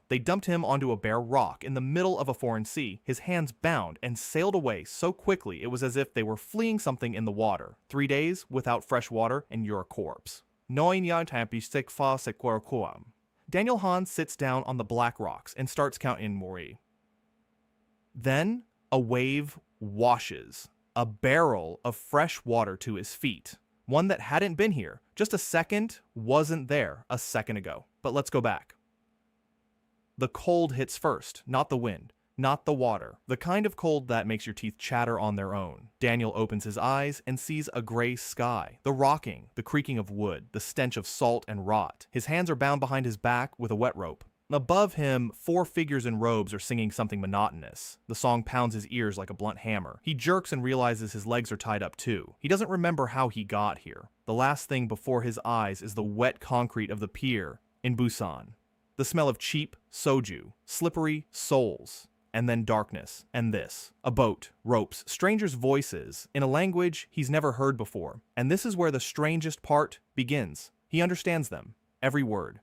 They dumped him onto a bare rock in the middle of a foreign sea, his hands bound, and sailed away so quickly it was as if they were fleeing something in the water. 3 days without fresh water and you're a corpse. Daniel Han sits down on the black rocks and starts counting Mori. Then a wave washes a barrel of fresh water to his feet. One that hadn't been here. Just a second wasn't there a second ago. But let's go back. The cold hits first, not the wind, not the water. The kind of cold that makes your teeth chatter on their own. Daniel opens his eyes and sees a gray sky. The rocking, the creaking of wood, the stench of salt and rot. His hands are bound behind his back with a wet rope. Above him, 4 figures in robes are singing something monotonous. The song pounds his ears like a blunt hammer. He jerks and realizes his legs are tied up too. He doesn't remember how he got here. The last thing before his eyes is the wet concrete of the pier in Busan. The smell of cheap soju, slippery soles, and then darkness, and this. A boat, ropes, strangers' voices, in a language he's never heard before. And this is where the strangest part begins. He understands them, every word.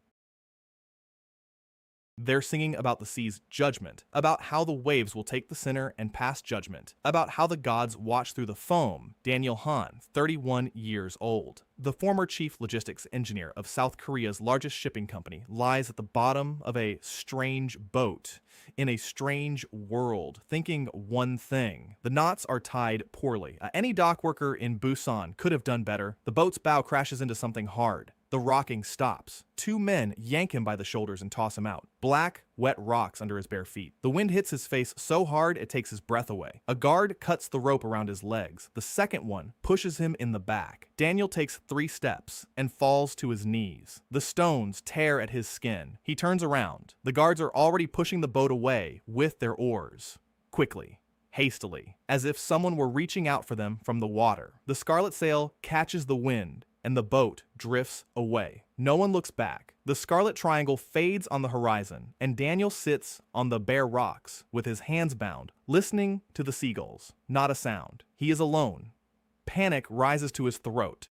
They're singing about the sea's judgment, about how the waves will take the sinner and pass judgment, about how the gods watch through the foam. Daniel Han, 31 years old, the former chief logistics engineer of South Korea's largest shipping company, lies at the bottom of a strange boat in a strange world, thinking one thing. The knots are tied poorly. Any dock worker in Busan could have done better. The boat's bow crashes into something hard. The rocking stops. 2 men yank him by the shoulders and toss him out. Black, wet rocks under his bare feet. The wind hits his face so hard it takes his breath away. A guard cuts the rope around his legs. The second one pushes him in the back. Daniel takes 3 steps and falls to his knees. The stones tear at his skin. He turns around. The guards are already pushing the boat away with their oars. Quickly. Hastily. As if someone were reaching out for them from the water. The scarlet sail catches the wind, and the boat drifts away. No one looks back. The scarlet triangle fades on the horizon, and Daniel sits on the bare rocks with his hands bound, listening to the seagulls. Not a sound. He is alone. Panic rises to his throat.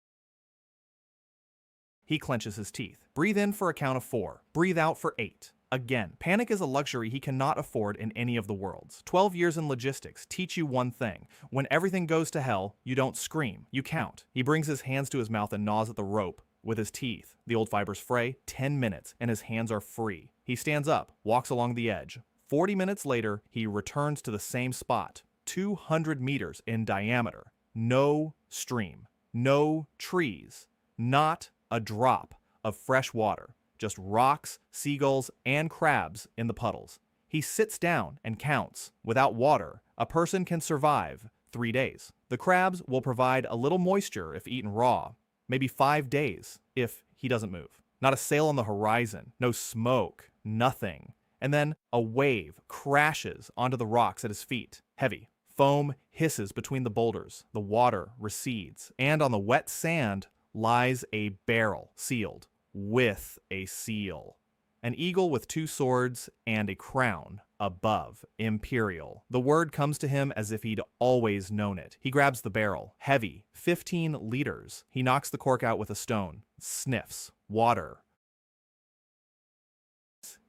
He clenches his teeth. Breathe in for a count of 4. Breathe out for 8. Again, panic is a luxury he cannot afford in any of the worlds. 12 years in logistics teach you one thing. When everything goes to hell, you don't scream, you count. He brings his hands to his mouth and gnaws at the rope with his teeth. The old fibers fray. 10 minutes, and his hands are free. He stands up, walks along the edge. 40 minutes later, he returns to the same spot, 200 meters in diameter. No stream, no trees, not a drop of fresh water. Just rocks, seagulls, and crabs in the puddles. He sits down and counts. Without water, a person can survive 3 days. The crabs will provide a little moisture if eaten raw, maybe 5 days if he doesn't move. Not a sail on the horizon, no smoke, nothing. And then a wave crashes onto the rocks at his feet, heavy. Foam hisses between the boulders, the water recedes, and on the wet sand lies a barrel sealed with a seal. An eagle with 2 swords and a crown above, imperial. The word comes to him as if he'd always known it. He grabs the barrel, heavy, 15 liters. He knocks the cork out with a stone, sniffs, water.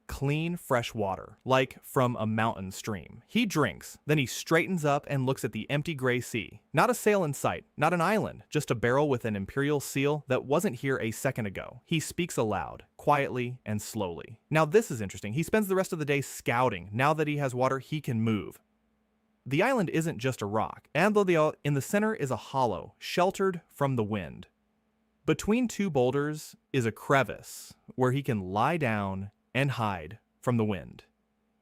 Clean, fresh water, like from a mountain stream. He drinks, then he straightens up and looks at the empty gray sea. Not a sail in sight, not an island, just a barrel with an imperial seal that wasn't here a second ago. He speaks aloud, quietly and slowly. Now this is interesting. He spends the rest of the day scouting. Now that he has water, he can move. The island isn't just a rock, and in the center is a hollow, sheltered from the wind. Between 2 boulders is a crevice where he can lie down and hide from the wind.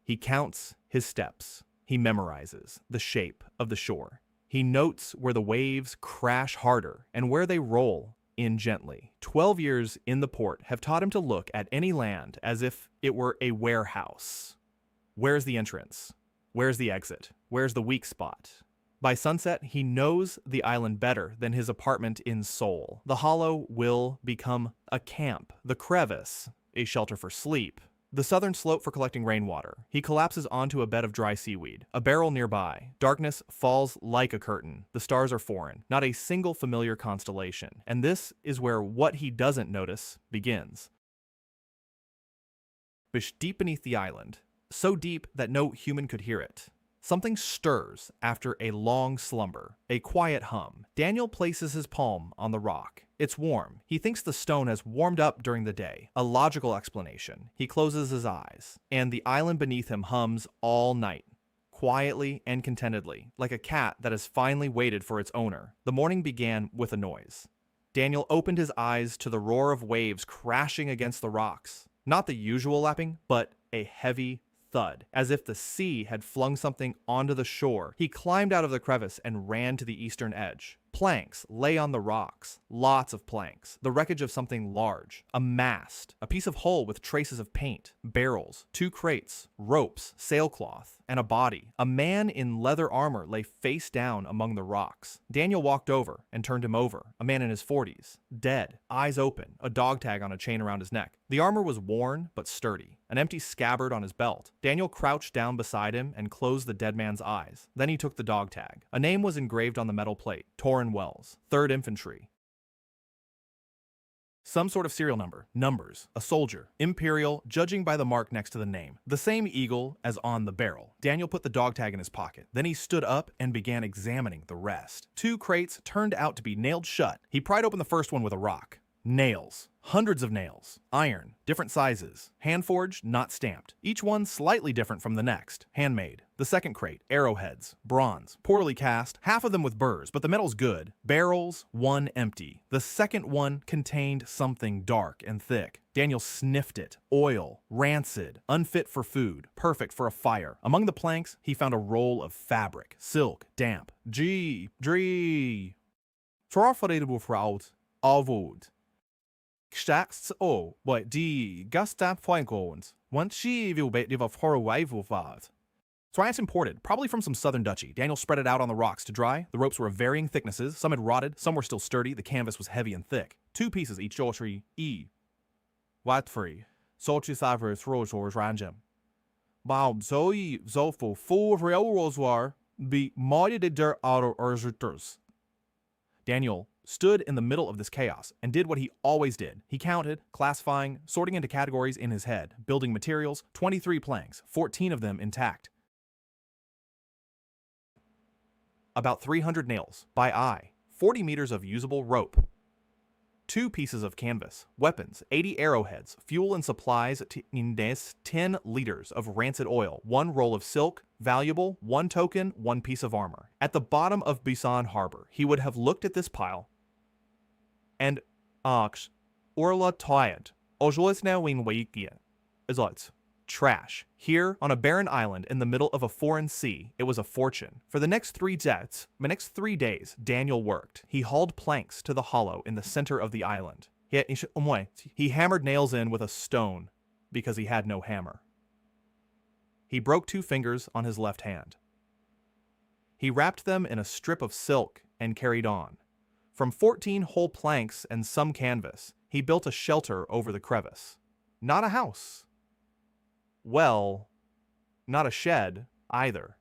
He counts his steps. He memorizes the shape of the shore. He notes where the waves crash harder and where they roll in gently. 12 years in the port have taught him to look at any land as if it were a warehouse. Where's the entrance? Where's the exit? Where's the weak spot? By sunset, he knows the island better than his apartment in Seoul. The hollow will become a camp. The crevice, a shelter for sleep. The southern slope for collecting rainwater. He collapses onto a bed of dry seaweed. A barrel nearby. Darkness falls like a curtain. The stars are foreign. Not a single familiar constellation. And this is where what he doesn't notice begins. bish deep beneath the island, so deep that no human could hear it. Something stirs after a long slumber, a quiet hum. Daniel places his palm on the rock. It's warm. He thinks the stone has warmed up during the day. A logical explanation. He closes his eyes, and the island beneath him hums all night, quietly and contentedly, like a cat that has finally waited for its owner. The morning began with a noise. Daniel opened his eyes to the roar of waves crashing against the rocks. Not the usual lapping, but a heavy thud, as if the sea had flung something onto the shore. He climbed out of the crevice and ran to the eastern edge. Planks lay on the rocks, lots of planks, the wreckage of something large, a mast, a piece of hull with traces of paint, barrels, 2 crates, ropes, sailcloth, and a body. A man in leather armor lay face down among the rocks. Daniel walked over and turned him over, a man in his 40s, dead, eyes open, a dog tag on a chain around his neck. The armor was worn but sturdy, an empty scabbard on his belt. Daniel crouched down beside him and closed the dead man's eyes. Then he took the dog tag. A name was engraved on the metal plate, Torrin Wells, 3rd Infantry. Some sort of serial number, numbers, a soldier, Imperial, judging by the mark next to the name. The same eagle as on the barrel. Daniel put the dog tag in his pocket. Then he stood up and began examining the rest. 2 crates turned out to be nailed shut. He pried open the first one with a rock. Nails. Hundreds of nails. Iron. Different sizes. Hand-forged, not stamped. Each one slightly different from the next. Handmade. The second crate. Arrowheads. Bronze. Poorly cast. Half of them with burrs, but the metal's good. Barrels. 1 empty. The second one contained something dark and thick. Daniel sniffed it. Oil. Rancid. Unfit for food. Perfect for a fire. Among the planks, he found a roll of fabric. Silk. Damp. Dree. Traffarable fraud. Avod. Stacks but die Gustap Flankons. Once she will be of horror wave. So it's imported, probably from some southern duchy. Daniel spread it out on the rocks to dry. The ropes were of varying thicknesses. Some had rotted, some were still sturdy. The canvas was heavy and thick. 2 pieces each joltry White free. Solchi Savers Rojors Ranjam. Bound Zoe Zofo 4 railroads war be modded der auto urzers. Daniel stood in the middle of this chaos and did what he always did. He counted, classifying, sorting into categories in his head, building materials, 23 planks, 14 of them intact. About 300 nails, by eye, 40 meters of usable rope, 2 pieces of canvas, weapons, 80 arrowheads, fuel and supplies, 10 liters of rancid oil, 1 roll of silk, valuable, 1 token, 1 piece of armor. At the bottom of Busan Harbor, he would have looked at this pile and asked, Orla tired, Ojos now in Waikia. Is trash. Here, on a barren island in the middle of a foreign sea, it was a fortune. For the next 3 days, Daniel worked. He hauled planks to the hollow in the center of the island. He hammered nails in with a stone because he had no hammer. He broke 2 fingers on his left hand. He wrapped them in a strip of silk and carried on. From 14 whole planks and some canvas, he built a shelter over the crevice. Not a house. Well, not a shed either.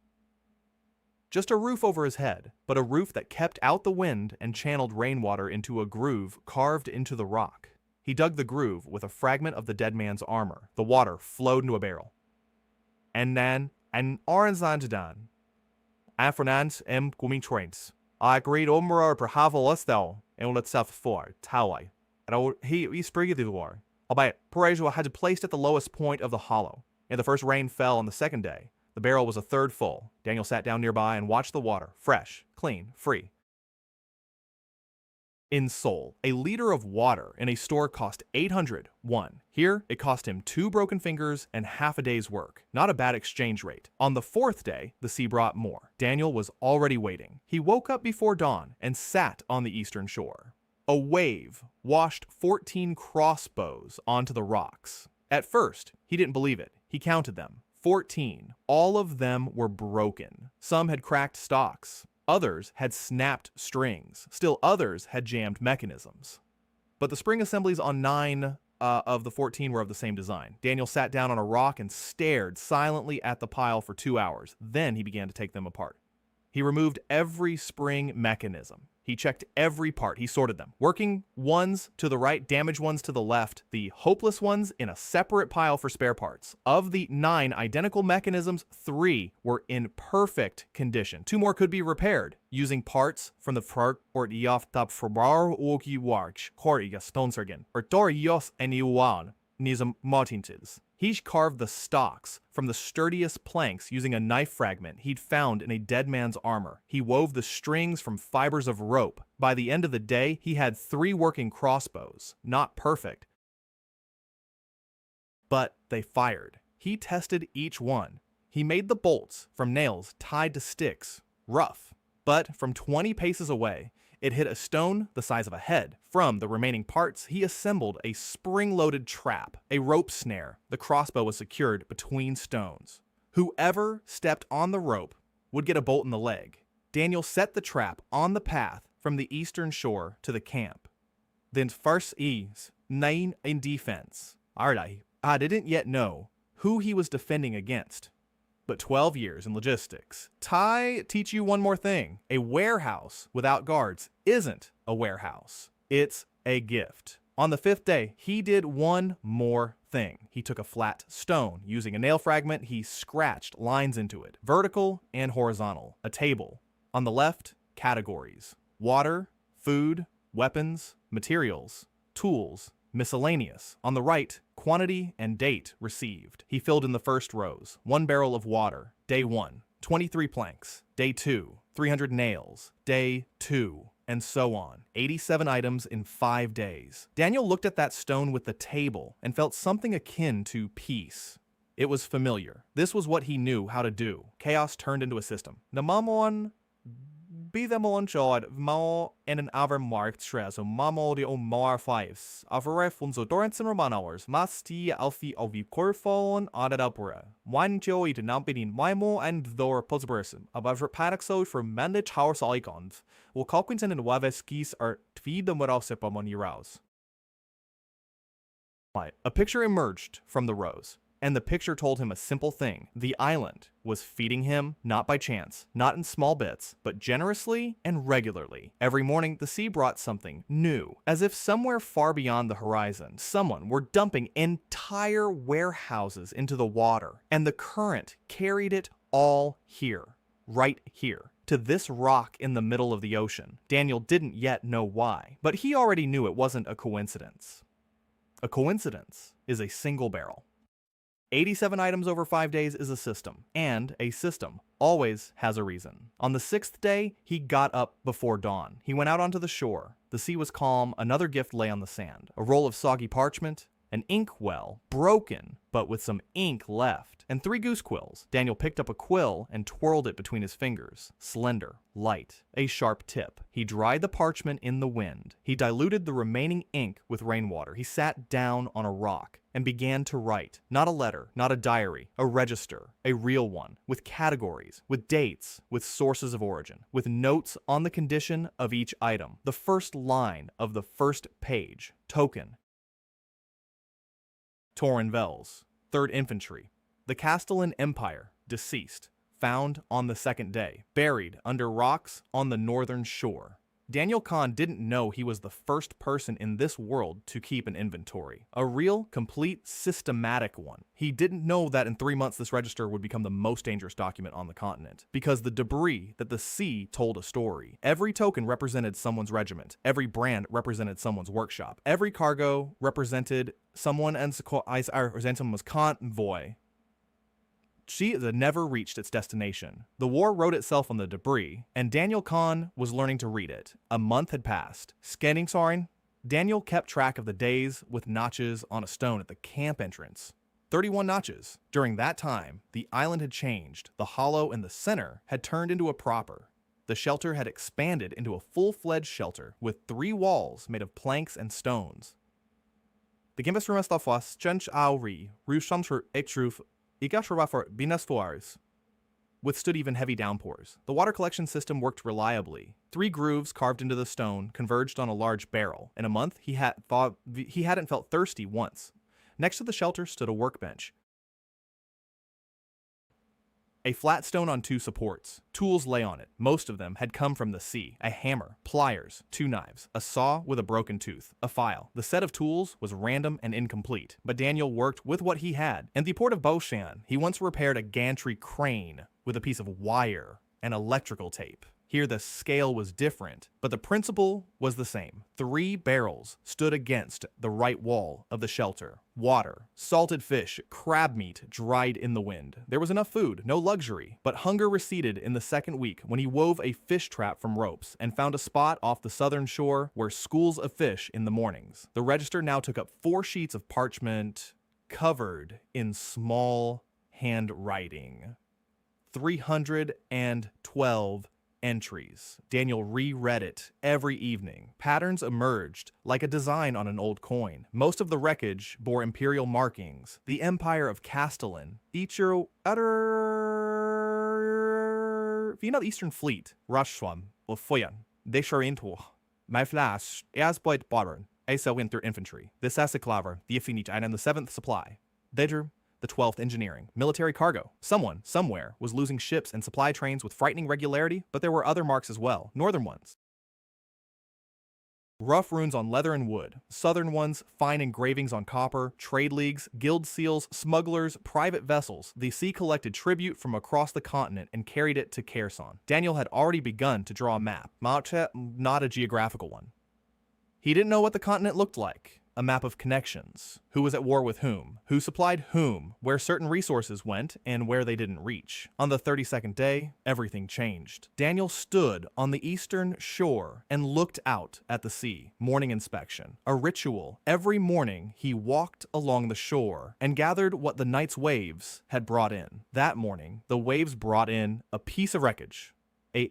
Just a roof over his head, but a roof that kept out the wind and channeled rainwater into a groove carved into the rock. He dug the groove with a fragment of the dead man's armor. The water flowed into a barrel. And then, an oranzandan. Afronans guming trains. I agreed omra per havelastel, and let's have 4, towai. And he spriggy the war. Albeit, Perezua had placed at the lowest point of the hollow. And the first rain fell on the second day. The barrel was a third full. Daniel sat down nearby and watched the water, fresh, clean, free. In Seoul, a liter of water in a store cost 801. Here, it cost him 2 broken fingers and half a day's work. Not a bad exchange rate. On the 4th day, the sea brought more. Daniel was already waiting. He woke up before dawn and sat on the eastern shore. A wave washed 14 crossbows onto the rocks. At first, he didn't believe it. He counted them. 14. All of them were broken. Some had cracked stocks. Others had snapped strings. Still others had jammed mechanisms. But the spring assemblies on 9 of the 14 were of the same design. Daniel sat down on a rock and stared silently at the pile for 2 hours. Then he began to take them apart. He removed every spring mechanism. He checked every part. He sorted them. Working ones to the right, damaged ones to the left, the hopeless ones in a separate pile for spare parts. Of the 9 identical mechanisms, 3 were in perfect condition. 2 more could be repaired using parts from the Frort Forbar Ogi Warch, Koriga Stonsergen, or Dorios and Iwan, Nizam Martintiz. He carved the stocks from the sturdiest planks using a knife fragment he'd found in a dead man's armor. He wove the strings from fibers of rope. By the end of the day, he had 3 working crossbows. Not perfect, but they fired. He tested each one. He made the bolts from nails tied to sticks. Rough, but from 20 paces away, it hit a stone the size of a head. From the remaining parts, he assembled a spring-loaded trap, a rope snare. The crossbow was secured between stones. Whoever stepped on the rope would get a bolt in the leg. Daniel set the trap on the path from the eastern shore to the camp. Then first is 9 in defense. I didn't yet know who he was defending against. But 12 years in logistics. Teach you one more thing. A warehouse without guards isn't a warehouse. It's a gift. On the 5th day, he did one more thing. He took a flat stone. Using a nail fragment, he scratched lines into it, vertical and horizontal. A table. On the left, categories. Water, food, weapons, materials, tools, miscellaneous. On the right, quantity and date received. He filled in the first rows. 1 barrel of water. Day 1. 23 planks. Day 2. 300 nails. Day 2. And so on. 87 items in 5 days. Daniel looked at that stone with the table and felt something akin to peace. It was familiar. This was what he knew how to do. Chaos turned into a system. Namamon be them on shod more in an hour marked stress of mamo de omar fives. Averef unso Dorensen Roman hours. Masti alfi ovi corfon added upra. One joy to not be in Mimo and Thor Posbersen. Above Panaxo for Mandich House icons. Will Calquins and Waves skis are feed them without sip on your rouse. A picture emerged from the rows. And the picture told him a simple thing. The island was feeding him, not by chance, not in small bits, but generously and regularly. Every morning, the sea brought something new, as if somewhere far beyond the horizon, someone were dumping entire warehouses into the water, and the current carried it all here, right here, to this rock in the middle of the ocean. Daniel didn't yet know why, but he already knew it wasn't a coincidence. A coincidence is a single barrel. 87 items over 5 days is a system, and a system always has a reason. On the 6th day, he got up before dawn. He went out onto the shore. The sea was calm. Another gift lay on the sand. A roll of soggy parchment, an ink well, broken, but with some ink left, and 3 goose quills. Daniel picked up a quill and twirled it between his fingers. Slender, light, a sharp tip. He dried the parchment in the wind. He diluted the remaining ink with rainwater. He sat down on a rock and began to write. Not a letter, not a diary, a register, a real one, with categories, with dates, with sources of origin, with notes on the condition of each item. The first line of the first page, token. Torrenvels, 3rd Infantry. The Castellan Empire, deceased, found on the 2nd day, buried under rocks on the northern shore. Daniel Kahn didn't know he was the first person in this world to keep an inventory. A real, complete, systematic one. He didn't know that in 3 months this register would become the most dangerous document on the continent. Because the debris that the sea told a story. Every token represented someone's regiment. Every brand represented someone's workshop. Every cargo represented someone and someone's convoy. She never reached its destination. The war wrote itself on the debris, and Daniel Kahn was learning to read it. A month had passed. Scanning Soren, Daniel kept track of the days with notches on a stone at the camp entrance. 31 notches. During that time, the island had changed. The hollow in the center had turned into a proper. The shelter had expanded into a full-fledged shelter with 3 walls made of planks and stones. The Gimbus Rumastafwas, Chench Auri, Rushamsur Etruf, withstood even heavy downpours. The water collection system worked reliably. 3 grooves carved into the stone converged on a large barrel. In a month, he hadn't felt thirsty once. Next to the shelter stood a workbench. A flat stone on two supports. Tools lay on it. Most of them had come from the sea. A hammer, pliers, two knives, a saw with a broken tooth, a file. The set of tools was random and incomplete, but Daniel worked with what he had. In the port of Boshan, he once repaired a gantry crane with a piece of wire and electrical tape. Here the scale was different, but the principle was the same. 3 barrels stood against the right wall of the shelter. Water, salted fish, crab meat dried in the wind. There was enough food, no luxury, but hunger receded in the second week when he wove a fish trap from ropes and found a spot off the southern shore where schools of fish in the mornings. The register now took up 4 sheets of parchment covered in small handwriting. 312 entries. Daniel reread it every evening. Patterns emerged like a design on an old coin. Most of the wreckage bore imperial markings. The Empire of Castellan, the Eastern Fleet, Rashwam, or Foyan, Desharinto, my flash, Asboit Barren, Asa Winter Infantry, the Sassiclaver, the Affinich, and the 7th Supply. Dejer, the 12th Engineering, military cargo. Someone, somewhere, was losing ships and supply trains with frightening regularity, but there were other marks as well, northern ones. Rough runes on leather and wood, southern ones, fine engravings on copper, trade leagues, guild seals, smugglers, private vessels. The sea collected tribute from across the continent and carried it to Kaersan. Daniel had already begun to draw a map, not a geographical one. He didn't know what the continent looked like. A map of connections, who was at war with whom, who supplied whom, where certain resources went, and where they didn't reach. On the 32nd day, everything changed. Daniel stood on the eastern shore and looked out at the sea. Morning inspection. A ritual. Every morning, he walked along the shore and gathered what the night's waves had brought in. That morning, the waves brought in a piece of wreckage. A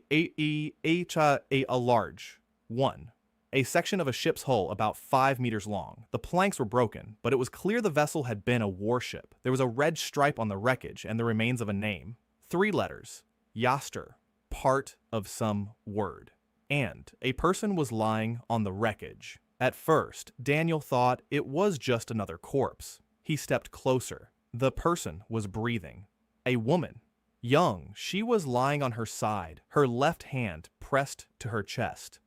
large one. A section of a ship's hull about 5 meters long. The planks were broken, but it was clear the vessel had been a warship. There was a red stripe on the wreckage and the remains of a name. 3 letters. Yaster. Part of some word. And a person was lying on the wreckage. At first, Daniel thought it was just another corpse. He stepped closer. The person was breathing. A woman. Young, she was lying on her side, her left hand pressed to her chest.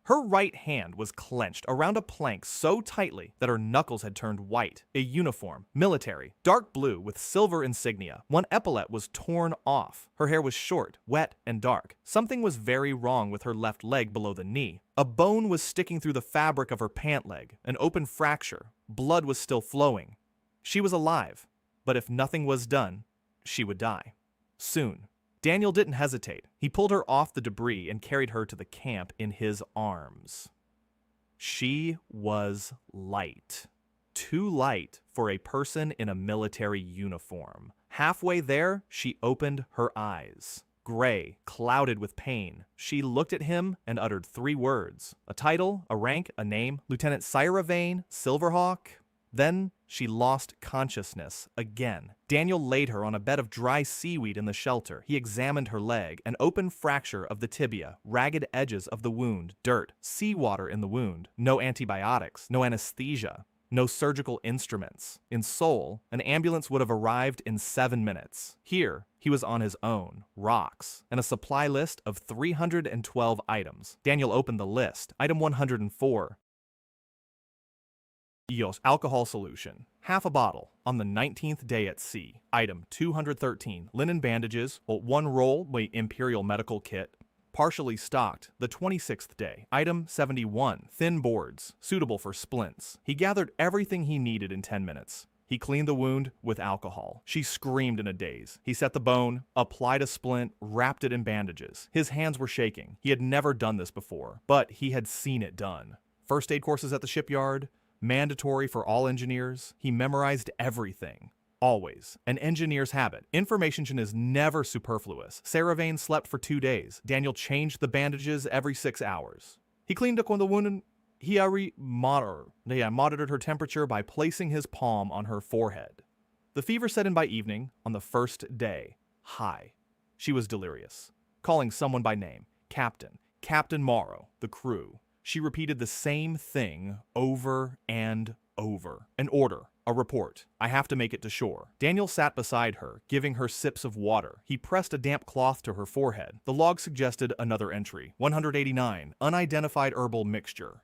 Her right hand was clenched around a plank so tightly that her knuckles had turned white. A uniform, military, dark blue with silver insignia. One epaulette was torn off. Her hair was short, wet, and dark. Something was very wrong with her left leg below the knee. A bone was sticking through the fabric of her pant leg, an open fracture. Blood was still flowing. She was alive, but if nothing was done, she would die. Soon. Daniel didn't hesitate. He pulled her off the debris and carried her to the camp in his arms. She was light. Too light for a person in a military uniform. Halfway there, she opened her eyes. Gray, clouded with pain. She looked at him and uttered 3 words. A title, a rank, a name. Lieutenant Syra Vane, Silverhawk. Then she lost consciousness again. Daniel laid her on a bed of dry seaweed in the shelter. He examined her leg, an open fracture of the tibia, ragged edges of the wound, dirt, seawater in the wound, no antibiotics, no anesthesia, no surgical instruments. In Seoul, an ambulance would have arrived in 7 minutes. Here, he was on his own, rocks, and a supply list of 312 items. Daniel opened the list. Item 104. EOS alcohol solution, half a bottle, on the 19th day at sea. Item 213, linen bandages, 1 roll by Imperial Medical Kit, partially stocked, the 26th day. Item 71, thin boards, suitable for splints. He gathered everything he needed in 10 minutes. He cleaned the wound with alcohol. She screamed in a daze. He set the bone, applied a splint, wrapped it in bandages. His hands were shaking. He had never done this before, but he had seen it done. First aid courses at the shipyard, mandatory for all engineers. He memorized everything. Always. An engineer's habit. Information is never superfluous. Sarah Vane slept for 2 days. Daniel changed the bandages every 6 hours. He cleaned up the wound and he monitored her temperature by placing his palm on her forehead. The fever set in by evening on the first day. High. She was delirious. Calling someone by name. Captain Morrow, the crew. She repeated the same thing over and over. An order, A report. I have to make it to shore. Daniel sat beside her, giving her sips of water. He pressed a damp cloth to her forehead. The log suggested another entry. 189. Unidentified herbal mixture.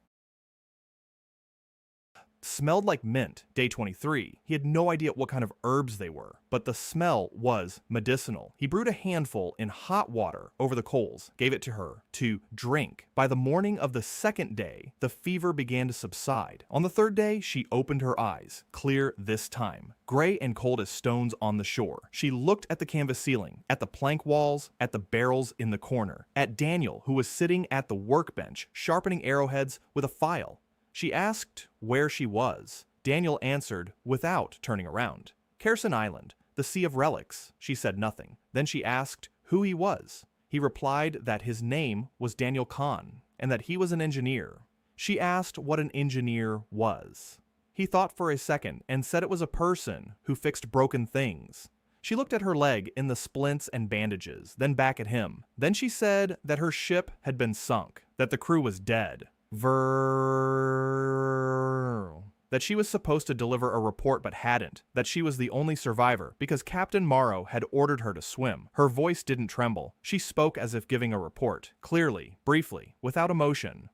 Smelled like mint. Day 23. He had no idea what kind of herbs they were, but the smell was medicinal. He brewed a handful in hot water over the coals, gave it to her to drink. By the morning of the second day, the fever began to subside. On the third day, she opened her eyes, clear this time, gray and cold as stones on the shore. She looked at the canvas ceiling, at the plank walls, at the barrels in the corner, at Daniel, who was sitting at the workbench, sharpening arrowheads with a file. She asked where she was. Daniel answered without turning around. Kaersan Island, the Sea of Relics. She said nothing. Then she asked who he was. He replied that his name was Daniel Kahn and that he was an engineer. She asked what an engineer was. He thought for a second and said it was a person who fixed broken things. She looked at her leg in the splints and bandages, then back at him. Then she said that her ship had been sunk, that the crew was dead. That she was supposed to deliver a report but hadn't, that she was the only survivor because Captain Morrow had ordered her to swim. Her voice didn't tremble. She spoke as if giving a report, clearly, briefly, without emotion.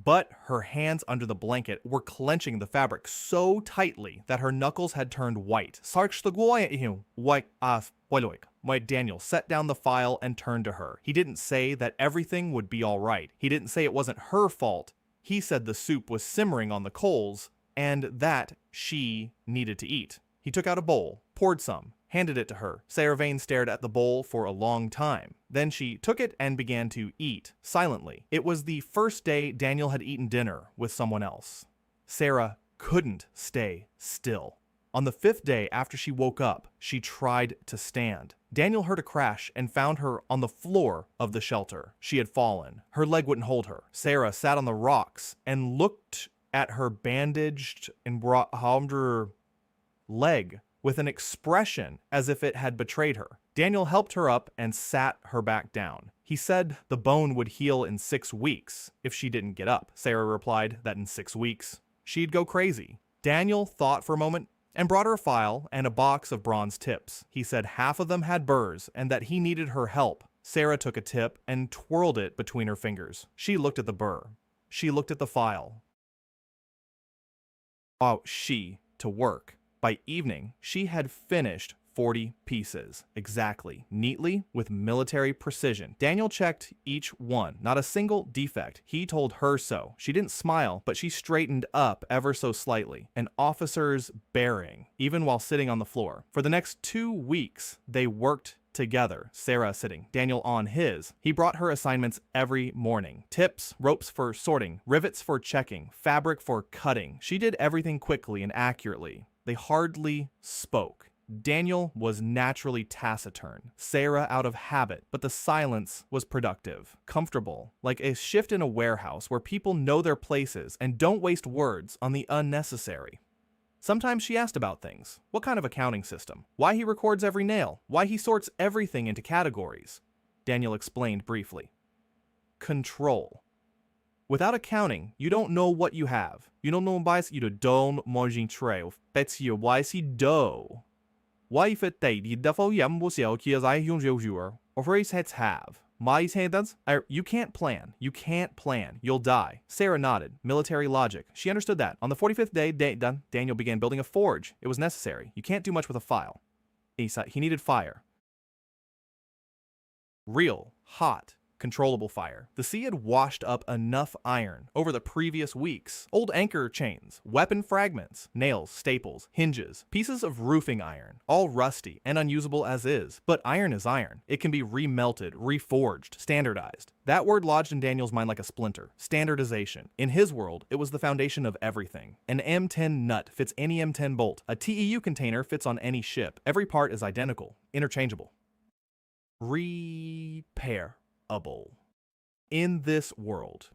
But her hands under the blanket were clenching the fabric so tightly that her knuckles had turned white. Daniel set down the file and turned to her. He didn't say that everything would be all right. He didn't say it wasn't her fault. He said the soup was simmering on the coals and that she needed to eat. He took out a bowl, poured some, handed it to her. Sarah Vane stared at the bowl for a long time. Then she took it and began to eat, silently. It was the first day Daniel had eaten dinner with someone else. Sarah couldn't stay still. On the 5th day after she woke up, she tried to stand. Daniel heard a crash and found her on the floor of the shelter. She had fallen. Her leg wouldn't hold her. Sarah sat on the rocks and looked at her bandaged and leg with an expression as if it had betrayed her. Daniel helped her up and sat her back down. He said the bone would heal in 6 weeks if she didn't get up. Sarah replied that in 6 weeks, she'd go crazy. Daniel thought for a moment and brought her a file and a box of bronze tips. He said half of them had burrs and that he needed her help. Sarah took a tip and twirled it between her fingers. She looked at the burr. She looked at the file. To work. By evening, she had finished 40 pieces, exactly, neatly, with military precision. Daniel checked each one, not a single defect. He told her so. She didn't smile, but she straightened up ever so slightly, an officer's bearing, even while sitting on the floor. For the next 2 weeks, they worked together, Sarah sitting, Daniel on his. He brought her assignments every morning. Tips, ropes for sorting, rivets for checking, fabric for cutting. She did everything quickly and accurately. They hardly spoke. Daniel was naturally taciturn, Sarah out of habit, but the silence was productive, comfortable, like a shift in a warehouse where people know their places and don't waste words on the unnecessary. Sometimes she asked about things. What kind of accounting system? Why he records every nail? Why he sorts everything into categories? Daniel explained briefly. Control. Without accounting, you don't know what you have. You don't know why you don't margin trail. That's your why see do. Why if it they defo yam will see as I or phrase heads have. My heads you can't plan. You can't plan. You'll die. Sarah nodded. Military logic. She understood that. On the 45th day, Daniel began building a forge. It was necessary. You can't do much with a file. He needed fire. Real, hot, controllable fire. The sea had washed up enough iron over the previous weeks. Old anchor chains, weapon fragments, nails, staples, hinges, pieces of roofing iron, all rusty and unusable as is. But iron is iron. It can be remelted, reforged, standardized. That word lodged in Daniel's mind like a splinter. Standardization. In his world, it was the foundation of everything. An M10 nut fits any M10 bolt. A TEU container fits on any ship. Every part is identical, interchangeable. Repairable. In this world,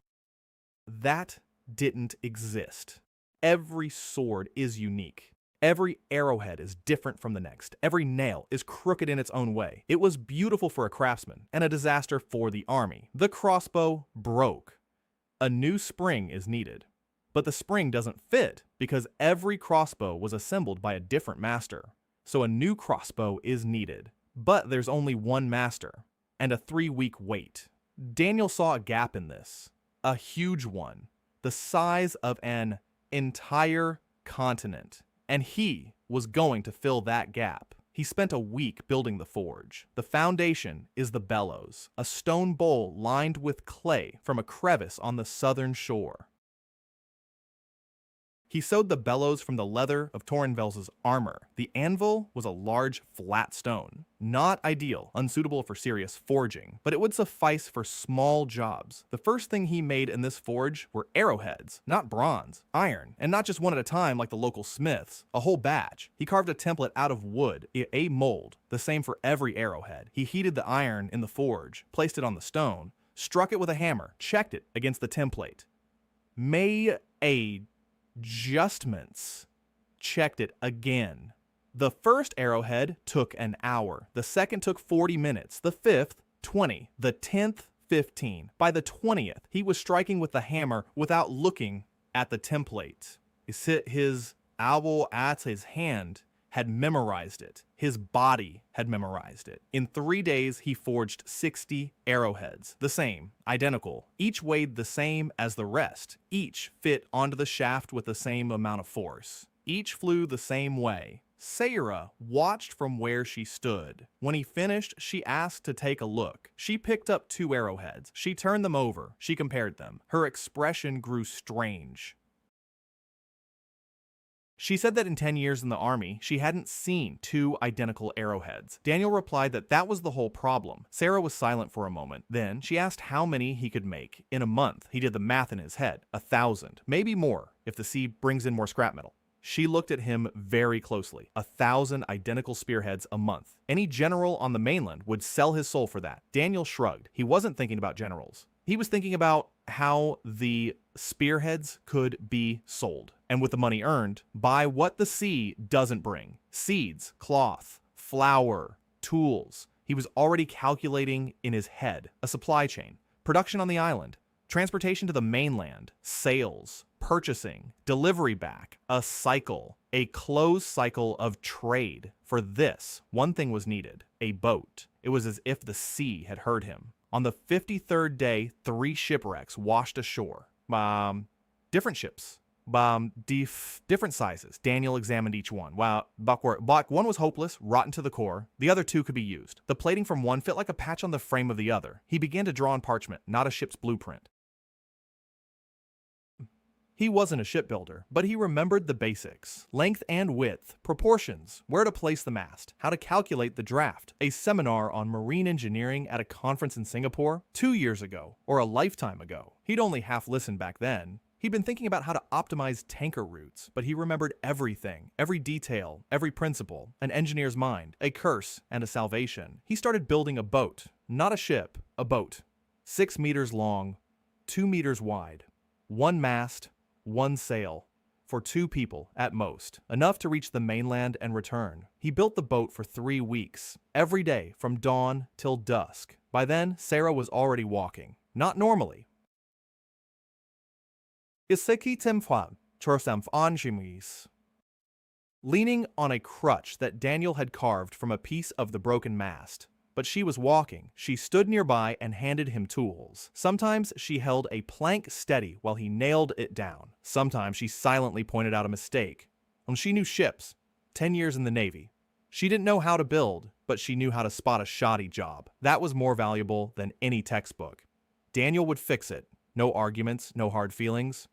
that didn't exist. Every sword is unique. Every arrowhead is different from the next. Every nail is crooked in its own way. It was beautiful for a craftsman and a disaster for the army. The crossbow broke. A new spring is needed. But the spring doesn't fit because every crossbow was assembled by a different master. So a new crossbow is needed. But there's only one master, and a 3-week wait. Daniel saw a gap in this. A huge one. The size of an entire continent. And he was going to fill that gap. He spent a week building the forge. The foundation is the bellows, a stone bowl lined with clay from a crevice on the southern shore. He sewed the bellows from the leather of Torrenvels's armor. The anvil was a large, flat stone. Not ideal, unsuitable for serious forging, but it would suffice for small jobs. The first thing he made in this forge were arrowheads, not bronze, iron, and not just one at a time like the local smiths, a whole batch. He carved a template out of wood, a mold, the same for every arrowhead. He heated the iron in the forge, placed it on the stone, struck it with a hammer, checked it against the template. Made adjustments, checked it again. The first arrowhead took an hour, the second took 40 minutes, the fifth 20, the 10th 15. By the 20th, he was striking with the hammer without looking at the template. His elbow at his hand had memorized it. His body had memorized it. In 3 days, he forged 60 arrowheads. The same, identical. Each weighed the same as the rest. Each fit onto the shaft with the same amount of force. Each flew the same way. Sarah watched from where she stood. When he finished, she asked to take a look. She picked up 2 arrowheads. She turned them over. She compared them. Her expression grew strange. She said that in 10 years in the army, she hadn't seen 2 identical arrowheads. Daniel replied that that was the whole problem. Sarah was silent for a moment. Then she asked how many he could make. In a month, he did the math in his head. 1,000, maybe more, if the sea brings in more scrap metal. She looked at him very closely. 1,000 identical spearheads a month. Any general on the mainland would sell his soul for that. Daniel shrugged. He wasn't thinking about generals. He was thinking about how the spearheads could be sold, and with the money earned, buy what the sea doesn't bring. Seeds, cloth, flour, tools. He was already calculating in his head a supply chain, production on the island, transportation to the mainland, sales, purchasing, delivery back, a cycle, a closed cycle of trade. For this, one thing was needed, a boat. It was as if the sea had heard him. On the 53rd day, 3 shipwrecks washed ashore. Different ships. Different sizes. Daniel examined each one. One was hopeless, rotten to the core. The other 2 could be used. The plating from one fit like a patch on the frame of the other. He began to draw on parchment, not a ship's blueprint. He wasn't a shipbuilder, but he remembered the basics. Length and width, proportions, where to place the mast, how to calculate the draft. A seminar on marine engineering at a conference in Singapore 2 years ago, or a lifetime ago. He'd only half listened back then. He'd been thinking about how to optimize tanker routes, but he remembered everything, every detail, every principle, an engineer's mind, a curse and a salvation. He started building a boat, not a ship, a boat. 6 meters long, 2 meters wide, 1 mast, 1 sail, for 2 people at most, enough to reach the mainland and return. He built the boat for 3 weeks, every day from dawn till dusk. By then, Sarah was already walking, not normally. Leaning on a crutch that Daniel had carved from a piece of the broken mast. But she was walking. She stood nearby and handed him tools. Sometimes she held a plank steady while he nailed it down. Sometimes she silently pointed out a mistake. And she knew ships. 10 years in the Navy. She didn't know how to build, but she knew how to spot a shoddy job. That was more valuable than any textbook. Daniel would fix it. No arguments, no hard feelings.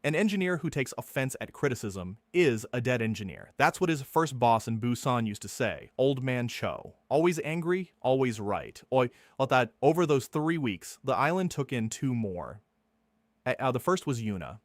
An engineer who takes offense at criticism is a dead engineer. That's what his first boss in Busan used to say, Old Man Cho. Always angry, always right. That over those 3 weeks, the island took in 2 more. The first was Yuna.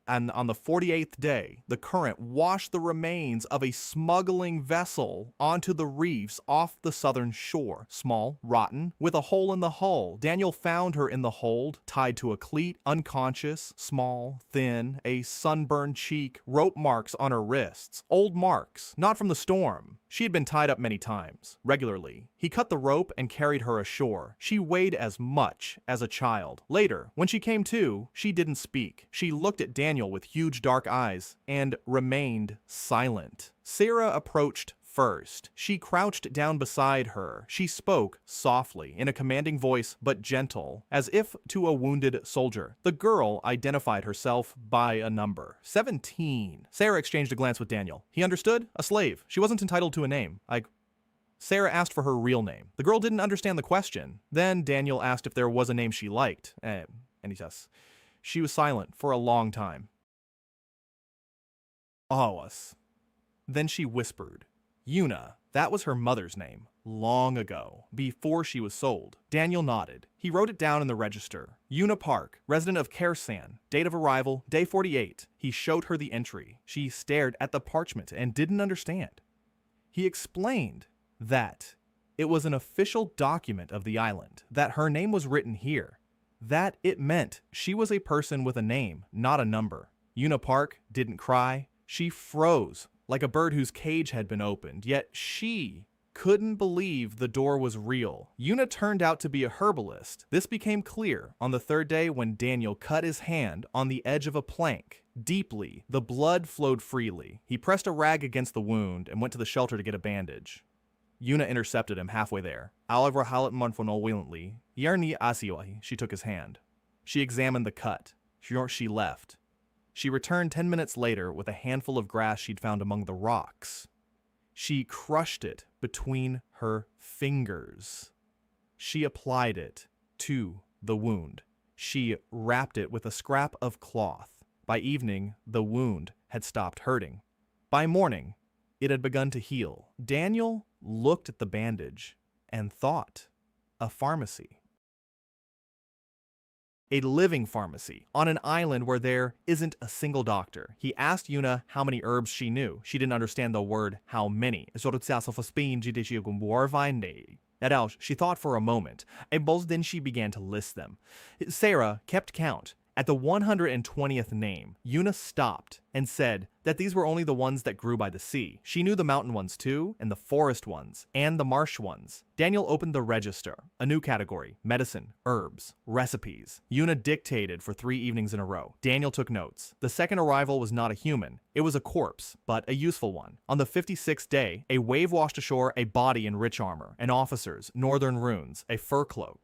And on the 48th day, the current washed the remains of a smuggling vessel onto the reefs off the southern shore. Small, rotten, with a hole in the hull. Daniel found her in the hold, tied to a cleat, unconscious, small, thin, a sunburned cheek, rope marks on her wrists. Old marks, not from the storm. She had been tied up many times, regularly. He cut the rope and carried her ashore. She weighed as much as a child. Later, when she came to, she didn't speak. She looked at Daniel with huge dark eyes and remained silent. Sarah approached first. She crouched down beside her. She spoke softly, in a commanding voice, but gentle, as if to a wounded soldier. The girl identified herself by a number. 17. Sarah exchanged a glance with Daniel. He understood? A slave. She wasn't entitled to a name. Sarah asked for her real name. The girl didn't understand the question. Then Daniel asked if there was a name she liked. And he says, she was silent for a long time. Awas. Then she whispered, Yuna, that was her mother's name, long ago, before she was sold. Daniel nodded. He wrote it down in the register. Yuna Park, resident of Kaersan, date of arrival, day 48. He showed her the entry. She stared at the parchment and didn't understand. He explained that it was an official document of the island, that her name was written here, that it meant she was a person with a name, not a number. Yuna Park didn't cry. She froze like a bird whose cage had been opened, yet she couldn't believe the door was real. Yuna turned out to be a herbalist. This became clear on the third day when Daniel cut his hand on the edge of a plank. Deeply, the blood flowed freely. He pressed a rag against the wound and went to the shelter to get a bandage. Yuna intercepted him halfway there. She took his hand. She examined the cut. She left. She returned 10 minutes later with a handful of grass she'd found among the rocks. She crushed it between her fingers. She applied it to the wound. She wrapped it with a scrap of cloth. By evening, the wound had stopped hurting. By morning, it had begun to heal. Daniel looked at the bandage and thought, a pharmacy. A living pharmacy, on an island where there isn't a single doctor. He asked Yuna how many herbs she knew. She didn't understand the word how many. She thought for a moment, and then she began to list them. Sarah kept count. At the 120th name, Yuna stopped and said that these were only the ones that grew by the sea. She knew the mountain ones too, and the forest ones, and the marsh ones. Daniel opened the register, a new category, medicine, herbs, recipes. Yuna dictated for 3 evenings in a row. Daniel took notes. The second arrival was not a human. It was a corpse, but a useful one. On the 56th day, a wave washed ashore a body in rich armor, an officer's, northern runes, a fur cloak.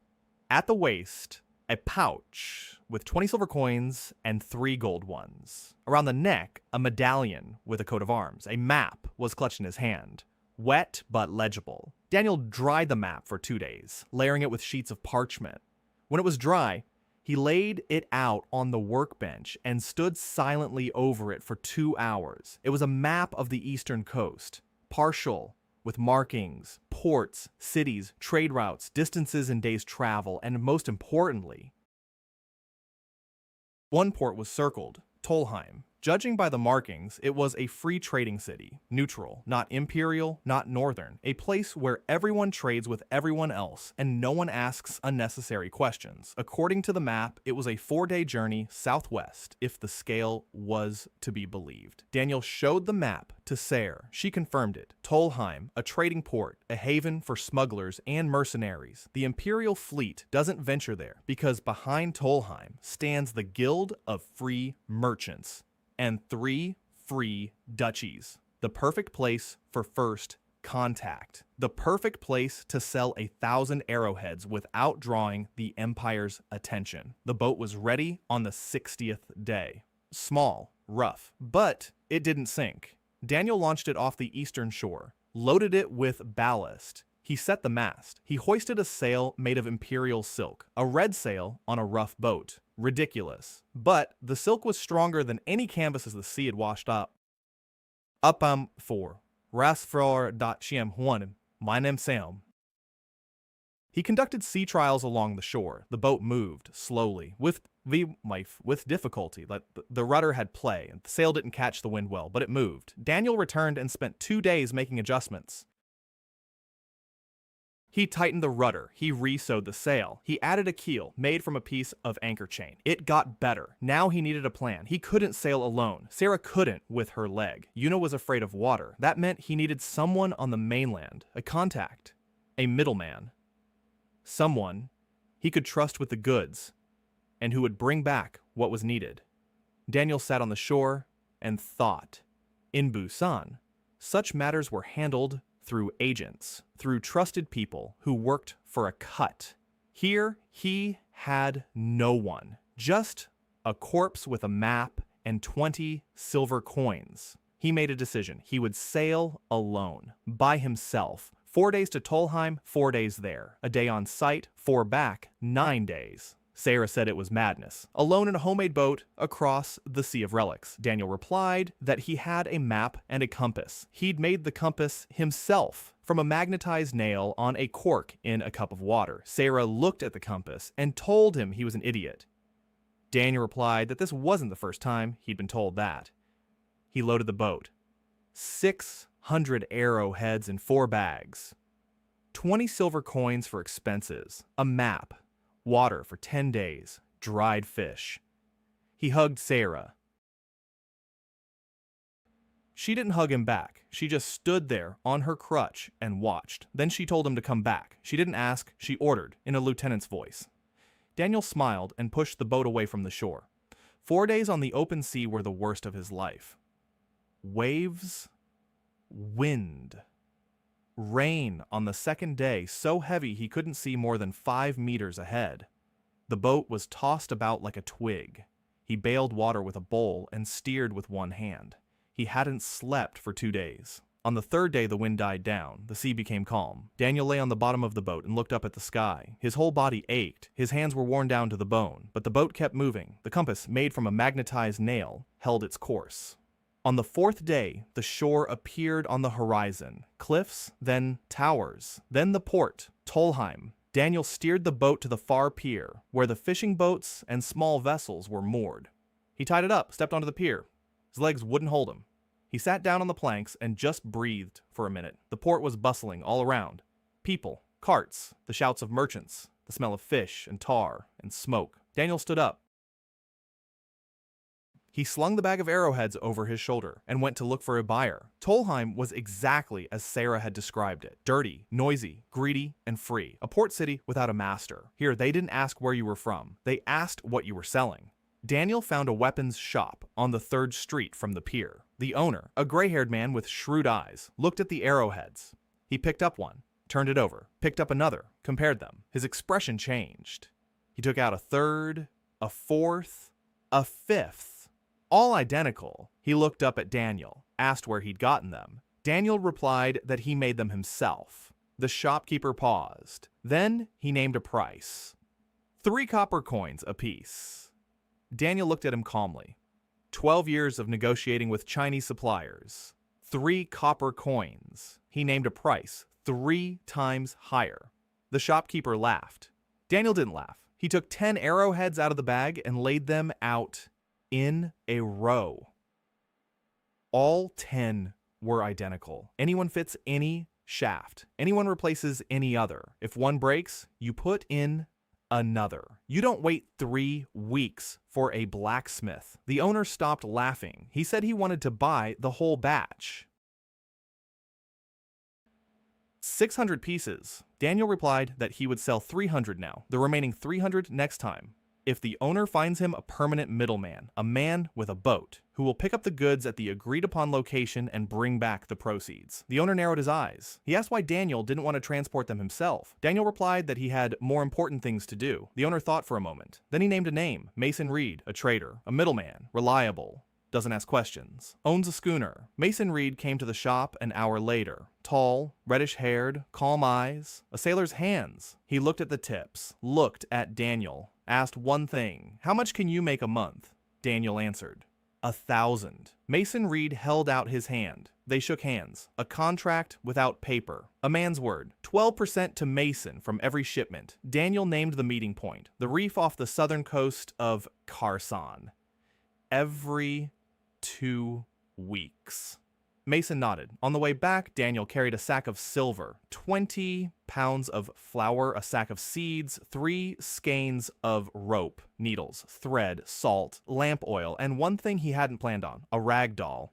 At the waist, a pouch with 20 silver coins and 3 gold ones. Around the neck, a medallion with a coat of arms. A map was clutched in his hand, wet but legible. Daniel dried the map for 2 days, layering it with sheets of parchment. When it was dry, he laid it out on the workbench and stood silently over it for 2 hours. It was a map of the eastern coast, partial, with markings, ports, cities, trade routes, distances and days' travel, and most importantly, one port was circled, Tolheim. Judging by the markings, it was a free trading city, neutral, not imperial, not northern, a place where everyone trades with everyone else and no one asks unnecessary questions. According to the map, it was a 4-day journey southwest, if the scale was to be believed. Daniel showed the map to Sarah. She confirmed it. Tolheim, a trading port, a haven for smugglers and mercenaries. The imperial fleet doesn't venture there because behind Tolheim stands the Guild of Free Merchants and 3 free duchies. The perfect place for first contact. The perfect place to sell 1,000 arrowheads without drawing the Empire's attention. The boat was ready on the 60th day. Small, rough, but it didn't sink. Daniel launched it off the eastern shore, loaded it with ballast. He set the mast. He hoisted a sail made of imperial silk, a red sail on a rough boat. Ridiculous. But the silk was stronger than any canvases the sea had washed up. Upam 4. Rasfror.Chiem My name's Sam. He conducted sea trials along the shore. The boat moved slowly, with difficulty. The rudder had play, and the sail didn't catch the wind well, but it moved. Daniel returned and spent 2 days making adjustments. He tightened the rudder. He re-sewed the sail. He added a keel made from a piece of anchor chain. It got better. Now he needed a plan. He couldn't sail alone. Sarah couldn't with her leg. Yuna was afraid of water. That meant he needed someone on the mainland, a contact, a middleman, someone he could trust with the goods and who would bring back what was needed. Daniel sat on the shore and thought. In Busan, such matters were handled through agents, through trusted people who worked for a cut. Here, he had no one, just a corpse with a map and 20 silver coins. He made a decision. He would sail alone, by himself. 4 days to Tolheim, 4 days there. A day on site, 4 back, 9 days. Sarah said it was madness. Alone in a homemade boat across the Sea of Relics. Daniel replied that he had a map and a compass. He'd made the compass himself from a magnetized nail on a cork in a cup of water. Sarah looked at the compass and told him he was an idiot. Daniel replied that this wasn't the first time he'd been told that. He loaded the boat. 600 arrowheads in 4 bags. 20 silver coins for expenses. A map. Water for 10 days, dried fish. He hugged Sarah. She didn't hug him back. She just stood there on her crutch and watched. Then she told him to come back. She didn't ask, she ordered in a lieutenant's voice. Daniel smiled and pushed the boat away from the shore. 4 days on the open sea were the worst of his life. Waves, wind. Rain on the second day, so heavy he couldn't see more than 5 meters ahead. The boat was tossed about like a twig. He bailed water with a bowl and steered with one hand. He hadn't slept for 2 days. On the 3rd day, the wind died down. The sea became calm. Daniel lay on the bottom of the boat and looked up at the sky. His whole body ached. His hands were worn down to the bone, but the boat kept moving. The compass, made from a magnetized nail, held its course. On the 4th day, the shore appeared on the horizon. Cliffs, then towers, then the port, Tolheim. Daniel steered the boat to the far pier, where the fishing boats and small vessels were moored. He tied it up, stepped onto the pier. His legs wouldn't hold him. He sat down on the planks and just breathed for a minute. The port was bustling all around. People, carts, the shouts of merchants, the smell of fish and tar and smoke. Daniel stood up. He slung the bag of arrowheads over his shoulder and went to look for a buyer. Tolheim was exactly as Sarah had described it. Dirty, noisy, greedy, and free. A port city without a master. Here, they didn't ask where you were from. They asked what you were selling. Daniel found a weapons shop on the 3rd street from the pier. The owner, a gray-haired man with shrewd eyes, looked at the arrowheads. He picked up one, turned it over, picked up another, compared them. His expression changed. He took out a 3rd, a 4th, a 5th. All identical. He looked up at Daniel, asked where he'd gotten them. Daniel replied that he made them himself. The shopkeeper paused. Then he named a price. 3 copper coins apiece. Daniel looked at him calmly. 12 years of negotiating with Chinese suppliers. 3 copper coins. He named a price 3 times higher. The shopkeeper laughed. Daniel didn't laugh. He took 10 arrowheads out of the bag and laid them out in a row. All 10 were identical. Anyone fits any shaft. Anyone replaces any other. If one breaks, you put in another. You don't wait 3 weeks for a blacksmith. The owner stopped laughing. He said he wanted to buy the whole batch. 600 pieces. Daniel replied that he would sell 300 now, the remaining 300 next time. If the owner finds him a permanent middleman, a man with a boat, who will pick up the goods at the agreed-upon location and bring back the proceeds. The owner narrowed his eyes. He asked why Daniel didn't want to transport them himself. Daniel replied that he had more important things to do. The owner thought for a moment. Then he named a name. Mason Reed, a trader, a middleman, reliable, doesn't ask questions, owns a schooner. Mason Reed came to the shop an hour later. Tall, reddish-haired, calm eyes, a sailor's hands. He looked at the tips, looked at Daniel, asked one thing. How much can you make a month? Daniel answered. 1,000. Mason Reed held out his hand. They shook hands. A contract without paper. A man's word. 12% to Mason from every shipment. Daniel named the meeting point, the reef off the southern coast of Kaersan. Every 2 weeks. Mason nodded. On the way back, Daniel carried a sack of silver, 20 pounds of flour, a sack of seeds, 3 skeins of rope, needles, thread, salt, lamp oil, and one thing he hadn't planned on, a rag doll.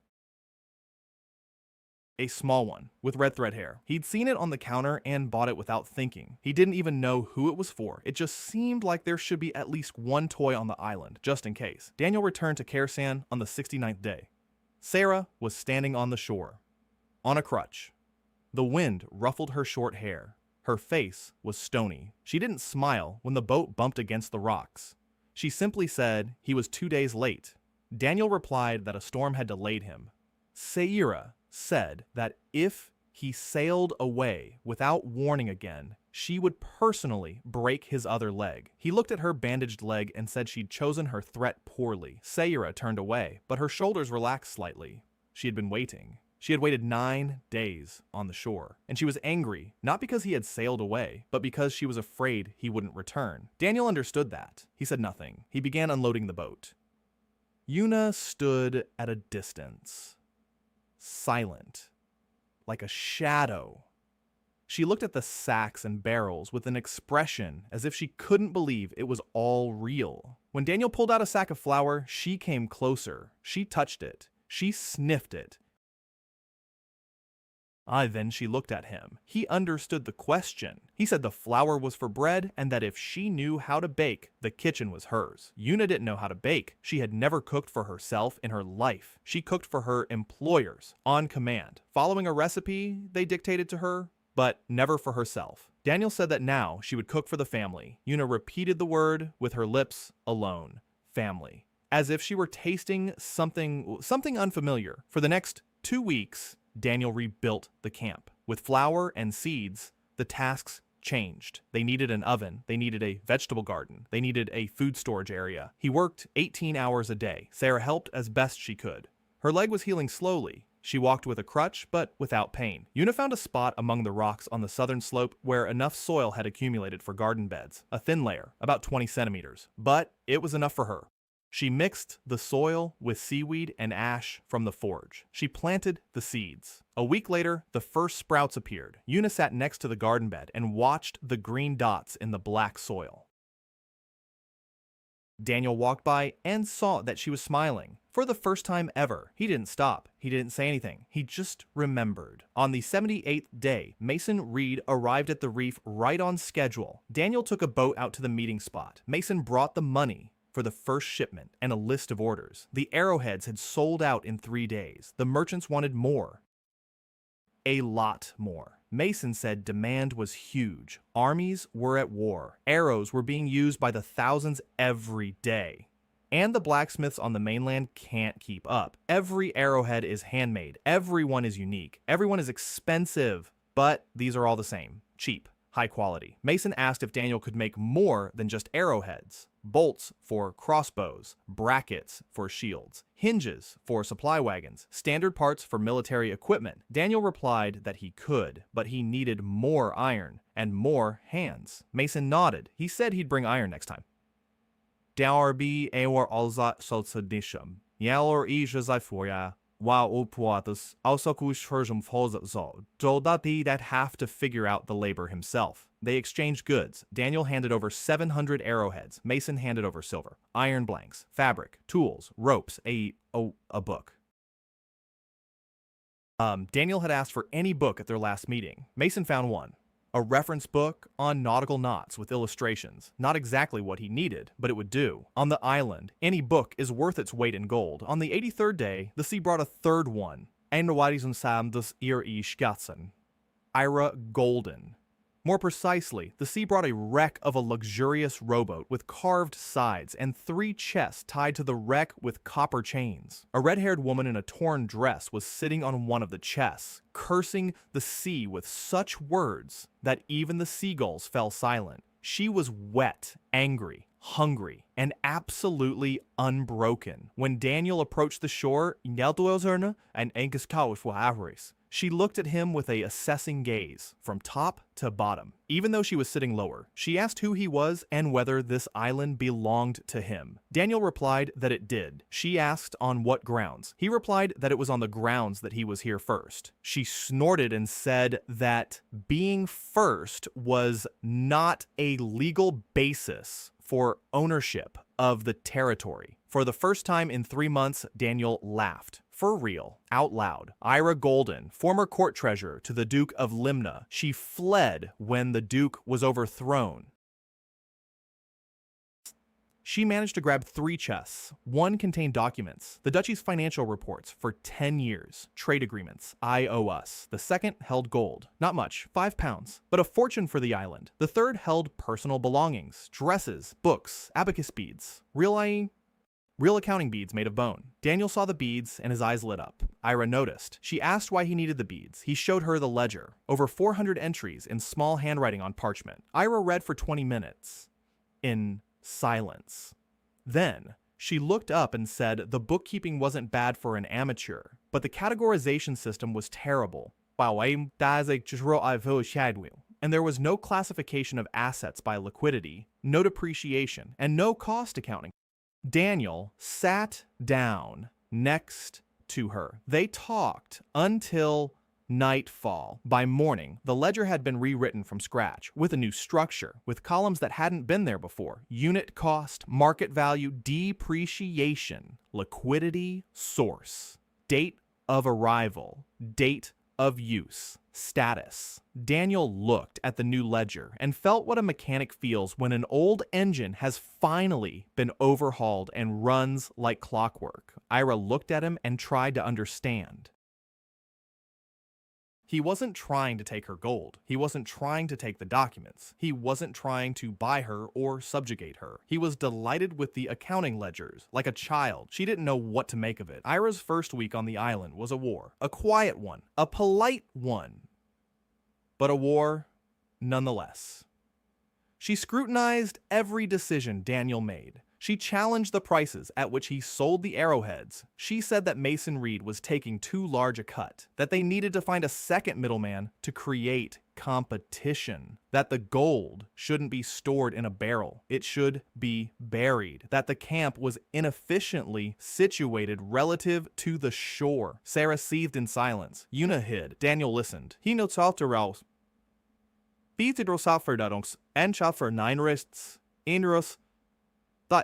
A small one, with red thread hair. He'd seen it on the counter and bought it without thinking. He didn't even know who it was for. It just seemed like there should be at least one toy on the island, just in case. Daniel returned to Kaersan on the 69th day. Sarah was standing on the shore, on a crutch. The wind ruffled her short hair. Her face was stony. She didn't smile when the boat bumped against the rocks. She simply said he was 2 days late. Daniel replied that a storm had delayed him. Sarah said that if he sailed away without warning again, she would personally break his other leg. He looked at her bandaged leg and said she'd chosen her threat poorly. Sarah turned away, but her shoulders relaxed slightly. She had been waiting. She had waited 9 days on the shore, and she was angry, not because he had sailed away, but because she was afraid he wouldn't return. Daniel understood that. He said nothing. He began unloading the boat. Yuna stood at a distance, silent, like a shadow. She looked at the sacks and barrels with an expression as if she couldn't believe it was all real. When Daniel pulled out a sack of flour, she came closer. She touched it. She sniffed it. Then she looked at him. He understood the question. He said the flour was for bread and that if she knew how to bake, the kitchen was hers. Yuna didn't know how to bake. She had never cooked for herself in her life. She cooked for her employers, on command, following a recipe they dictated to her, but never for herself. Daniel said that now she would cook for the family. Yuna repeated the word with her lips alone. Family. As if she were tasting something unfamiliar. For the next 2 weeks, Daniel rebuilt the camp. With flour and seeds, the tasks changed. They needed an oven. They needed a vegetable garden. They needed a food storage area. He worked 18 hours a day. Sarah helped as best she could. Her leg was healing slowly. She walked with a crutch, but without pain. Yuna found a spot among the rocks on the southern slope where enough soil had accumulated for garden beds. A thin layer, about 20 centimeters. But it was enough for her. She mixed the soil with seaweed and ash from the forge. She planted the seeds. A week later, the first sprouts appeared. Yuna sat next to the garden bed and watched the green dots in the black soil. Daniel walked by and saw that she was smiling. For the first time ever, he didn't stop. He didn't say anything. He just remembered. On the 78th day, Mason Reed arrived at the reef right on schedule. Daniel took a boat out to the meeting spot. Mason brought the money for the first shipment and a list of orders. The arrowheads had sold out in 3 days. The merchants wanted more. A lot more. Mason said demand was huge. Armies were at war. Arrows were being used by the thousands every day. And the blacksmiths on the mainland can't keep up. Every arrowhead is handmade. Everyone is unique. Everyone is expensive. But these are all the same. Cheap. High quality. Mason asked if Daniel could make more than just arrowheads. Bolts for crossbows, brackets for shields, hinges for supply wagons, standard parts for military equipment. Daniel replied that he could, but he needed more iron and more hands. Mason nodded. He said he'd bring iron next time. Darby Awar Alza Sotsadisham. Yalor Ija Wow Upuatus also Kushurjum Fozo. Doldati that have to figure out the labor himself. They exchanged goods. Daniel handed over 700 arrowheads. Mason handed over silver, iron blanks, fabric, tools, ropes, a book. Daniel had asked for any book at their last meeting. Mason found one. A reference book on nautical knots with illustrations. Not exactly what he needed, but it would do. On the island, any book is worth its weight in gold. On the 83rd day, the sea brought a third one. Ira Golden. More precisely, the sea brought a wreck of a luxurious rowboat with carved sides and 3 chests tied to the wreck with copper chains. A red-haired woman in a torn dress was sitting on one of the chests, cursing the sea with such words that even the seagulls fell silent. She was wet, angry, hungry, and absolutely unbroken. When Daniel approached the shore, She looked at him with a assessing gaze, from top to bottom. Even though she was sitting lower, she asked who he was and whether this island belonged to him. Daniel replied that it did. She asked on what grounds. He replied that it was on the grounds that he was here first. She snorted and said that being first was not a legal basis for ownership of the territory. For the first time in 3 months, Daniel laughed. For real, out loud. Ira Golden, former court treasurer to the Duke of Limna, she fled when the Duke was overthrown. She managed to grab 3 chests. One contained documents, the duchy's financial reports for 10 years, trade agreements, I owe us. The second held gold, not much, 5 pounds, but a fortune for the island. The third held personal belongings, dresses, books, abacus beads, real accounting beads made of bone. Daniel saw the beads and his eyes lit up. Ira noticed. She asked why he needed the beads. He showed her the ledger, over 400 entries in small handwriting on parchment. Ira read for 20 minutes in silence. Then she looked up and said the bookkeeping wasn't bad for an amateur, but the categorization system was terrible. And there was no classification of assets by liquidity, no depreciation, and no cost accounting. Daniel sat down next to her. They talked until nightfall. By morning, the ledger had been rewritten from scratch, with a new structure, with columns that hadn't been there before. Unit cost, market value, depreciation, liquidity, source, date of arrival, date of use, status. Daniel looked at the new ledger and felt what a mechanic feels when an old engine has finally been overhauled and runs like clockwork. Ira looked at him and tried to understand. He wasn't trying to take her gold. He wasn't trying to take the documents. He wasn't trying to buy her or subjugate her. He was delighted with the accounting ledgers, like a child. She didn't know what to make of it. Ira's first week on the island was a war. A quiet one. A polite one. But a war nonetheless. She scrutinized every decision Daniel made. She challenged the prices at which he sold the arrowheads. She said that Mason Reed was taking too large a cut, that they needed to find a second middleman to create competition, that the gold shouldn't be stored in a barrel, it should be buried, that the camp was inefficiently situated relative to the shore. Sarah seethed in silence. Una hid. Daniel listened. He notes after Rouse. Beatidrosaferdadonks and for 9 wrists, Indros.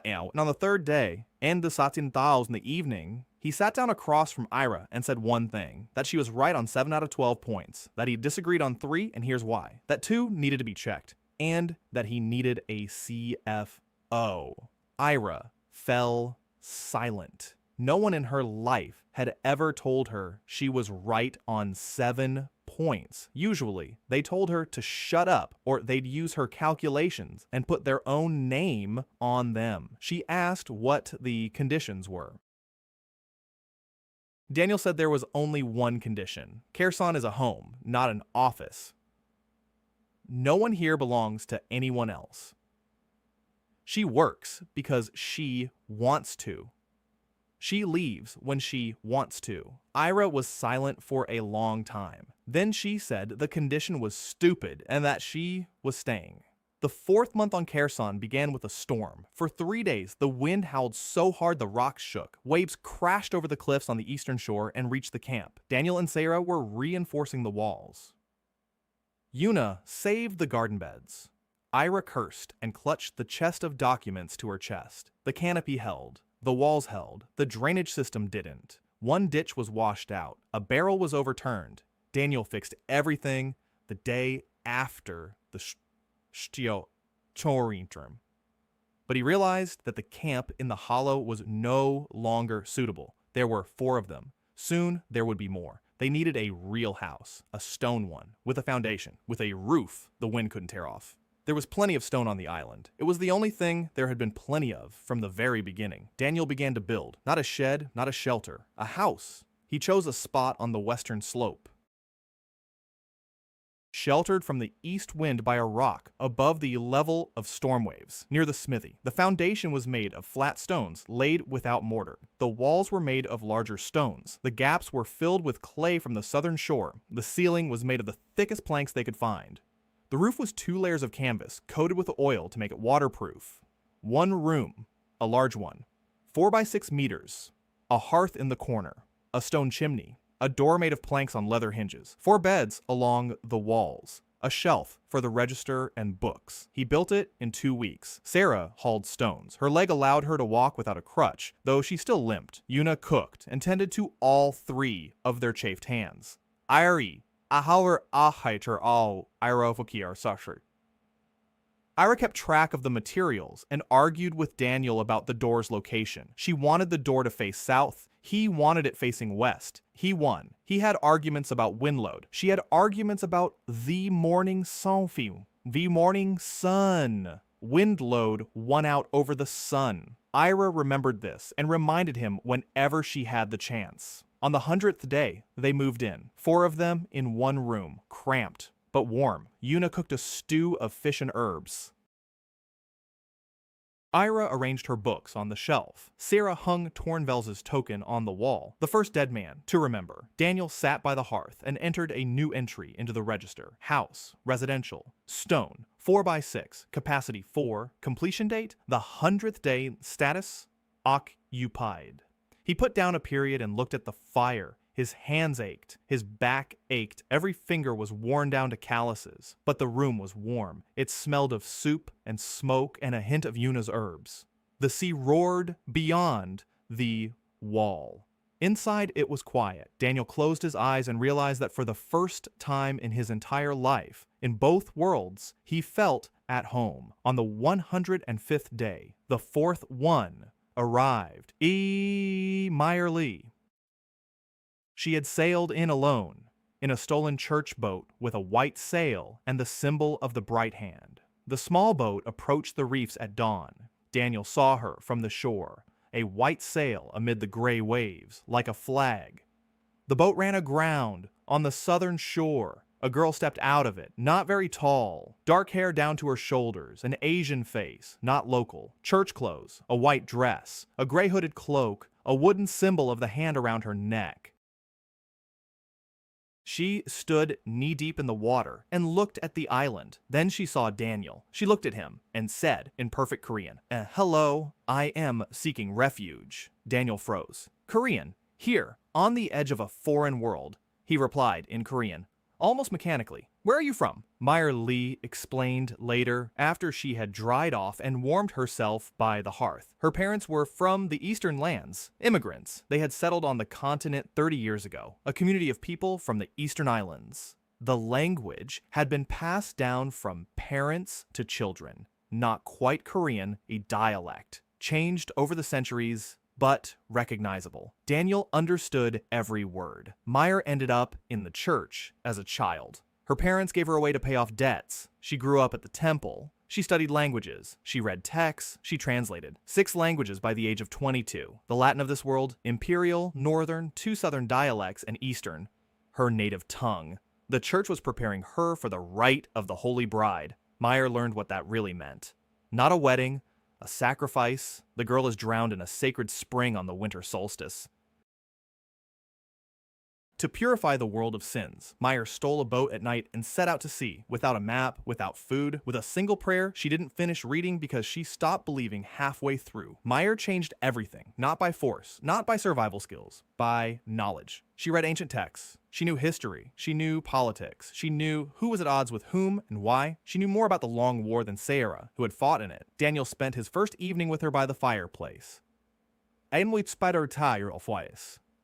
And on the third day, and the Satin Thaos in the evening, he sat down across from Ira and said one thing, that she was right on 7 out of 12 points, that he disagreed on 3, and here's why, that 2 needed to be checked, and that he needed a CFO. Ira fell silent. No one in her life had ever told her she was right on 7 points. Usually, they told her to shut up, or they'd use her calculations and put their own name on them. She asked what the conditions were. Daniel said there was only one condition. Kaersan is a home, not an office. No one here belongs to anyone else. She works because she wants to. She leaves when she wants to. Ira was silent for a long time. Then she said the condition was stupid and that she was staying. The 4th month on Kaersan began with a storm. For 3 days, the wind howled so hard the rocks shook. Waves crashed over the cliffs on the eastern shore and reached the camp. Daniel and Sarah were reinforcing the walls. Una saved the garden beds. Ira cursed and clutched the chest of documents to her chest. The canopy held. The walls held. The drainage system didn't. One ditch was washed out. A barrel was overturned. Daniel fixed everything the day after the Torintrum. But he realized that the camp in the hollow was no longer suitable. There were 4 of them. Soon there would be more. They needed a real house, a stone one, with a foundation, with a roof the wind couldn't tear off. There was plenty of stone on the island. It was the only thing there had been plenty of from the very beginning. Daniel began to build. Not a shed, not a shelter. A house. He chose a spot on the western slope. sheltered from the east wind by a rock above the level of storm waves, near the smithy. The foundation was made of flat stones laid without mortar. The walls were made of larger stones. The gaps were filled with clay from the southern shore. The ceiling was made of the thickest planks they could find. The roof was 2 layers of canvas, coated with oil to make it waterproof. 1 room, a large one, 4 by 6 meters, a hearth in the corner, a stone chimney, a door made of planks on leather hinges, 4 beds along the walls, a shelf for the register and books. He built it in 2 weeks. Sarah hauled stones. Her leg allowed her to walk without a crutch, though she still limped. Yuna cooked and tended to all 3 of their chafed hands. Ira, ahauer ahiter all irofokir sashri. Ira kept track of the materials and argued with Daniel about the door's location. She wanted the door to face south. He wanted it facing west. He won. He had arguments about wind load. She had arguments about the morning sunfilm, the morning sun. Wind load won out over the sun. Ira remembered this and reminded him whenever she had the chance. On the 100th day, they moved in, 4 of them in 1 room, cramped but warm. Yuna cooked a stew of fish and herbs. Ira arranged her books on the shelf. Sarah hung Tornvels's token on the wall, the first dead man, to remember. Daniel sat by the hearth and entered a new entry into the register. House, residential, stone, 4 by 6, capacity 4, completion date, the 100th day, status, occupied. He put down a period and looked at the fire. His hands ached, his back ached, every finger was worn down to calluses, but the room was warm. It smelled of soup and smoke and a hint of Yuna's herbs. The sea roared beyond the wall. Inside, it was quiet. Daniel closed his eyes and realized that for the first time in his entire life, in both worlds, he felt at home. On the 105th day, the 4th one arrived. Meyer Lee. She had sailed in alone, in a stolen church boat with a white sail and the symbol of the bright hand. The small boat approached the reefs at dawn. Daniel saw her from the shore, a white sail amid the gray waves, like a flag. The boat ran aground on the southern shore. A girl stepped out of it, not very tall, dark hair down to her shoulders, an Asian face, not local, church clothes, a white dress, a gray hooded cloak, a wooden symbol of the hand around her neck. She stood knee-deep in the water and looked at the island. Then she saw Daniel. She looked at him and said in perfect Korean, "Hello, I am seeking refuge." Daniel froze. "Korean, here, on the edge of a foreign world." He replied in Korean, almost mechanically. "Where are you from?" Meyer Lee explained later, after she had dried off and warmed herself by the hearth. Her parents were from the eastern lands, immigrants. They had settled on the continent 30 years ago, a community of people from the eastern islands. The language had been passed down from parents to children, not quite Korean, a dialect, changed over the centuries, but recognizable. Daniel understood every word. Meyer ended up in the church as a child. Her parents gave her away to pay off debts. She grew up at the temple. She studied languages. She read texts. She translated 6 languages by the age of 22. The Latin of this world, Imperial, Northern, 2 Southern dialects, and Eastern, her native tongue. The church was preparing her for the rite of the Holy Bride. Meyer learned what that really meant. Not a wedding, a sacrifice. The girl is drowned in a sacred spring on the winter solstice. To purify the world of sins, Meyer stole a boat at night and set out to sea, without a map, without food, with a single prayer she didn't finish reading because she stopped believing halfway through. Meyer changed everything, not by force, not by survival skills, by knowledge. She read ancient texts. She knew history. She knew politics. She knew who was at odds with whom and why. She knew more about the Long War than Sarah, who had fought in it. Daniel spent his first evening with her by the fireplace.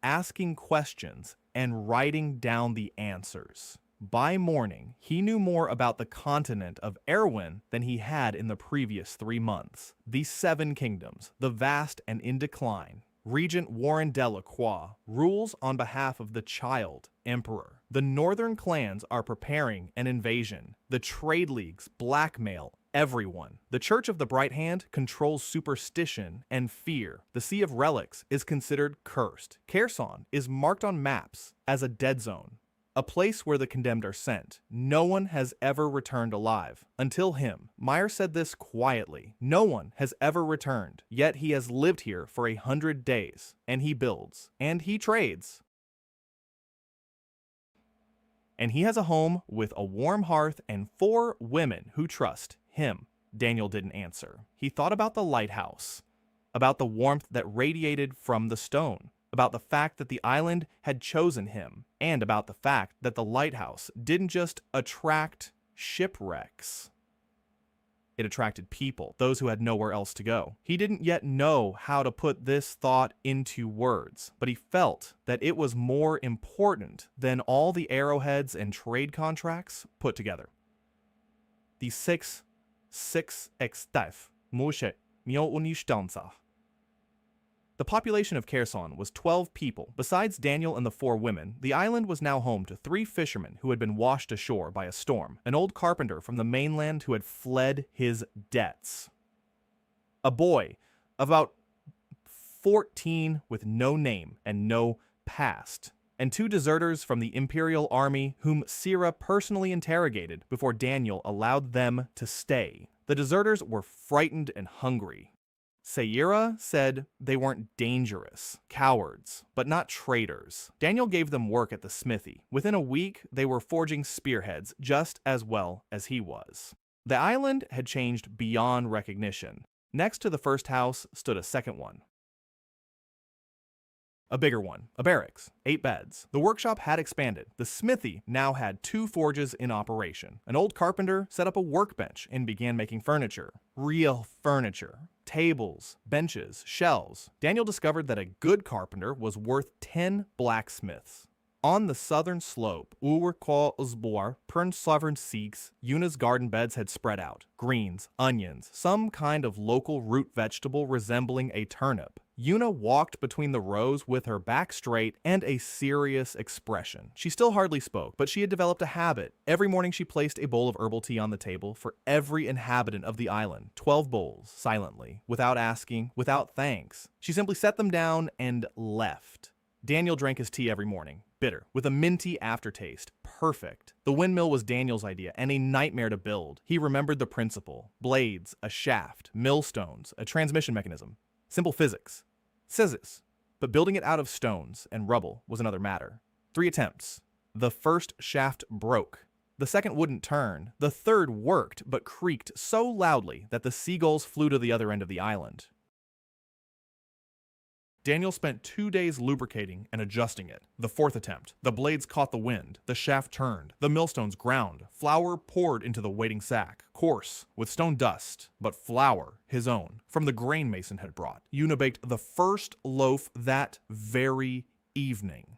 Asking questions and writing down the answers. By morning, he knew more about the continent of Erwin than he had in the previous 3 months. The 7 kingdoms, the vast and in decline. Regent Warren Delacroix rules on behalf of the child emperor. The northern clans are preparing an invasion. The trade leagues blackmail everyone. The Church of the Bright Hand controls superstition and fear. The Sea of Relics is considered cursed. Kaersan is marked on maps as a dead zone. a place where the condemned are sent. No one has ever returned alive. Until him. Meyer said this quietly. No one has ever returned, yet he has lived here for 100 days, and he builds, and he trades. And he has a home with a warm hearth and 4 women who trust him. Daniel didn't answer. He thought about the lighthouse, about the warmth that radiated from the stone, about the fact that the island had chosen him, and about the fact that the lighthouse didn't just attract shipwrecks. It attracted people, those who had nowhere else to go. He didn't yet know how to put this thought into words, but he felt that it was more important than all the arrowheads and trade contracts put together. The six extaf mushe mio unistanza. The population of Kaersan was 12 people. Besides Daniel and the 4 women, the island was now home to 3 fishermen who had been washed ashore by a storm, an old carpenter from the mainland who had fled his debts, a boy of about 14 with no name and no past, and 2 deserters from the Imperial Army whom Sira personally interrogated before Daniel allowed them to stay. The deserters were frightened and hungry. Sayira said they weren't dangerous, cowards, but not traitors. Daniel gave them work at the smithy. Within a week, they were forging spearheads just as well as he was. The island had changed beyond recognition. Next to the first house stood a second one. A bigger one, a barracks, 8 beds. The workshop had expanded. The smithy now had 2 forges in operation. An old carpenter set up a workbench and began making furniture. Real furniture. Tables, benches, shelves. Daniel discovered that a good carpenter was worth 10 blacksmiths. On the southern slope, Uwar Pern Sovereign Seeks, Yuna's garden beds had spread out. Greens, onions, some kind of local root vegetable resembling a turnip. Yuna walked between the rows with her back straight and a serious expression. She still hardly spoke, but she had developed a habit. Every morning she placed a bowl of herbal tea on the table for every inhabitant of the island. 12 bowls, silently, without asking, without thanks. She simply set them down and left. Daniel drank his tea every morning, bitter, with a minty aftertaste. Perfect. The windmill was Daniel's idea and a nightmare to build. He remembered the principle. Blades, a shaft, millstones, a transmission mechanism. Simple physics. Scissors. But building it out of stones and rubble was another matter. 3 attempts. The first shaft broke. The second wouldn't turn. The third worked, but creaked so loudly that the seagulls flew to the other end of the island. Daniel spent 2 days lubricating and adjusting it. The 4th attempt. The blades caught the wind. The shaft turned. The millstones ground. Flour poured into the waiting sack. Coarse, with stone dust, but flour, his own, from the grain Mason had brought. Yuna baked the first loaf that very evening.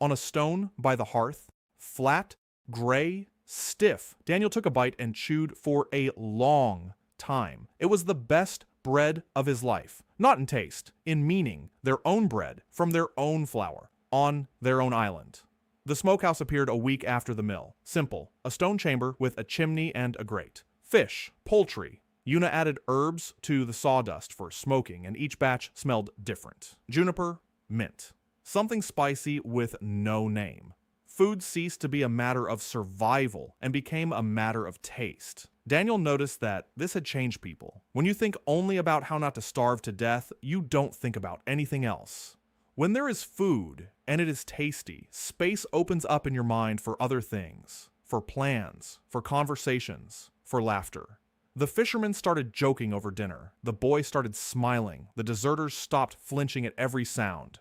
On a stone by the hearth, flat, gray, stiff. Daniel took a bite and chewed for a long time. It was the best bread of his life. Not in taste, in meaning, their own bread, from their own flour, on their own island. The smokehouse appeared a week after the mill. Simple, a stone chamber with a chimney and a grate. Fish, poultry. Yuna added herbs to the sawdust for smoking, and each batch smelled different. Juniper, mint. Something spicy with no name. Food ceased to be a matter of survival and became a matter of taste. Daniel noticed that this had changed people. When you think only about how not to starve to death, you don't think about anything else. When there is food and it is tasty, space opens up in your mind for other things, for plans, for conversations, for laughter. The fishermen started joking over dinner. The boy started smiling. The deserters stopped flinching at every sound.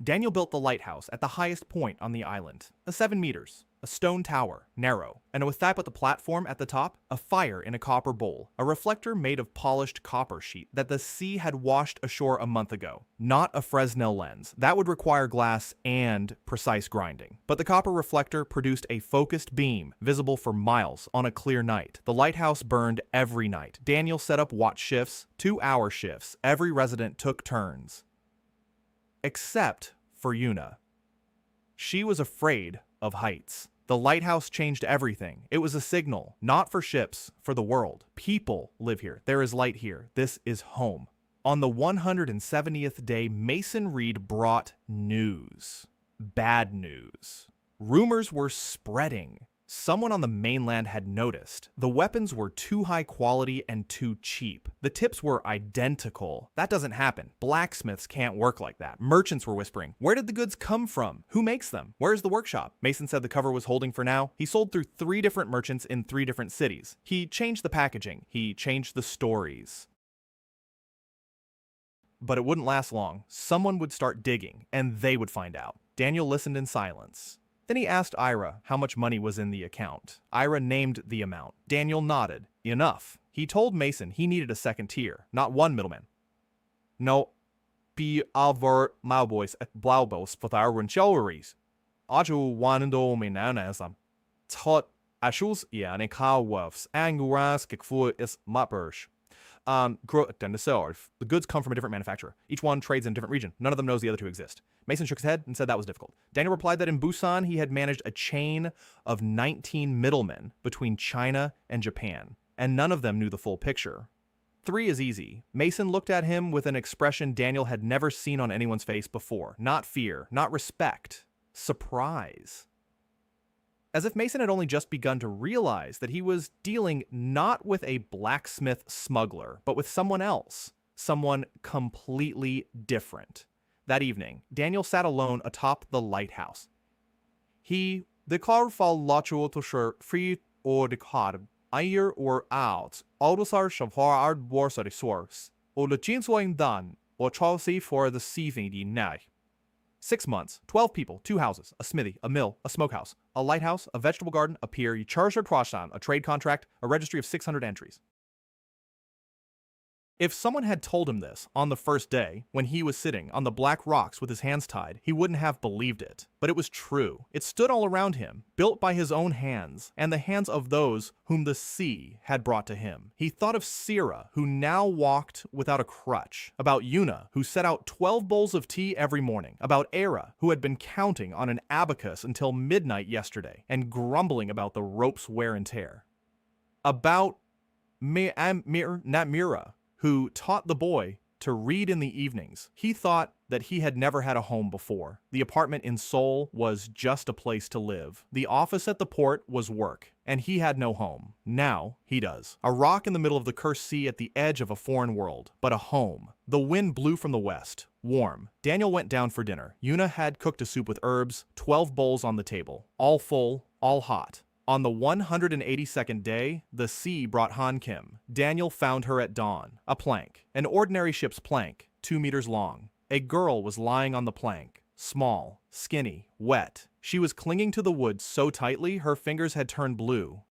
Daniel built the lighthouse at the highest point on the island, 7 meters, a stone tower, narrow, and with that but the platform at the top, a fire in a copper bowl, a reflector made of polished copper sheet that the sea had washed ashore a month ago. Not a Fresnel lens, that would require glass and precise grinding. But the copper reflector produced a focused beam, visible for miles on a clear night. The lighthouse burned every night. Daniel set up watch shifts, 2-hour shifts. Every resident took turns. Except for Yuna. She was afraid of heights. The lighthouse changed everything. It was a signal, not for ships, for the world. People live here. There is light here. This is home. On the 170th day, Mason Reed brought news. bad news. Rumors were spreading. Someone on the mainland had noticed. The weapons were too high quality and too cheap. The tips were identical. That doesn't happen. Blacksmiths can't work like that. Merchants were whispering, where did the goods come from? Who makes them? Where's the workshop? Mason said the cover was holding for now. He sold through 3 different merchants in 3 different cities. He changed the packaging. He changed the stories. But it wouldn't last long. Someone would start digging, and they would find out. Daniel listened in silence. Then he asked Ira how much money was in the account. Ira named the amount. Daniel nodded. Enough. He told Mason he needed a second tier, not one middleman. No, be over Malboys at Blaubos for our runchoweries. Aju wanendo minanasam. Tot ashus and a cowwolves, anguras kikfu is mappersh. The goods come from a different manufacturer. Each one trades in a different region. None of them knows the other two exist. Mason shook his head and said that was difficult. Daniel replied that in Busan, he had managed a chain of 19 middlemen between China and Japan, and none of them knew the full picture. 3 is easy. Mason looked at him with an expression Daniel had never seen on anyone's face before. Not fear, not respect. Surprise. As if Mason had only just begun to realize that he was dealing not with a blacksmith smuggler, but with someone else, someone completely different. That evening, Daniel sat alone atop the lighthouse. He dekar fall lacho to shir free or dekar ayer or out, aldosar shavhar ard borsari source, or the jinswing done, or Chelsea for the seething di nai. 6 months, 12 people, 2 houses, a smithy, a mill, a smokehouse, a lighthouse, a vegetable garden, a pier, you charge your Kaersan, a trade contract, a registry of 600 entries. If someone had told him this on the first day, when he was sitting on the black rocks with his hands tied, he wouldn't have believed it. But it was true. It stood all around him, built by his own hands, and the hands of those whom the sea had brought to him. He thought of Sira, who now walked without a crutch, about Yuna, who set out 12 bowls of tea every morning, about Era, who had been counting on an abacus until midnight yesterday, and grumbling about the rope's wear and tear. About Namira, who taught the boy to read in the evenings. He thought that he had never had a home before. The apartment in Seoul was just a place to live. The office at the port was work, and he had no home. Now he does. A rock in the middle of the cursed sea at the edge of a foreign world, but a home. The wind blew from the west, warm. Daniel went down for dinner. Yuna had cooked a soup with herbs, 12 bowls on the table, all full, all hot. On the 182nd day, the sea brought Han Kim. Daniel found her at dawn. A plank. An ordinary ship's plank, 2 meters long. A girl was lying on the plank. Small, skinny, wet. She was clinging to the wood so tightly her fingers had turned blue.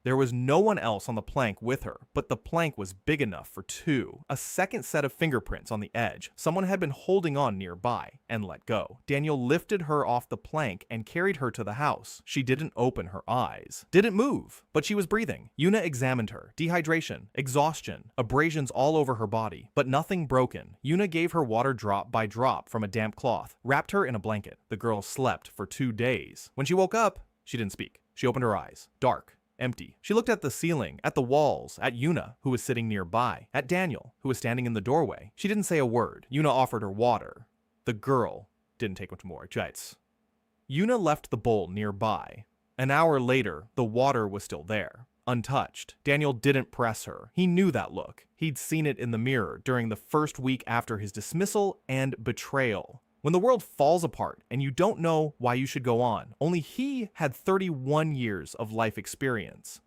There was no one else on the plank with her, but the plank was big enough for 2. A second set of fingerprints on the edge. Someone had been holding on nearby and let go. Daniel lifted her off the plank and carried her to the house. She didn't open her eyes, didn't move, but she was breathing. Yuna examined her. Dehydration, exhaustion, abrasions all over her body, but nothing broken. Yuna gave her water drop by drop from a damp cloth, wrapped her in a blanket. The girl slept for 2 days. When she woke up, she didn't speak. She opened her eyes, dark, empty. She looked at the ceiling, at the walls, at Yuna, who was sitting nearby, at Daniel, who was standing in the doorway. She didn't say a word. Yuna offered her water. The girl didn't take much more. Yuna left the bowl nearby. An hour later, the water was still there, untouched. Daniel didn't press her. He knew that look. He'd seen it in the mirror during the first week after his dismissal and betrayal. When the world falls apart and you don't know why you should go on, only he had 31 years of life experience.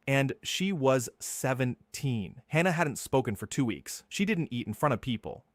And she was 17. Hannah hadn't spoken for 2 weeks. She didn't eat in front of people.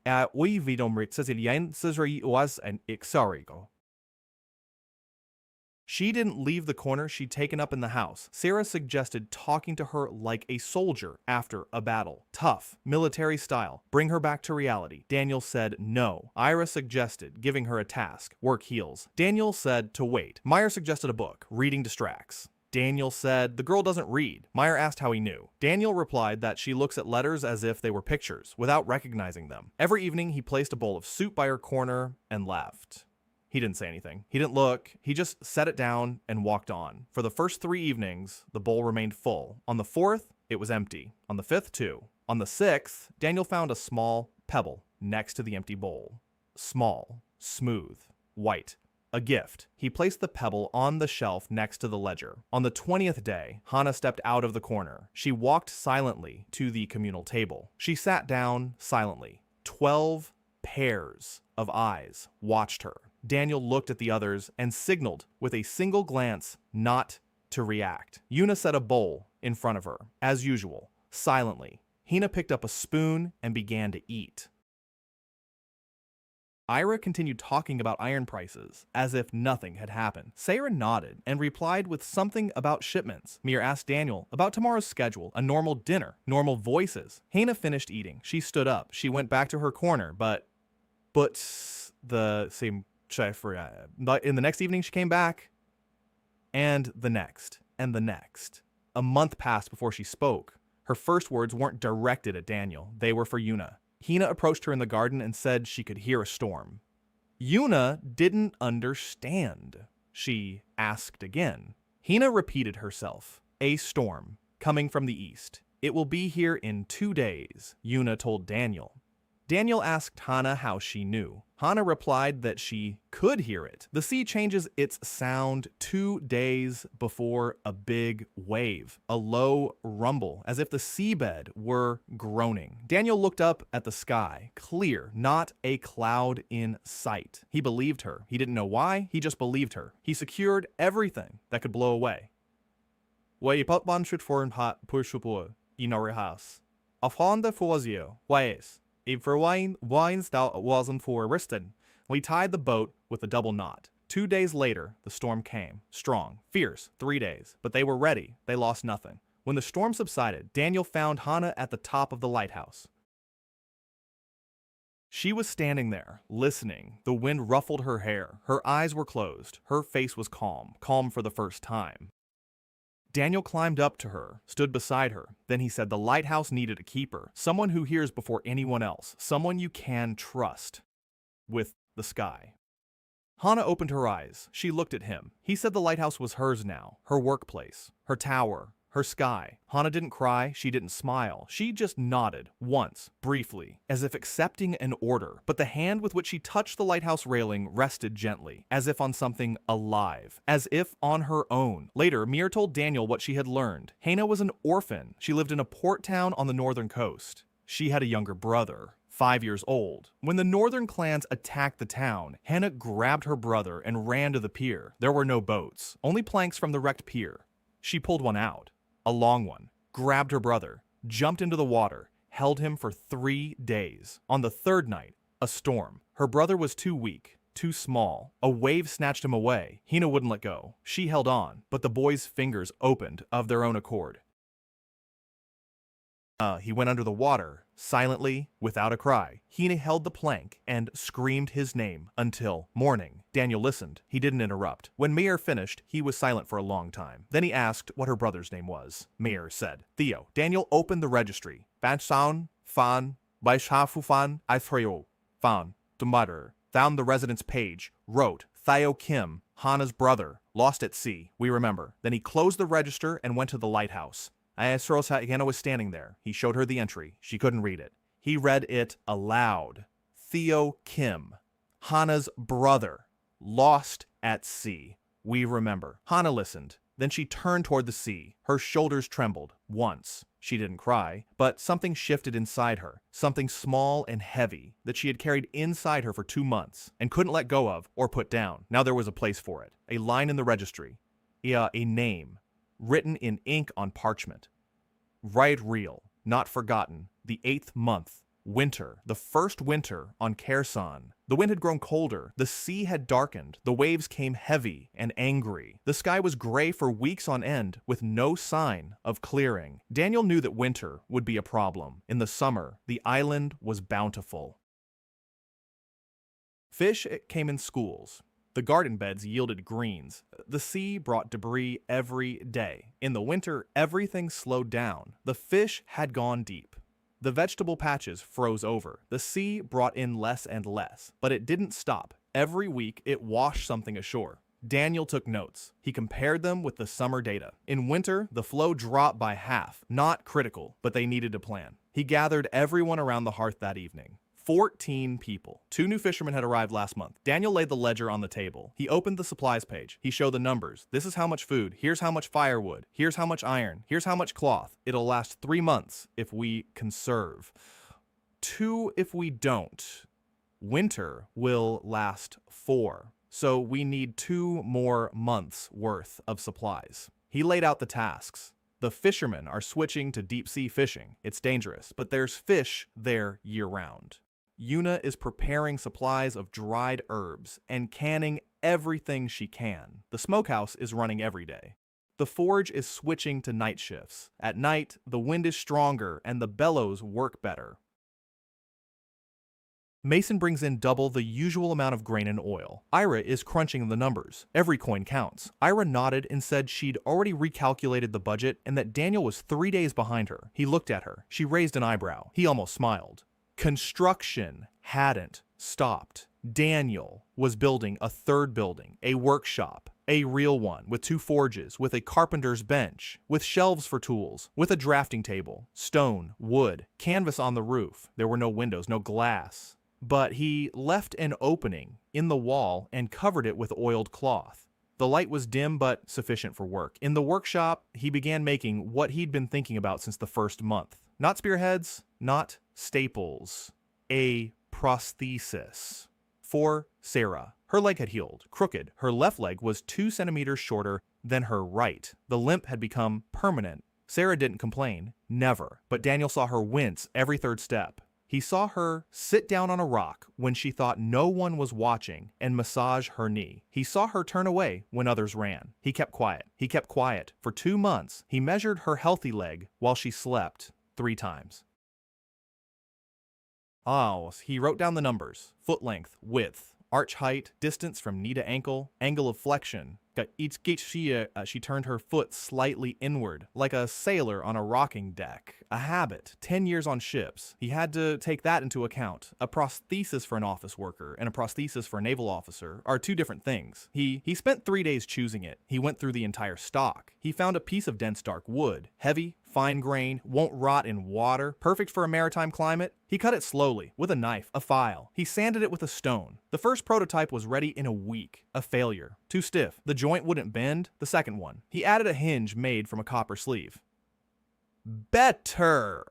She didn't leave the corner she'd taken up in the house. Sarah suggested talking to her like a soldier after a battle. Tough, military style. Bring her back to reality. Daniel said no. Ira suggested giving her a task. Work heals. Daniel said to wait. Meyer suggested a book. Reading distracts. Daniel said the girl doesn't read. Meyer asked how he knew. Daniel replied that she looks at letters as if they were pictures, without recognizing them. Every evening, he placed a bowl of soup by her corner and left. He didn't say anything. He didn't look. He just set it down and walked on. For the first 3 evenings, the bowl remained full. On the 4th, it was empty. On the 5th, too. On the 6th, Daniel found a small pebble. next to the empty bowl. Small, smooth, white. A gift. He placed the pebble on the shelf next to the ledger. On the 20th day, Hana stepped out of the corner. She walked silently to the communal table. She sat down silently. 12 pairs of eyes watched her. Daniel looked at the others and signaled with a single glance not to react. Yuna set a bowl in front of her, as usual, silently. Hina picked up a spoon and began to eat. Ira continued talking about iron prices, as if nothing had happened. Sarah nodded and replied with something about shipments. Mir asked Daniel about tomorrow's schedule, a normal dinner, normal voices. Hina finished eating. She stood up. She went back to her corner, but the same chef. But in the next evening, she came back, and the next, and the next. A month passed before she spoke. Her first words weren't directed at Daniel. They were for Yuna. Hina approached her in the garden and said she could hear a storm. Yuna didn't understand. She asked again. Hina repeated herself. A storm, coming from the east. It will be here in 2 days, Yuna told Daniel. Daniel asked Hana how she knew. Hana replied that she could hear it. The sea changes its sound 2 days before a big wave, a low rumble, as if the seabed were groaning. Daniel looked up at the sky, clear, not a cloud in sight. He believed her. He didn't know why, he just believed her. He secured everything that could blow away. I for wines that wasn't for Riston. We tied the boat with a double knot. 2 days later, the storm came. Strong, fierce, 3 days. But they were ready. They lost nothing. When the storm subsided, Daniel found Hana at the top of the lighthouse. She was standing there, listening. The wind ruffled her hair. Her eyes were closed. Her face was calm, calm for the first time. Daniel climbed up to her, stood beside her. Then he said the lighthouse needed a keeper, someone who hears before anyone else, someone you can trust. With the sky. Hana opened her eyes. She looked at him. He said the lighthouse was hers now, her workplace, her tower, her sky. Hana didn't cry, she didn't smile. She just nodded, once, briefly, as if accepting an order. But the hand with which she touched the lighthouse railing rested gently, as if on something alive, as if on her own. Later, Mir told Daniel what she had learned. Hana was an orphan. She lived in a port town on the northern coast. She had a younger brother, 5 years old. When the northern clans attacked the town, Hana grabbed her brother and ran to the pier. There were no boats, only planks from the wrecked pier. She pulled one out. A long one, grabbed her brother, jumped into the water, held him for 3 days. On the 3rd night, a storm. Her brother was too weak, too small. A wave snatched him away. Hina wouldn't let go. She held on, but the boy's fingers opened of their own accord. He went under the water, silently, without a cry. Hina held the plank and screamed his name until morning. Daniel listened. He didn't interrupt. When Meir finished, he was silent for a long time. Then he asked what her brother's name was. Meir said, Theo. Daniel opened the registry. Bansoun, Fan, Baishafu Fan, Ifreo, Fan, Tumbutter. Found the residence page. Wrote, Theo Kim, Hana's brother, lost at sea. We remember. Then he closed the register and went to the lighthouse. Hana was standing there. He showed her the entry. She couldn't read it. He read it aloud. Theo Kim, Hana's brother, lost at sea. We remember. Hana listened. Then she turned toward the sea. Her shoulders trembled. Once. She didn't cry, but something shifted inside her. Something small and heavy that she had carried inside her for 2 months and couldn't let go of or put down. Now there was a place for it. A line in the registry. A name. Written in ink on parchment. Right real, not forgotten, the 8th month, winter, the first winter on Kaersan. The wind had grown colder, the sea had darkened, the waves came heavy and angry. The sky was gray for weeks on end, with no sign of clearing. Daniel knew that winter would be a problem. In the summer, the island was bountiful. Fish came in schools. The garden beds yielded greens. The sea brought debris every day. In the winter, everything slowed down. The fish had gone deep. The vegetable patches froze over. The sea brought in less and less, but it didn't stop. Every week, it washed something ashore. Daniel took notes. He compared them with the summer data. In winter, the flow dropped by half. Not critical, but they needed a plan. He gathered everyone around the hearth that evening. 14 people. 2 new fishermen had arrived last month. Daniel laid the ledger on the table. He opened the supplies page. He showed the numbers. This is how much food. Here's how much firewood. Here's how much iron. Here's how much cloth. It'll last 3 months if we conserve. 2 if we don't. Winter will last 4. So we need 2 more months worth of supplies. He laid out the tasks. The fishermen are switching to deep-sea fishing. It's dangerous, but there's fish there year-round. Yuna is preparing supplies of dried herbs and canning everything she can. The smokehouse is running every day. The forge is switching to night shifts. At night, the wind is stronger and the bellows work better. Mason brings in double the usual amount of grain and oil. Ira is crunching the numbers. Every coin counts. Ira nodded and said she'd already recalculated the budget and that Daniel was 3 days behind her. He looked at her. She raised an eyebrow. He almost smiled. Construction hadn't stopped. Daniel was building a 3rd building, a workshop, a real one, with 2 forges, with a carpenter's bench, with shelves for tools, with a drafting table, stone, wood, canvas on the roof. There were no windows, no glass. But he left an opening in the wall and covered it with oiled cloth. The light was dim but sufficient for work. In the workshop, he began making what he'd been thinking about since the first month. Not spearheads, not staples. A prosthesis. For Sarah. Her leg had healed, crooked. Her left leg was 2 centimeters shorter than her right. The limp had become permanent. Sarah didn't complain. Never. But Daniel saw her wince every 3rd step. He saw her sit down on a rock when she thought no one was watching and massage her knee. He saw her turn away when others ran. He kept quiet. He kept quiet. For 2 months, he measured her healthy leg while she slept 3 times. He wrote down the numbers. Foot length, width, arch height, distance from knee to ankle, angle of flexion. She turned her foot slightly inward, like a sailor on a rocking deck. A habit. 10 years on ships. He had to take that into account. A prosthesis for an office worker and a prosthesis for a naval officer are 2 different things. He spent 3 days choosing it. He went through the entire stock. He found a piece of dense dark wood. Heavy, fine grain, won't rot in water, perfect for a maritime climate. He cut it slowly, with a knife, a file. He sanded it with a stone. The first prototype was ready in a week. A failure. Too stiff. The joint wouldn't bend. The second one. He added a hinge made from a copper sleeve. Better.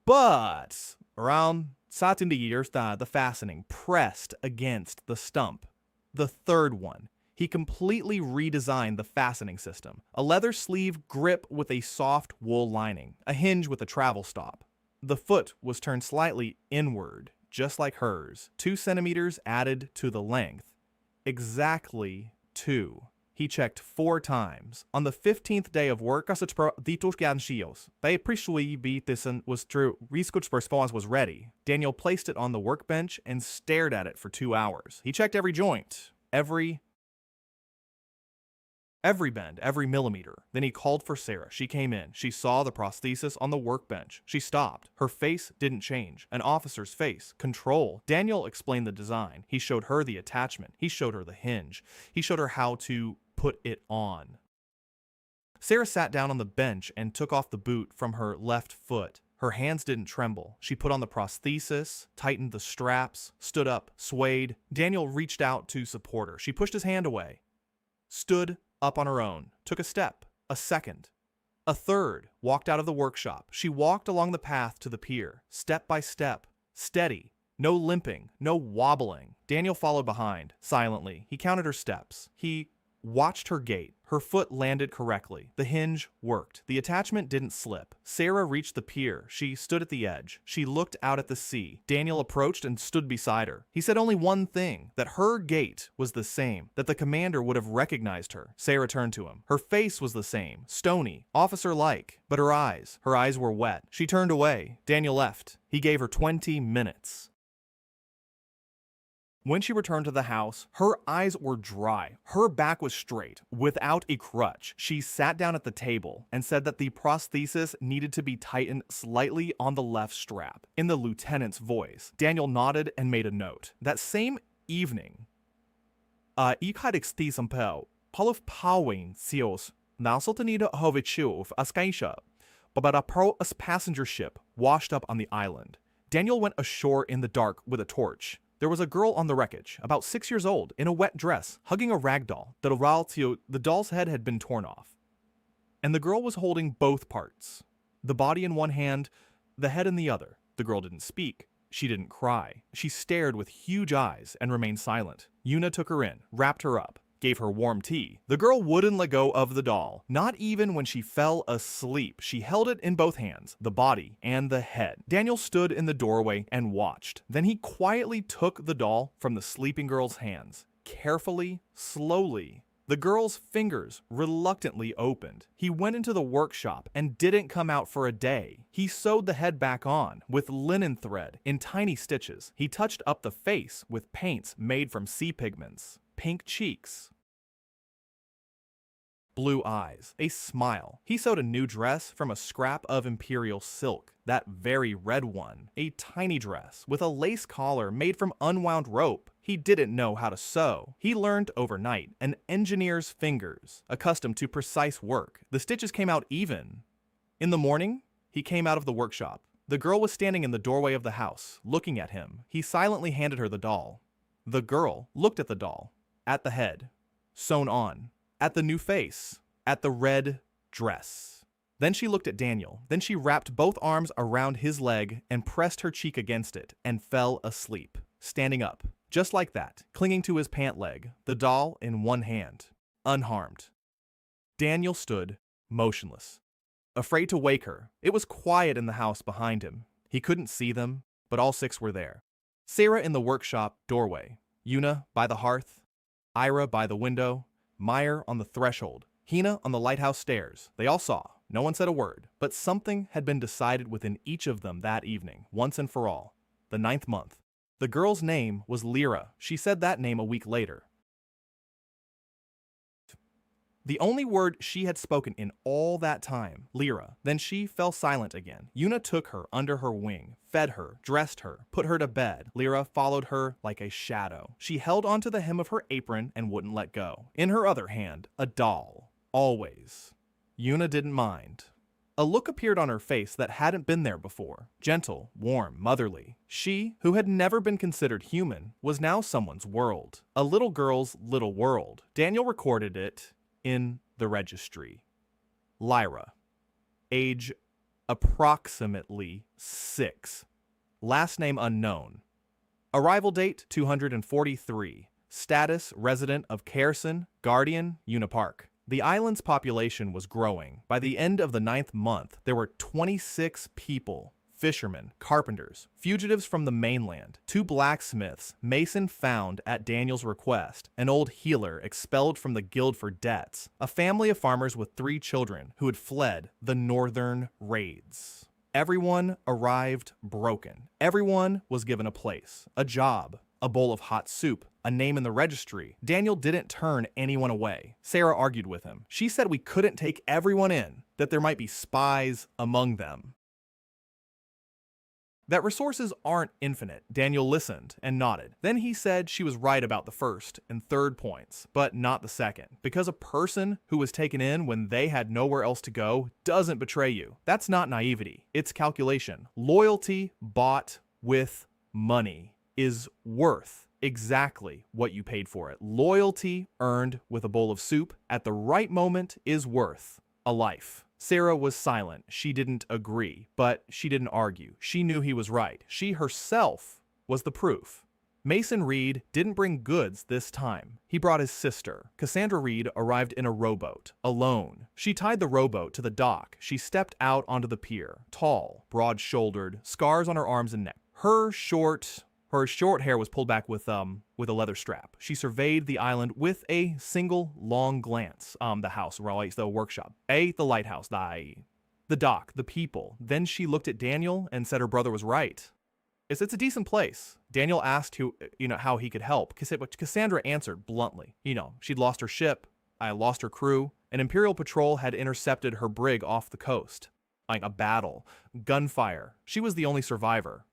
But around 13 years, the fastening pressed against the stump. The third one. He completely redesigned the fastening system. A leather sleeve grip with a soft wool lining. A hinge with a travel stop. The foot was turned slightly inward, just like hers. 2 centimeters added to the length. Exactly 2. He checked 4 times. On the 15th day of work, was true. Research response was ready. Daniel placed it on the workbench and stared at it for 2 hours. He checked every joint, every bend, every millimeter. Then he called for Sarah. She came in. She saw the prosthesis on the workbench. She stopped. Her face didn't change. An officer's face. Control. Daniel explained the design. He showed her the attachment. He showed her the hinge. He showed her how to put it on. Sarah sat down on the bench and took off the boot from her left foot. Her hands didn't tremble. She put on the prosthesis, tightened the straps, stood up, swayed. Daniel reached out to support her. She pushed his hand away. Stood up on her own, took a step, a second, a third, walked out of the workshop. She walked along the path to the pier, step by step, steady, no limping, no wobbling. Daniel followed behind, silently. He counted her steps. He watched her gait. Her foot landed correctly. The hinge worked. The attachment didn't slip. Sarah reached the pier. She stood at the edge. She looked out at the sea. Daniel approached and stood beside her. He said only one thing, that her gait was the same, that the commander would have recognized her. Sarah turned to him. Her face was the same, stony, officer-like, but her eyes were wet. She turned away. Daniel left. He gave her 20 minutes. When she returned to the house, her eyes were dry. Her back was straight, without a crutch. She sat down at the table and said that the prosthesis needed to be tightened slightly on the left strap. In the lieutenant's voice, Daniel nodded and made a note. That same evening, but a passenger ship washed up on the island. Daniel went ashore in the dark with a torch. There was a girl on the wreckage, about 6 years old, in a wet dress, hugging a rag doll. The doll's head had been torn off, and the girl was holding both parts. The body in one hand, the head in the other. The girl didn't speak. She didn't cry. She stared with huge eyes and remained silent. Yuna took her in, wrapped her up, gave her warm tea. The girl wouldn't let go of the doll, not even when she fell asleep. She held it in both hands, the body and the head. Daniel stood in the doorway and watched. Then he quietly took the doll from the sleeping girl's hands. Carefully, slowly, the girl's fingers reluctantly opened. He went into the workshop and didn't come out for a day. He sewed the head back on with linen thread in tiny stitches. He touched up the face with paints made from sea pigments. Pink cheeks, blue eyes, a smile. He sewed a new dress from a scrap of imperial silk, that very red one, a tiny dress with a lace collar made from unwound rope. He didn't know how to sew. He learned overnight, an engineer's fingers, accustomed to precise work. The stitches came out even. In the morning, he came out of the workshop. The girl was standing in the doorway of the house, looking at him. He silently handed her the doll. The girl looked at the doll, at the head, sewn on, at the new face, at the red dress. Then she looked at Daniel. Then she wrapped both arms around his leg and pressed her cheek against it and fell asleep, standing up, just like that, clinging to his pant leg, the doll in one hand, unharmed. Daniel stood motionless, afraid to wake her. It was quiet in the house behind him. He couldn't see them, but all 6 were there. Sarah in the workshop doorway, Yuna by the hearth, Ira by the window, Meyer on the threshold, Hina on the lighthouse stairs. They all saw. No one said a word, but something had been decided within each of them that evening, once and for all. The 9th month. The girl's name was Lyra. She said that name a week later. The only word she had spoken in all that time, Lyra. Then she fell silent again. Yuna took her under her wing, fed her, dressed her, put her to bed. Lyra followed her like a shadow. She held onto the hem of her apron and wouldn't let go. In her other hand, a doll. Always. Yuna didn't mind. A look appeared on her face that hadn't been there before. Gentle, warm, motherly. She, who had never been considered human, was now someone's world. A little girl's little world. Daniel recorded it in the registry. Lyra. Age approximately 6. Last name unknown. Arrival date 243. Status resident of Kaersan, Guardian, Unipark. The island's population was growing. By the end of the 9th month, there were 26 people. Fishermen, carpenters, fugitives from the mainland, 2 blacksmiths Mason found at Daniel's request, an old healer expelled from the guild for debts, a family of farmers with 3 children who had fled the northern raids. Everyone arrived broken. Everyone was given a place, a job, a bowl of hot soup, a name in the registry. Daniel didn't turn anyone away. Sarah argued with him. She said we couldn't take everyone in, that there might be spies among them. That resources aren't infinite. Daniel listened and nodded. Then he said she was right about the first and third points, but not the second. Because a person who was taken in when they had nowhere else to go doesn't betray you. That's not naivety. It's calculation. Loyalty bought with money is worth exactly what you paid for it. Loyalty earned with a bowl of soup at the right moment is worth a life. Sarah was silent. She didn't agree, but she didn't argue. She knew he was right. She herself was the proof. Mason Reed didn't bring goods this time. He brought his sister. Cassandra Reed arrived in a rowboat, alone. She tied the rowboat to the dock. She stepped out onto the pier, tall, broad-shouldered, scars on her arms and neck. Her short hair was pulled back with a leather strap. She surveyed the island with a single long glance. The house, the workshop, the lighthouse, the dock, the people. Then she looked at Daniel and said her brother was right. It's a decent place. Daniel asked how he could help. Cassandra answered bluntly. She'd lost her ship. I lost her crew. An Imperial patrol had intercepted her brig off the coast. Like a battle, gunfire. She was the only survivor.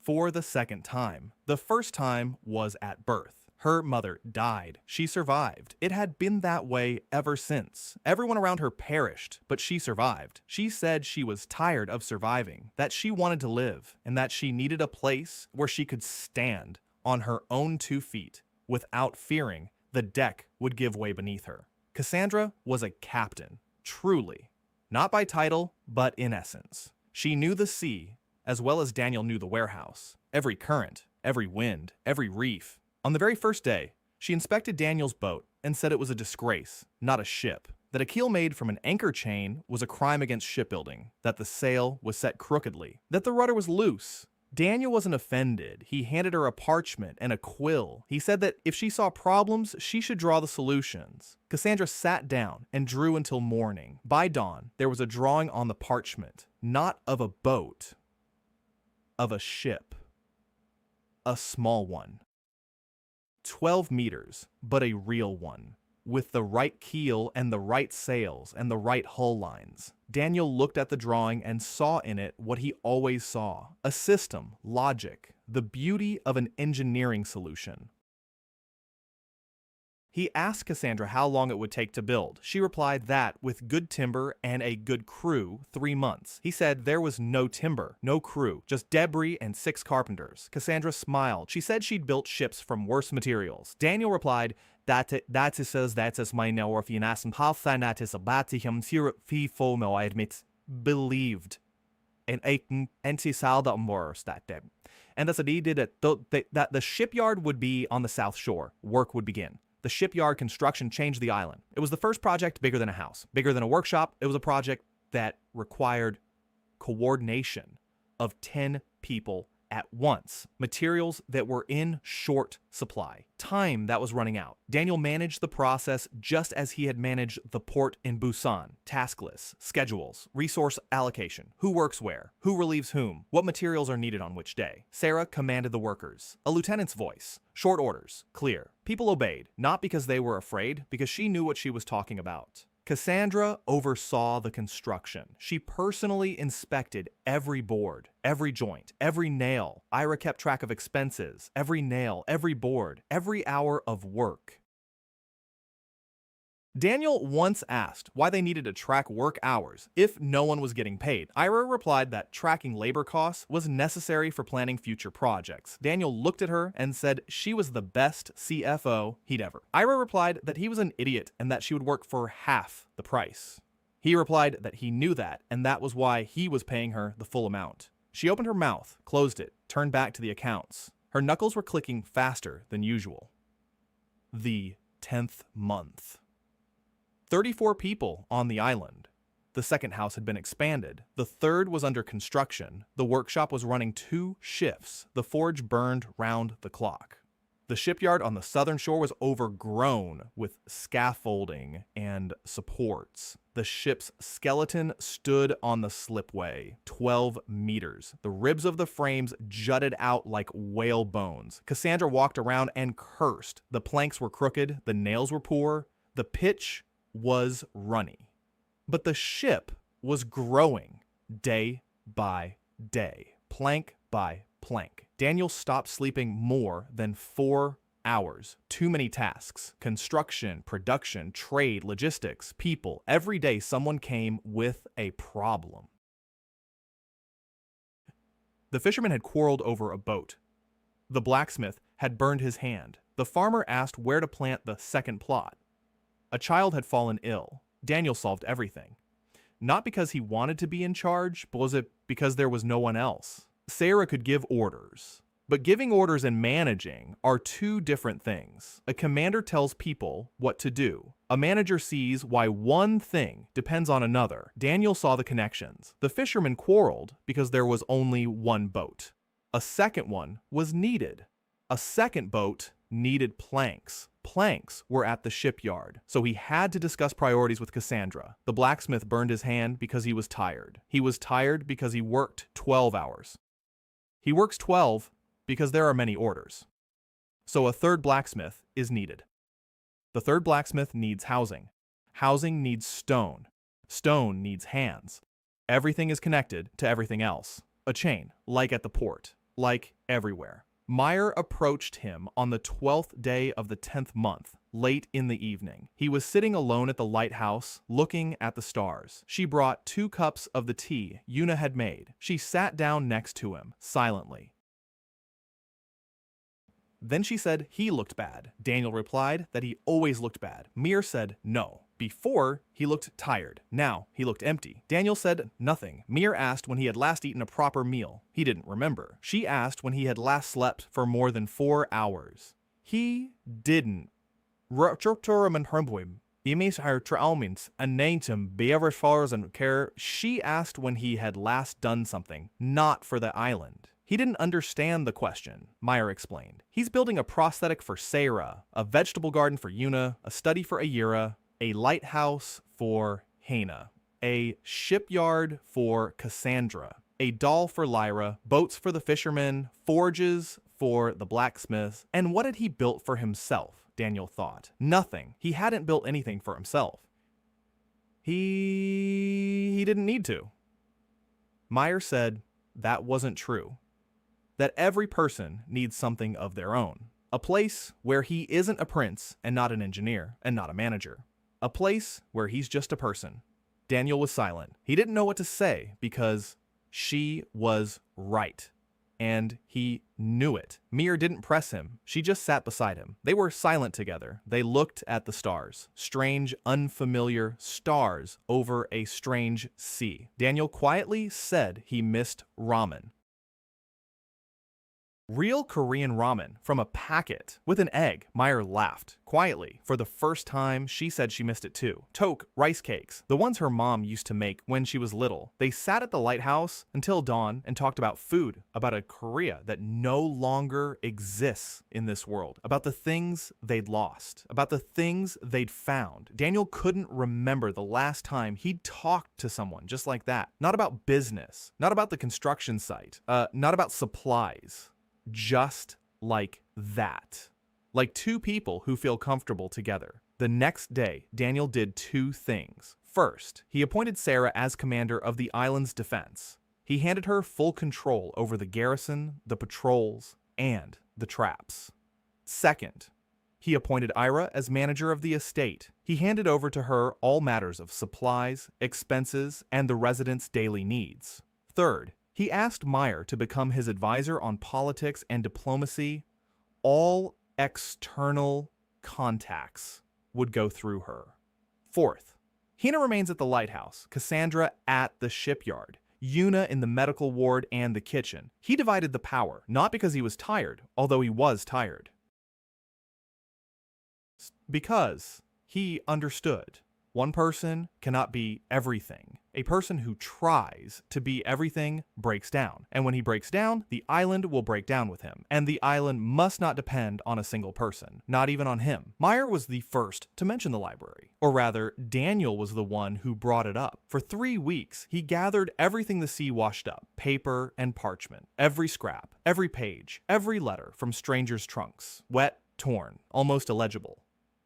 For the second time. The first time was at birth. Her mother died. She survived. It had been that way ever since. Everyone around her perished, but she survived. She said she was tired of surviving, that she wanted to live, and that she needed a place where she could stand on her own 2 feet without fearing the deck would give way beneath her. Cassandra was a captain, truly. Not by title, but in essence. She knew the sea as well as Daniel knew the warehouse. Every current, every wind, every reef. On the very first day, she inspected Daniel's boat and said it was a disgrace, not a ship. That a keel made from an anchor chain was a crime against shipbuilding. That the sail was set crookedly. That the rudder was loose. Daniel wasn't offended. He handed her a parchment and a quill. He said that if she saw problems, she should draw the solutions. Cassandra sat down and drew until morning. By dawn, there was a drawing on the parchment, not of a boat, of a ship. A small one. 12 meters, but a real one, with the right keel and the right sails and the right hull lines. Daniel looked at the drawing and saw in it what he always saw: a system, logic, the beauty of an engineering solution. He asked Cassandra how long it would take to build. She replied that, with good timber and a good crew, 3 months. He said there was no timber, no crew, just debris and 6 carpenters. Cassandra smiled. She said she'd built ships from worse materials. Daniel replied, that is my I admit, believed. And that's what he did that the shipyard would be on the South Shore. Work would begin. The shipyard construction changed the island. It was the first project bigger than a house, bigger than a workshop. It was a project that required coordination of 10 people at once, materials that were in short supply, time that was running out. Daniel managed the process just as he had managed the port in Busan: task lists, schedules, resource allocation, who works where, who relieves whom, what materials are needed on which day. Sarah commanded the workers. A lieutenant's voice. Short orders, clear. People obeyed, not because they were afraid, because she knew what she was talking about. Cassandra oversaw the construction. She personally inspected every board, every joint, every nail. Ira kept track of expenses, every nail, every board, every hour of work. Daniel once asked why they needed to track work hours if no one was getting paid. Ira replied that tracking labor costs was necessary for planning future projects. Daniel looked at her and said she was the best CFO he'd ever. Ira replied that he was an idiot and that she would work for half the price. He replied that he knew that, and that was why he was paying her the full amount. She opened her mouth, closed it, turned back to the accounts. Her knuckles were clicking faster than usual. The 10th month. 34 people on the island. The second house had been expanded. The third was under construction. The workshop was running 2 shifts. The forge burned round the clock. The shipyard on the southern shore was overgrown with scaffolding and supports. The ship's skeleton stood on the slipway, 12 meters. The ribs of the frames jutted out like whale bones. Cassandra walked around and cursed. The planks were crooked. The nails were poor. The pitch was runny. But the ship was growing day by day, plank by plank. Daniel stopped sleeping more than 4 hours. Too many tasks. Construction, production, trade, logistics, people. Every day someone came with a problem. The fisherman had quarreled over a boat. The blacksmith had burned his hand. The farmer asked where to plant the second plot. A child had fallen ill. Daniel solved everything. Not because he wanted to be in charge, but was it because there was no one else? Sarah could give orders. But giving orders and managing are 2 different things. A commander tells people what to do. A manager sees why one thing depends on another. Daniel saw the connections. The fishermen quarreled because there was only one boat. A second one was needed. A second boat needed planks. Planks were at the shipyard, so he had to discuss priorities with Cassandra. The blacksmith burned his hand because he was tired. He was tired because he worked 12 hours. He works 12 because there are many orders. So a third blacksmith is needed. The third blacksmith needs housing. Housing needs stone. Stone needs hands. Everything is connected to everything else. A chain, like at the port, like everywhere. Meyer approached him on the 12th day of the 10th month, late in the evening. He was sitting alone at the lighthouse, looking at the stars. She brought 2 cups of the tea Yuna had made. She sat down next to him, silently. Then she said he looked bad. Daniel replied that he always looked bad. Mir said no. Before, he looked tired. Now, he looked empty. Daniel said nothing. Mir asked when he had last eaten a proper meal. He didn't remember. She asked when he had last slept for more than 4 hours. He didn't. She asked when he had last done something, not for the island. He didn't understand the question, Meyer explained. He's building a prosthetic for Sarah, a vegetable garden for Yuna, a study for Ayira, a lighthouse for Hana, a shipyard for Cassandra, a doll for Lyra, boats for the fishermen, forges for the blacksmiths. And what had he built for himself, Daniel thought? Nothing. He hadn't built anything for himself. He didn't need to. Meyer said that wasn't true. That every person needs something of their own. A place where he isn't a prince and not an engineer and not a manager. A place where he's just a person. Daniel was silent. He didn't know what to say because she was right. And he knew it. Mir didn't press him. She just sat beside him. They were silent together. They looked at the stars. Strange, unfamiliar stars over a strange sea. Daniel quietly said he missed ramen. Real Korean ramen from a packet with an egg. Meyer laughed quietly. For the first time, she said she missed it too. Toke rice cakes, the ones her mom used to make when she was little. They sat at the lighthouse until dawn and talked about food, about a Korea that no longer exists in this world, about the things they'd lost, about the things they'd found. Daniel couldn't remember the last time he'd talked to someone just like that. Not about business, not about the construction site, not about supplies. Just like that. Like 2 people who feel comfortable together. The next day, Daniel did 2 things. First, he appointed Sarah as commander of the island's defense. He handed her full control over the garrison, the patrols, and the traps. Second, he appointed Ira as manager of the estate. He handed over to her all matters of supplies, expenses, and the residents' daily needs. Third, he asked Meyer to become his advisor on politics and diplomacy. All external contacts would go through her. Fourth, Hina remains at the lighthouse, Cassandra at the shipyard, Yuna in the medical ward and the kitchen. He divided the power, not because he was tired, although he was tired. Because he understood. One person cannot be everything. A person who tries to be everything breaks down. And when he breaks down, the island will break down with him. And the island must not depend on a single person, not even on him. Meyer was the first to mention the library. Or rather, Daniel was the one who brought it up. For 3 weeks, he gathered everything the sea washed up, paper and parchment, every scrap, every page, every letter from strangers' trunks, wet, torn, almost illegible.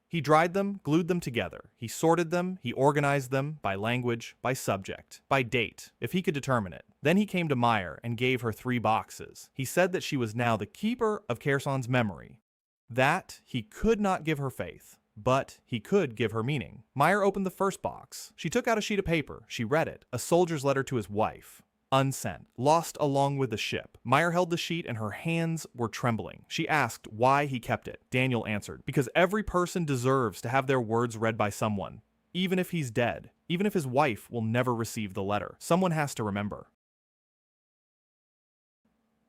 He dried them, glued them together. He sorted them, he organized them by language, by subject, by date, if he could determine it. Then he came to Meyer and gave her 3 boxes. He said that she was now the keeper of Kaersan's memory. That he could not give her faith, but he could give her meaning. Meyer opened the first box. She took out a sheet of paper. She read it, a soldier's letter to his wife. Unsent, lost along with the ship. Meyer held the sheet and her hands were trembling. She asked why he kept it. Daniel answered, because every person deserves to have their words read by someone, even if he's dead, even if his wife will never receive the letter. Someone has to remember.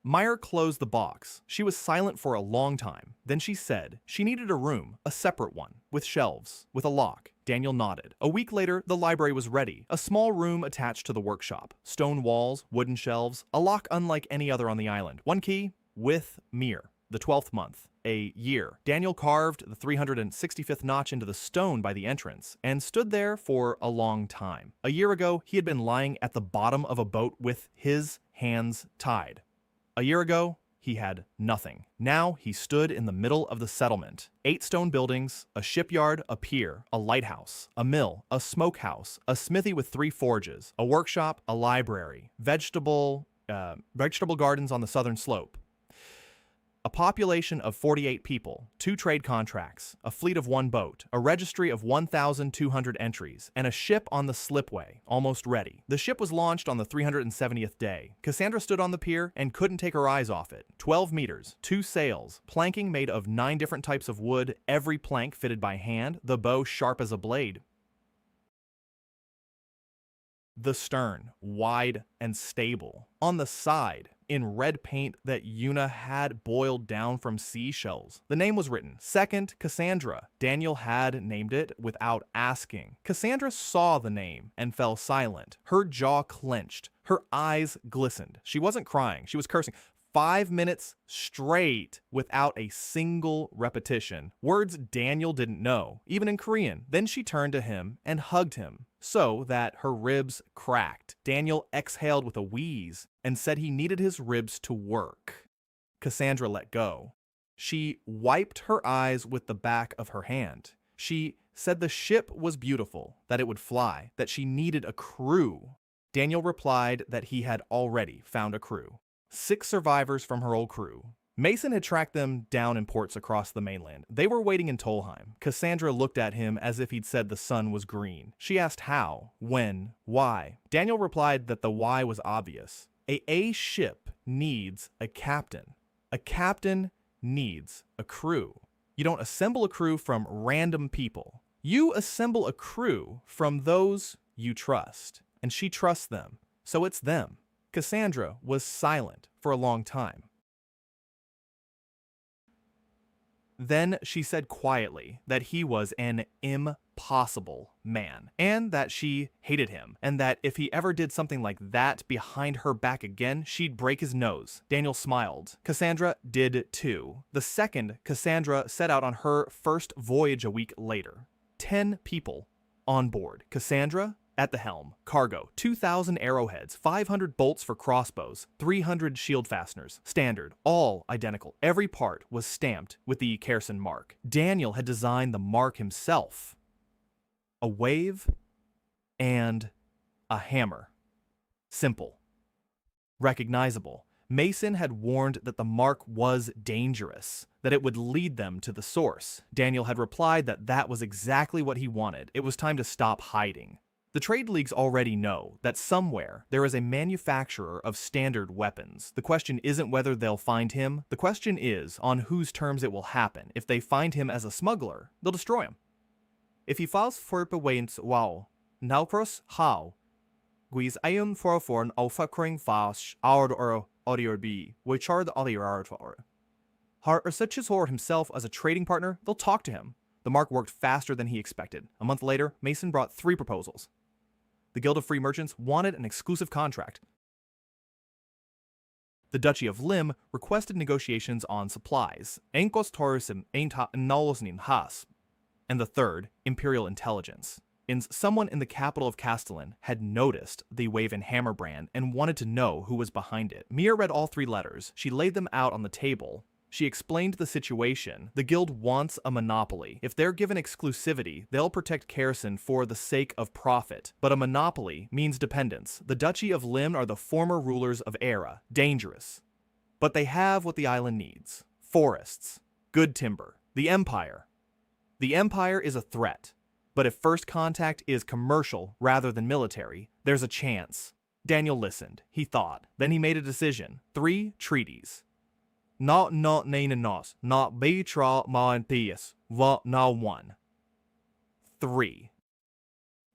Meyer closed the box. She was silent for a long time. Then she said she needed a room, a separate one, with shelves, with a lock. Daniel nodded. A week later, the library was ready. A small room attached to the workshop. Stone walls, wooden shelves, a lock unlike any other on the island. 1 key, with Mir, the 12th month, a year. Daniel carved the 365th notch into the stone by the entrance and stood there for a long time. A year ago, he had been lying at the bottom of a boat with his hands tied. A year ago, he had nothing. Now he stood in the middle of the settlement. 8 stone buildings, a shipyard, a pier, a lighthouse, a mill, a smokehouse, a smithy with 3 forges, a workshop, a library, vegetable gardens on the southern slope. A population of 48 people, 2 trade contracts, a fleet of 1 boat, a registry of 1,200 entries, and a ship on the slipway, almost ready. The ship was launched on the 370th day. Cassandra stood on the pier and couldn't take her eyes off it. 12 meters, 2 sails, planking made of 9 different types of wood, every plank fitted by hand, the bow sharp as a blade. The stern, wide and stable. On the side, in red paint that Yuna had boiled down from seashells. The name was written. Second, Cassandra. Daniel had named it without asking. Cassandra saw the name and fell silent. Her jaw clenched. Her eyes glistened. She wasn't crying. She was cursing. 5 minutes straight without a single repetition. Words Daniel didn't know, even in Korean. Then she turned to him and hugged him so that her ribs cracked. Daniel exhaled with a wheeze and said he needed his ribs to work. Cassandra let go. She wiped her eyes with the back of her hand. She said the ship was beautiful, that it would fly, that she needed a crew. Daniel replied that he had already found a crew. 6 survivors from her old crew. Mason had tracked them down in ports across the mainland. They were waiting in Tolheim. Cassandra looked at him as if he'd said the sun was green. She asked how, when, why. Daniel replied that the why was obvious. A ship needs a captain. A captain needs a crew. You don't assemble a crew from random people. You assemble a crew from those you trust. And she trusts them. So it's them. Cassandra was silent for a long time. Then she said quietly that he was an impossible man, and that she hated him, and that if he ever did something like that behind her back again, she'd break his nose. Daniel smiled. Cassandra did too. The second Cassandra set out on her first voyage a week later. 10 people on board. Cassandra at the helm. Cargo, 2,000 arrowheads, 500 bolts for crossbows, 300 shield fasteners. Standard, all identical. Every part was stamped with the Kaersan mark. Daniel had designed the mark himself. A wave and a hammer. Simple. Recognizable. Mason had warned that the mark was dangerous, that it would lead them to the source. Daniel had replied that that was exactly what he wanted. It was time to stop hiding. The trade leagues already know that somewhere there is a manufacturer of standard weapons. The question isn't whether they'll find him. The question is on whose terms it will happen. If they find him as a smuggler, they'll destroy him. If he falls for bewains wow, naukros how, guis ion for forn aufakring fas aud or audiorb, which are the audiorator. Har such as Hor himself as a trading partner, they'll talk to him. The mark worked faster than he expected. A month later, Mason brought 3 proposals. The Guild of Free Merchants wanted an exclusive contract. The Duchy of Lim requested negotiations on supplies. Enkos tourism has. And the third, Imperial Intelligence. Someone in the capital of Castellan had noticed the Wave and Hammer brand and wanted to know who was behind it. Mia read all 3 letters. She laid them out on the table. She explained the situation. The guild wants a monopoly. If they're given exclusivity, they'll protect Kaersan for the sake of profit. But a monopoly means dependence. The Duchy of Lim are the former rulers of Era. Dangerous. But they have what the island needs. Forests. Good timber. The Empire. The Empire is a threat. But if first contact is commercial rather than military, there's a chance. Daniel listened. He thought. Then he made a decision. 3 treaties. Not nainanos, not betra maentias, va na 1. 3.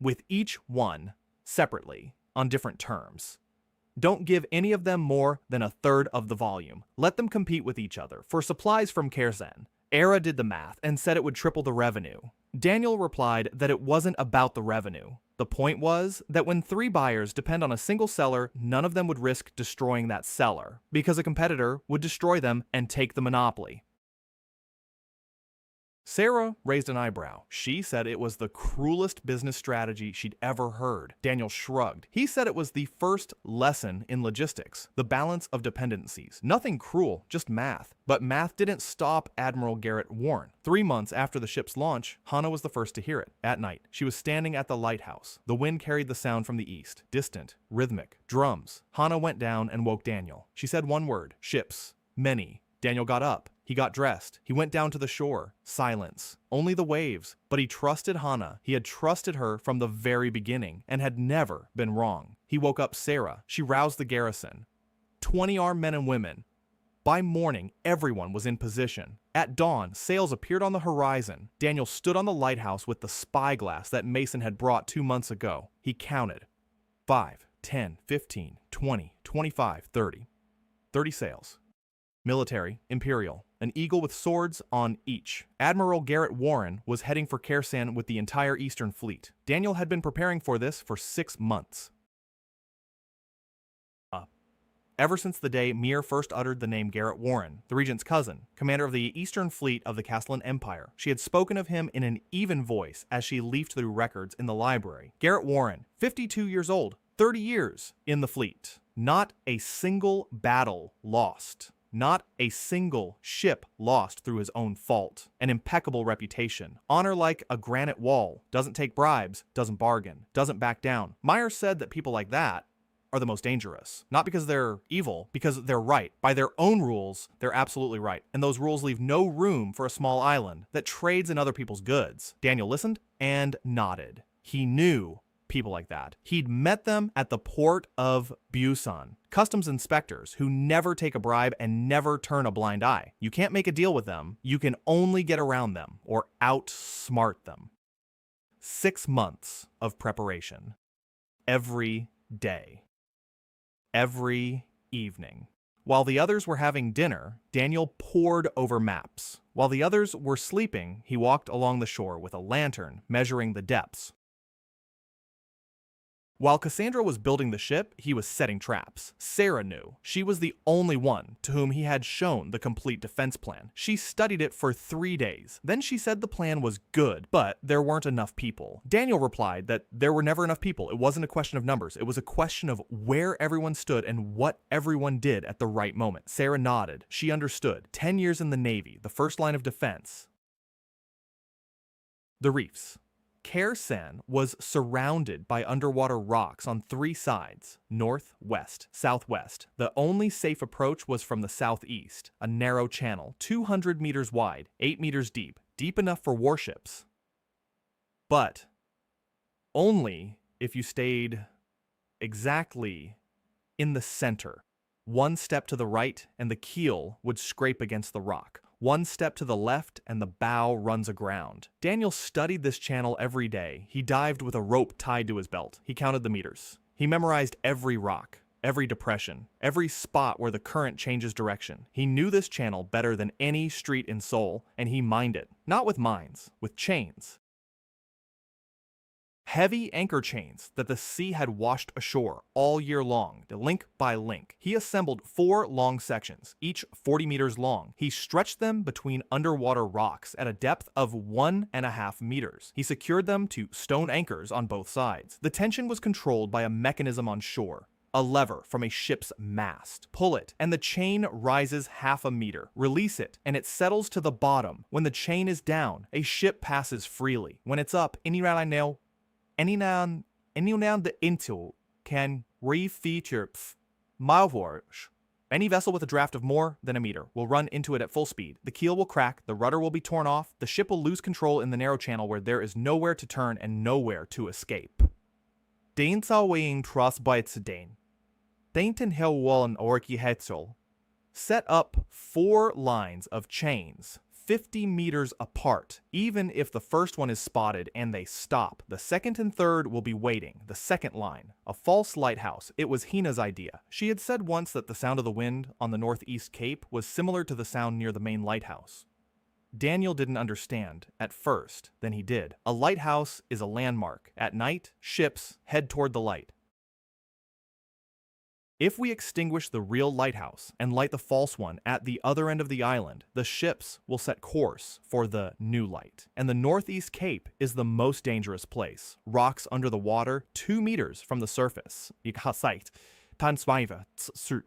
With each one, separately, on different terms. Don't give any of them more than a third of the volume. Let them compete with each other for supplies from Kaersan. Era did the math and said it would triple the revenue. Daniel replied that it wasn't about the revenue. The point was that when 3 buyers depend on a single seller, none of them would risk destroying that seller, because a competitor would destroy them and take the monopoly. Sarah raised an eyebrow. She said it was the cruelest business strategy she'd ever heard. Daniel shrugged. He said it was the first lesson in logistics, the balance of dependencies. Nothing cruel, just math. But math didn't stop Admiral Garrett Warren. 3 months after the ship's launch, Hannah was the first to hear it. At night, she was standing at the lighthouse. The wind carried the sound from the east, distant, rhythmic, drums. Hannah went down and woke Daniel. She said one word, ships, many. Daniel got up. He got dressed. He went down to the shore. Silence. Only the waves. But he trusted Hannah. He had trusted her from the very beginning and had never been wrong. He woke up Sarah. She roused the garrison. 20 armed men and women. By morning, everyone was in position. At dawn, sails appeared on the horizon. Daniel stood on the lighthouse with the spyglass that Mason had brought 2 months ago. He counted. 5, 10, 15, 20, 25, 30. 30 sails. Military, imperial, an eagle with swords on each. Admiral Garrett Warren was heading for Kaersan with the entire Eastern Fleet. Daniel had been preparing for this for 6 months. Ever since the day Mir first uttered the name Garrett Warren, the regent's cousin, commander of the Eastern Fleet of the Kaersan Empire, she had spoken of him in an even voice as she leafed through records in the library. Garrett Warren, 52 years old, 30 years in the fleet. Not a single battle lost. Not a single ship lost through his own fault. An impeccable reputation. Honor like a granite wall. Doesn't take bribes. Doesn't bargain. Doesn't back down. Meyer said that people like that are the most dangerous. Not because they're evil, because they're right. By their own rules, they're absolutely right. And those rules leave no room for a small island that trades in other people's goods. Daniel listened and nodded. He knew people like that. He'd met them at the port of Busan. Customs inspectors who never take a bribe and never turn a blind eye. You can't make a deal with them. You can only get around them or outsmart them. 6 months of preparation. Every day. Every evening. While the others were having dinner, Daniel pored over maps. While the others were sleeping, he walked along the shore with a lantern, measuring the depths. While Cassandra was building the ship, he was setting traps. Sarah knew. She was the only one to whom he had shown the complete defense plan. She studied it for 3 days. Then she said the plan was good, but there weren't enough people. Daniel replied that there were never enough people. It wasn't a question of numbers. It was a question of where everyone stood and what everyone did at the right moment. Sarah nodded. She understood. 10 years in the Navy, the first line of defense. The reefs. Kaersan was surrounded by underwater rocks on 3 sides, north, west, southwest. The only safe approach was from the southeast, a narrow channel, 200 meters wide, 8 meters deep, deep enough for warships. But only if you stayed exactly in the center. 1 step to the right and the keel would scrape against the rock. 1 step to the left and the bow runs aground. Daniel studied this channel every day. He dived with a rope tied to his belt. He counted the meters. He memorized every rock, every depression, every spot where the current changes direction. He knew this channel better than any street in Seoul, and he mined it. Not with mines, with chains. Heavy anchor chains that the sea had washed ashore all year long, link by link. He assembled 4 long sections, each 40 meters long. He stretched them between underwater rocks at a depth of 1.5 meters. He secured them to stone anchors on both sides. The tension was controlled by a mechanism on shore. A lever from a ship's mast. Pull it, and the chain rises 0.5 meter. Release it, and it settles to the bottom. When the chain is down, a ship passes freely. When it's up, anyone the into can refeature malvoirs. Any vessel with a draft of more than a meter will run into it at full speed. The keel will crack, the rudder will be torn off, the ship will lose control in the narrow channel where there is nowhere to turn and nowhere to escape. Den zal weighing trust by its dane. Dainton hill wall and orky hetzel. Set up 4 lines of chains, 50 meters apart. Even if the first one is spotted and they stop, the second and third will be waiting. The second line, a false lighthouse. It was Hina's idea. She had said once that the sound of the wind on the northeast cape was similar to the sound near the main lighthouse. Daniel didn't understand at first, then he did. A lighthouse is a landmark. At night, ships head toward the light. If we extinguish the real lighthouse and light the false one at the other end of the island, the ships will set course for the new light. And the northeast cape is the most dangerous place. Rocks under the water, 2 meters from the surface.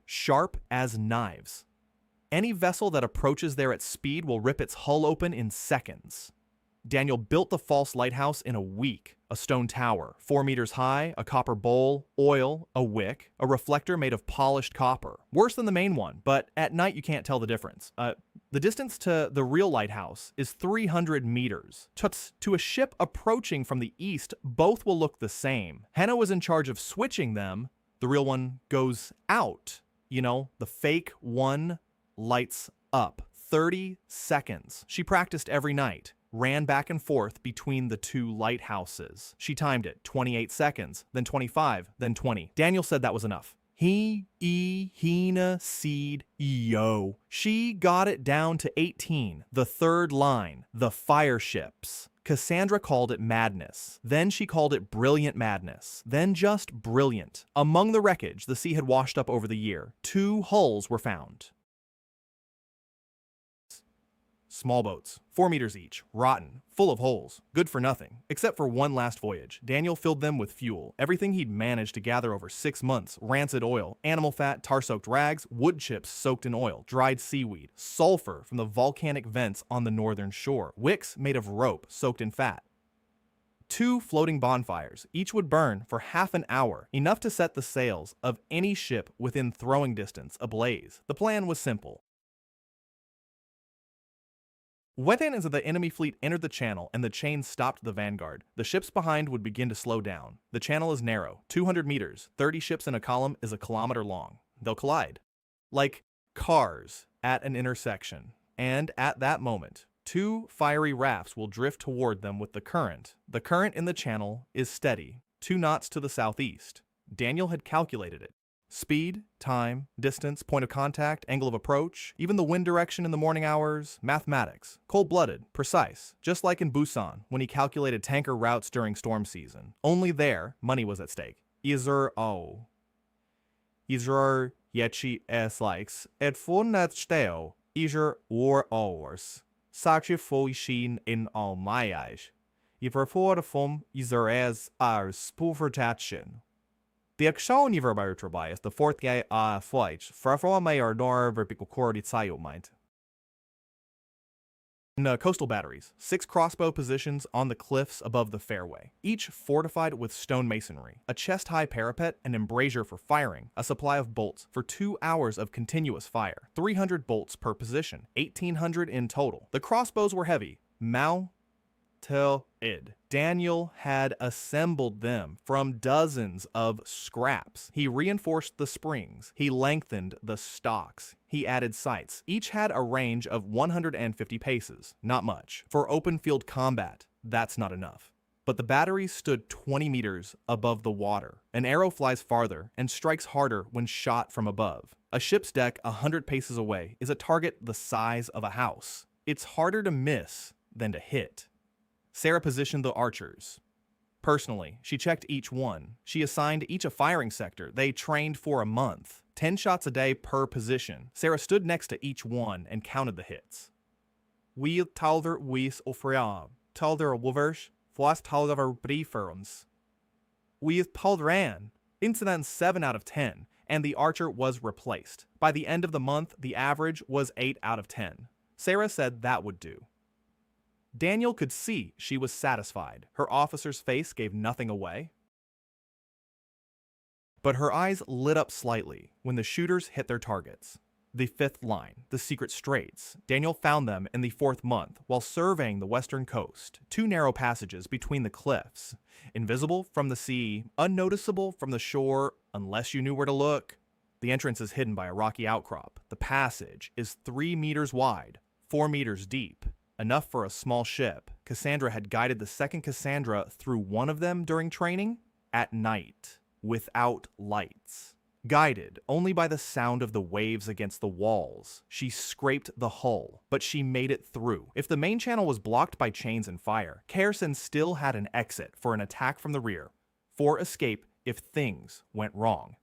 Sharp as knives. Any vessel that approaches there at speed will rip its hull open in seconds. Daniel built the false lighthouse in a week. A stone tower, 4 meters high, a copper bowl, oil, a wick, a reflector made of polished copper. Worse than the main one, but at night you can't tell the difference. The distance to the real lighthouse is 300 meters. To a ship approaching from the east, both will look the same. Hannah was in charge of switching them. The real one goes out. You know, the fake one lights up. 30 seconds. She practiced every night. Ran back and forth between the two lighthouses. She timed it, 28 seconds, then 25, then 20. Daniel said that was enough. Hina, seed, yo. She got it down to 18, the third line, the fire ships. Cassandra called it madness. Then she called it brilliant madness. Then just brilliant. Among the wreckage the sea had washed up over the year, 2 hulls were found. Small boats, 4 meters each, rotten, full of holes, good for nothing, except for one last voyage. Daniel filled them with fuel, everything he'd managed to gather over 6 months, rancid oil, animal fat, tar-soaked rags, wood chips soaked in oil, dried seaweed, sulfur from the volcanic vents on the northern shore, wicks made of rope soaked in fat. 2 floating bonfires, each would burn for half an hour, enough to set the sails of any ship within throwing distance ablaze. The plan was simple. When as the enemy fleet entered the channel and the chain stopped the vanguard, the ships behind would begin to slow down. The channel is narrow, 200 meters, 30 ships in a column is a kilometer long. They'll collide. Like cars at an intersection. And at that moment, 2 fiery rafts will drift toward them with the current. The current in the channel is steady, 2 knots to the southeast. Daniel had calculated it. Speed, time, distance, point of contact, angle of approach, even the wind direction in the morning hours, mathematics, cold-blooded, precise, just like in Busan when he calculated tanker routes during storm season. Only there, money was at stake. Yechi es likes, et funnet steo, war hours. Sakje foishin in all my eyes. Iverforfum as ars pulvertatchen. The aksjon i verbartrabias, the fourth guy flight, frafra mayor nor verpical cordi mind. Coastal batteries, 6 crossbow positions on the cliffs above the fairway, each fortified with stone masonry, a chest-high parapet, an embrasure for firing, a supply of bolts for 2 hours of continuous fire, 300 bolts per position, 1,800 in total. The crossbows were heavy. Daniel had assembled them from dozens of scraps. He reinforced the springs. He lengthened the stocks. He added sights. Each had a range of 150 paces. Not much. For open field combat, that's not enough. But the batteries stood 20 meters above the water. An arrow flies farther and strikes harder when shot from above. A ship's deck 100 paces away is a target the size of a house. It's harder to miss than to hit. Sarah positioned the archers. Personally, she checked each one. She assigned each a firing sector. They trained for a month. 10 shots a day per position. Sarah stood next to each one and counted the hits. We talder wis ofrea. Talder wovers. Fwas talder brieferons. We paldran. Incident 7 out of 10, and the archer was replaced. By the end of the month, the average was 8 out of 10. Sarah said that would do. Daniel could see she was satisfied. Her officer's face gave nothing away. But her eyes lit up slightly when the shooters hit their targets. The 5th line, the secret straits. Daniel found them in the 4th month while surveying the western coast. 2 narrow passages between the cliffs. Invisible from the sea, unnoticeable from the shore unless you knew where to look. The entrance is hidden by a rocky outcrop. The passage is 3 meters wide, 4 meters deep. Enough for a small ship. Cassandra had guided the second Cassandra through one of them during training at night, without lights. Guided only by the sound of the waves against the walls, she scraped the hull, but she made it through. If the main channel was blocked by chains and fire, Kaersan still had an exit for an attack from the rear, for escape if things went wrong,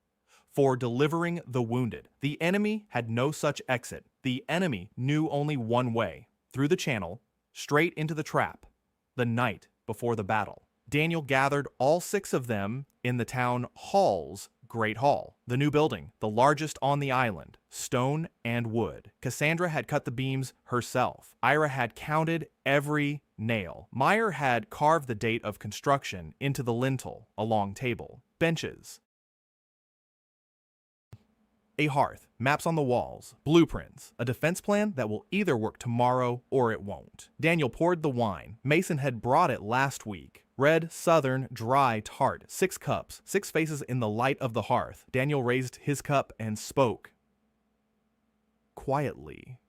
for delivering the wounded. The enemy had no such exit. The enemy knew only one way. Through the channel, straight into the trap, the night before the battle. Daniel gathered all 6 of them in the town hall's Great Hall, the new building, the largest on the island, stone and wood. Cassandra had cut the beams herself. Ira had counted every nail. Meyer had carved the date of construction into the lintel, a long table, benches, a hearth, maps on the walls, blueprints, a defense plan that will either work tomorrow or it won't. Daniel poured the wine. Mason had brought it last week. Red, southern, dry, tart. 6 cups, 6 faces in the light of the hearth. Daniel raised his cup and spoke. Quietly.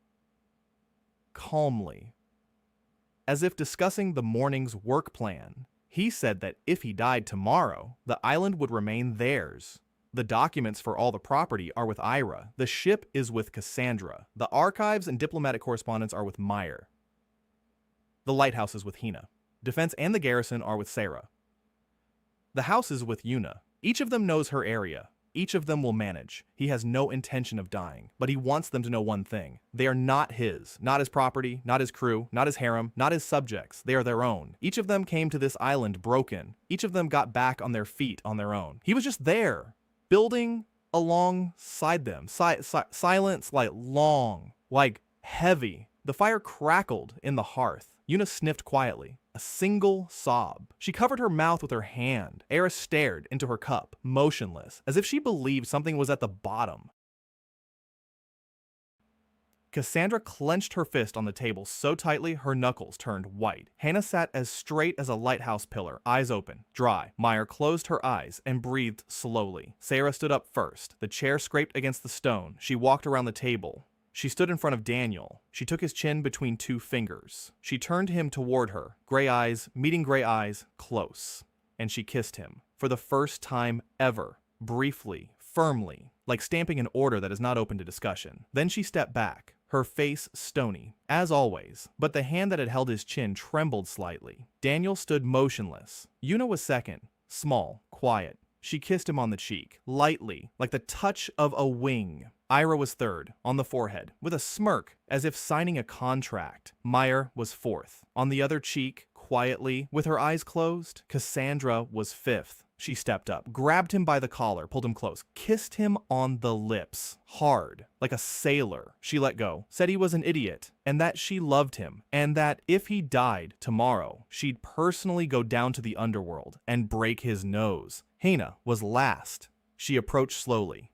Calmly. As if discussing the morning's work plan. He said that if he died tomorrow, the island would remain theirs. The documents for all the property are with Ira. The ship is with Cassandra. The archives and diplomatic correspondence are with Meyer. The lighthouse is with Hina. Defense and the garrison are with Sarah. The house is with Yuna. Each of them knows her area. Each of them will manage. He has no intention of dying, but he wants them to know one thing. They are not his. Not his property, not his crew, not his harem, not his subjects. They are their own. Each of them came to this island broken. Each of them got back on their feet on their own. He was just there, building alongside them. Silence, like long, like heavy. The fire crackled in the hearth. Yuna sniffed quietly. A single sob. She covered her mouth with her hand. Era stared into her cup, motionless, as if she believed something was at the bottom. Cassandra clenched her fist on the table so tightly her knuckles turned white. Hannah sat as straight as a lighthouse pillar, eyes open, dry. Meyer closed her eyes and breathed slowly. Sarah stood up first. The chair scraped against the stone. She walked around the table. She stood in front of Daniel. She took his chin between 2 fingers. She turned him toward her, gray eyes meeting gray eyes, close. And she kissed him. For the first time ever. Briefly, firmly, like stamping an order that is not open to discussion. Then she stepped back, her face stony, as always, but the hand that had held his chin trembled slightly. Daniel stood motionless. Yuna was second, small, quiet. She kissed him on the cheek, lightly, like the touch of a wing. Ira was third, on the forehead, with a smirk, as if signing a contract. Meyer was fourth. On the other cheek, quietly, with her eyes closed, Cassandra was fifth. She stepped up, grabbed him by the collar, pulled him close, kissed him on the lips, hard, like a sailor. She let go, said he was an idiot, and that she loved him, and that if he died tomorrow, she'd personally go down to the underworld and break his nose. Hina was last. She approached slowly,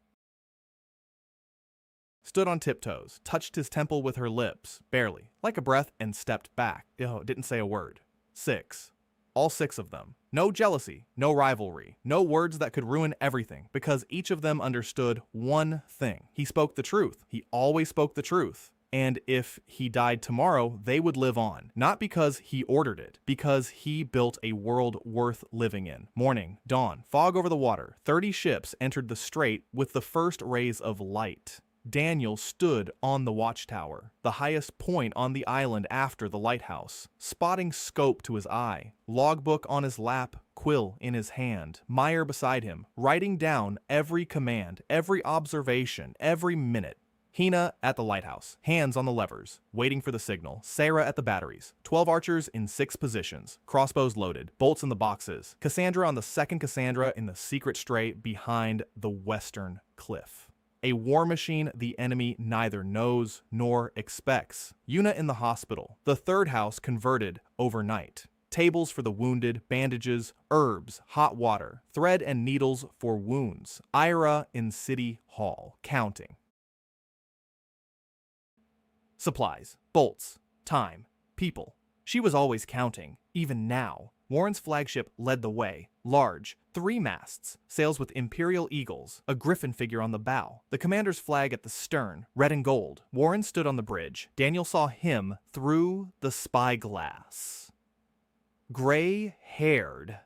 stood on tiptoes, touched his temple with her lips, barely, like a breath, and stepped back. Didn't say a word. 6. All 6 of them. No jealousy, no rivalry, no words that could ruin everything, because each of them understood one thing. He spoke the truth. He always spoke the truth. And if he died tomorrow, they would live on. Not because he ordered it, because he built a world worth living in. Morning, dawn, fog over the water. 30 ships entered the strait with the first rays of light. Daniel stood on the watchtower, the highest point on the island after the lighthouse, spotting scope to his eye, logbook on his lap, quill in his hand, Meyer beside him, writing down every command, every observation, every minute. Hina at the lighthouse, hands on the levers, waiting for the signal. Sarah at the batteries, 12 archers in 6 positions, crossbows loaded, bolts in the boxes. Cassandra on the second Cassandra in the secret strait behind the western cliff. A war machine the enemy neither knows nor expects. Yuna in the hospital, the third house converted overnight. Tables for the wounded, bandages, herbs, hot water, thread and needles for wounds. Ira in City Hall, counting. Supplies, bolts, time, people. She was always counting, even now. Warren's flagship led the way, large, 3 masts, sails with imperial eagles, a griffin figure on the bow, the commander's flag at the stern, red and gold. Warren stood on the bridge. Daniel saw him through the spyglass. Gray-haired,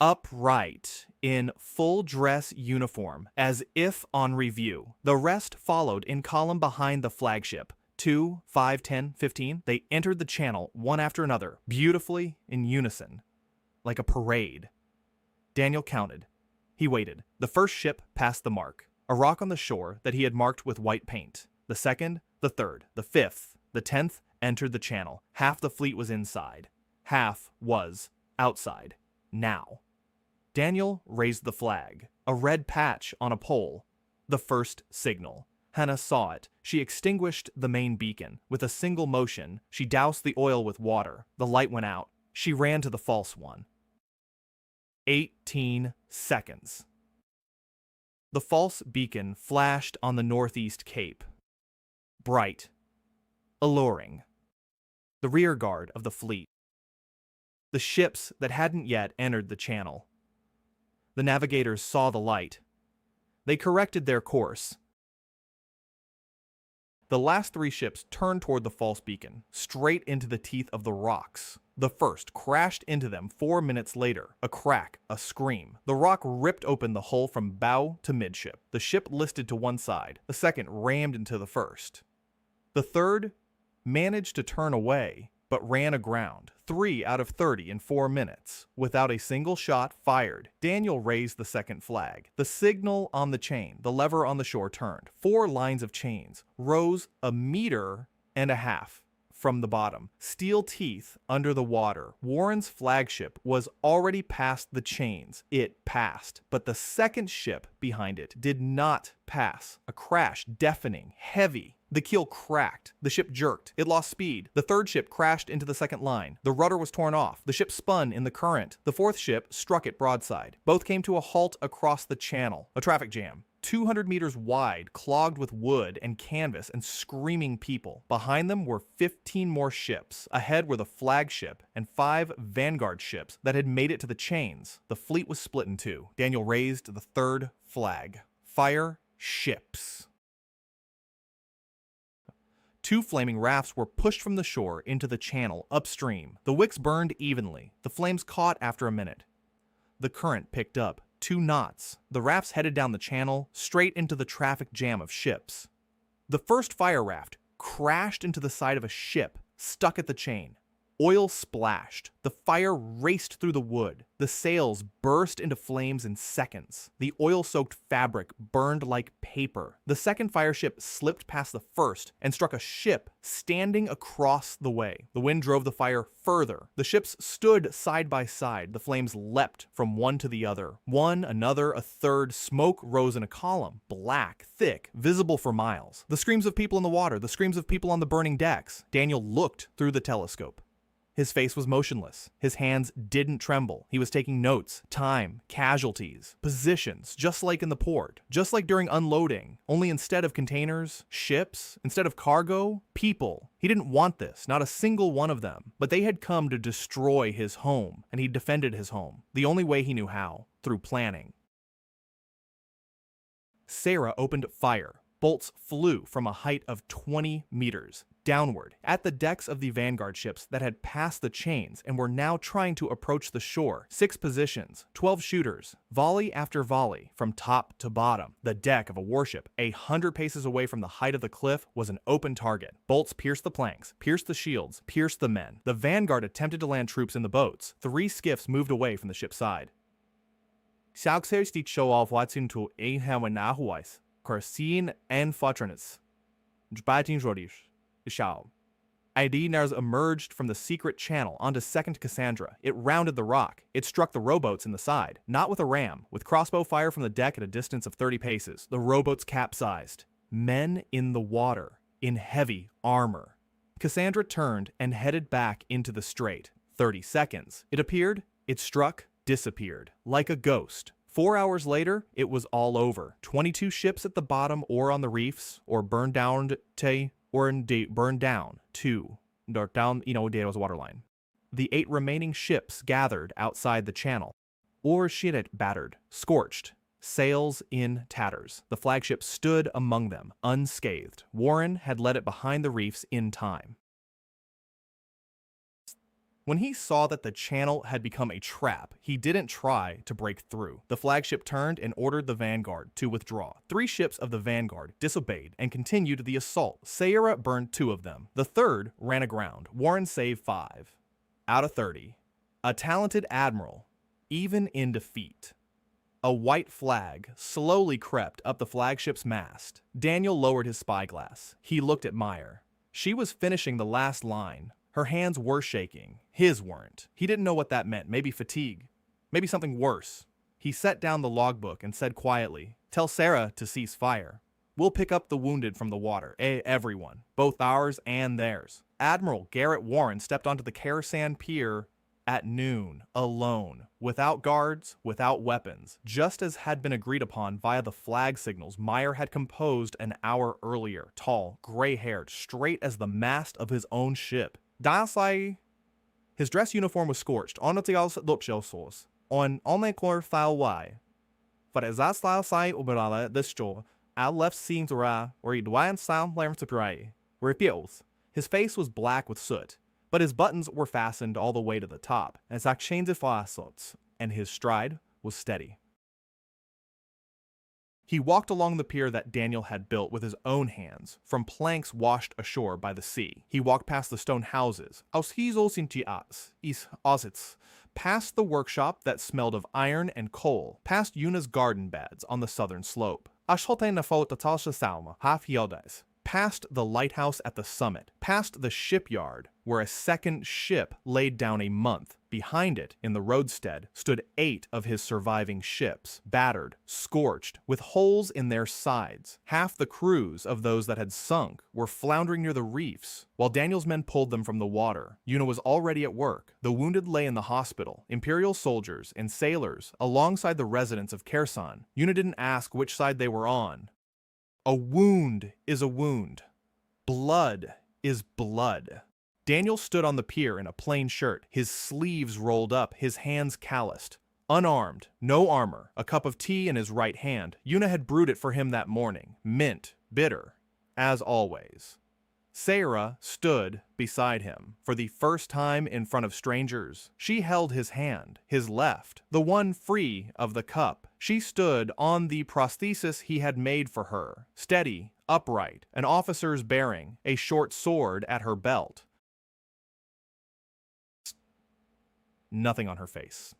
upright, in full dress uniform, as if on review. The rest followed in column behind the flagship. 2, 5, 10, 15, they entered the channel one after another, beautifully in unison, like a parade. Daniel counted. He waited. The first ship passed the mark, a rock on the shore that he had marked with white paint. The second, the third, the fifth, the 10th entered the channel. Half the fleet was inside. Half was outside. Now. Daniel raised the flag, a red patch on a pole, the first signal. Hannah saw it. She extinguished the main beacon. With a single motion, she doused the oil with water. The light went out. She ran to the false one. 18 seconds. The false beacon flashed on the northeast cape. Bright. Alluring. The rear guard of the fleet. The ships that hadn't yet entered the channel. The navigators saw the light. They corrected their course. The last 3 ships turned toward the false beacon, straight into the teeth of the rocks. The first crashed into them 4 minutes later. A crack, a scream. The rock ripped open the hull from bow to midship. The ship listed to one side. The second rammed into the first. The third managed to turn away, but ran aground. 3 out of 30 in 4 minutes, without a single shot fired. Daniel raised the second flag. The signal on the chain, the lever on the shore turned. 4 lines of chains rose 1.5 meters from the bottom. Steel teeth under the water. Warren's flagship was already past the chains. It passed, but the second ship behind it did not pass. A crash, deafening, heavy. The keel cracked. The ship jerked. It lost speed. The third ship crashed into the second line. The rudder was torn off. The ship spun in the current. The fourth ship struck it broadside. Both came to a halt across the channel. A traffic jam. 200 meters wide, clogged with wood and canvas and screaming people. Behind them were 15 more ships. Ahead were the flagship and 5 vanguard ships that had made it to the chains. The fleet was split in 2. Daniel raised the third flag. Fire ships. 2 flaming rafts were pushed from the shore into the channel upstream. The wicks burned evenly. The flames caught after a minute. The current picked up. 2 knots. The rafts headed down the channel, straight into the traffic jam of ships. The first fire raft crashed into the side of a ship, stuck at the chain. Oil splashed. The fire raced through the wood. The sails burst into flames in seconds. The oil-soaked fabric burned like paper. The second fire ship slipped past the first and struck a ship standing across the way. The wind drove the fire further. The ships stood side by side. The flames leapt from one to the other. One, another, a third. Smoke rose in a column. Black, thick, visible for miles. The screams of people in the water. The screams of people on the burning decks. Daniel looked through the telescope. His face was motionless. His hands didn't tremble. He was taking notes, time, casualties, positions, just like in the port, just like during unloading, only instead of containers, ships, instead of cargo, people. He didn't want this, not a single one of them, but they had come to destroy his home, and he defended his home, the only way he knew how, through planning. Sarah opened fire. Bolts flew from a height of 20 meters. Downward, at the decks of the vanguard ships that had passed the chains and were now trying to approach the shore. 6 positions, 12 shooters, volley after volley, from top to bottom. The deck of a warship, 100 paces away from the height of the cliff, was an open target. Bolts pierced the planks, pierced the shields, pierced the men. The vanguard attempted to land troops in the boats. 3 skiffs moved away from the ship's side. Kaersan to Manhwa, Kaersan and Fortranus. Ideeners emerged from the secret channel onto second Cassandra. It rounded the rock. It struck the rowboats in the side, not with a ram, with crossbow fire from the deck at a distance of 30 paces. The rowboats capsized. Men in the water, in heavy armor. Cassandra turned and headed back into the strait. 30 seconds. It appeared, it struck, disappeared, like a ghost. 4 hours later, it was all over. 22 ships at the bottom or on the reefs, or burned down burned down to, down, there was a waterline. The 8 remaining ships gathered outside the channel, or shiret battered, scorched, sails in tatters. The flagship stood among them, unscathed. Warren had led it behind the reefs in time. When he saw that the channel had become a trap, he didn't try to break through. The flagship turned and ordered the vanguard to withdraw. 3 ships of the vanguard disobeyed and continued the assault. Sarah burned 2 of them. The third ran aground. Warren saved 5 out of 30. A talented admiral, even in defeat. A white flag slowly crept up the flagship's mast. Daniel lowered his spyglass. He looked at Meyer. She was finishing the last line. Her hands were shaking. His weren't. He didn't know what that meant. Maybe fatigue. Maybe something worse. He set down the logbook and said quietly, "Tell Sarah to cease fire." We'll pick up the wounded from the water. Everyone. Both ours and theirs. Admiral Garrett Warren stepped onto the Kaersan pier at noon, alone, without guards, without weapons, just as had been agreed upon via the flag signals Meyer had composed an hour earlier. Tall, gray-haired, straight as the mast of his own ship. His dress uniform was scorched. On the onekor falwai. For as sai uberala this jaw, our left seems ra, where he dwan sound lamb to gray. Repeals. His face was black with soot, but his buttons were fastened all the way to the top, and his stride was steady. He walked along the pier that Daniel had built with his own hands, from planks washed ashore by the sea. He walked past the stone houses, past the workshop that smelled of iron and coal, past Yuna's garden beds on the southern slope. Past the lighthouse at the summit, past the shipyard, where a second ship laid down a month. Behind it, in the roadstead, stood 8 of his surviving ships, battered, scorched, with holes in their sides. Half the crews of those that had sunk were floundering near the reefs. While Daniel's men pulled them from the water, Yuna was already at work. The wounded lay in the hospital, Imperial soldiers and sailors, alongside the residents of Kaersan. Yuna didn't ask which side they were on. A wound is a wound. Blood is blood. Daniel stood on the pier in a plain shirt, his sleeves rolled up, his hands calloused. Unarmed, no armor, a cup of tea in his right hand. Yuna had brewed it for him that morning, mint, bitter, as always. Sarah stood beside him, for the first time in front of strangers. She held his hand, his left, the one free of the cup. She stood on the prosthesis he had made for her, steady, upright, an officer's bearing, a short sword at her belt. Nothing on her face.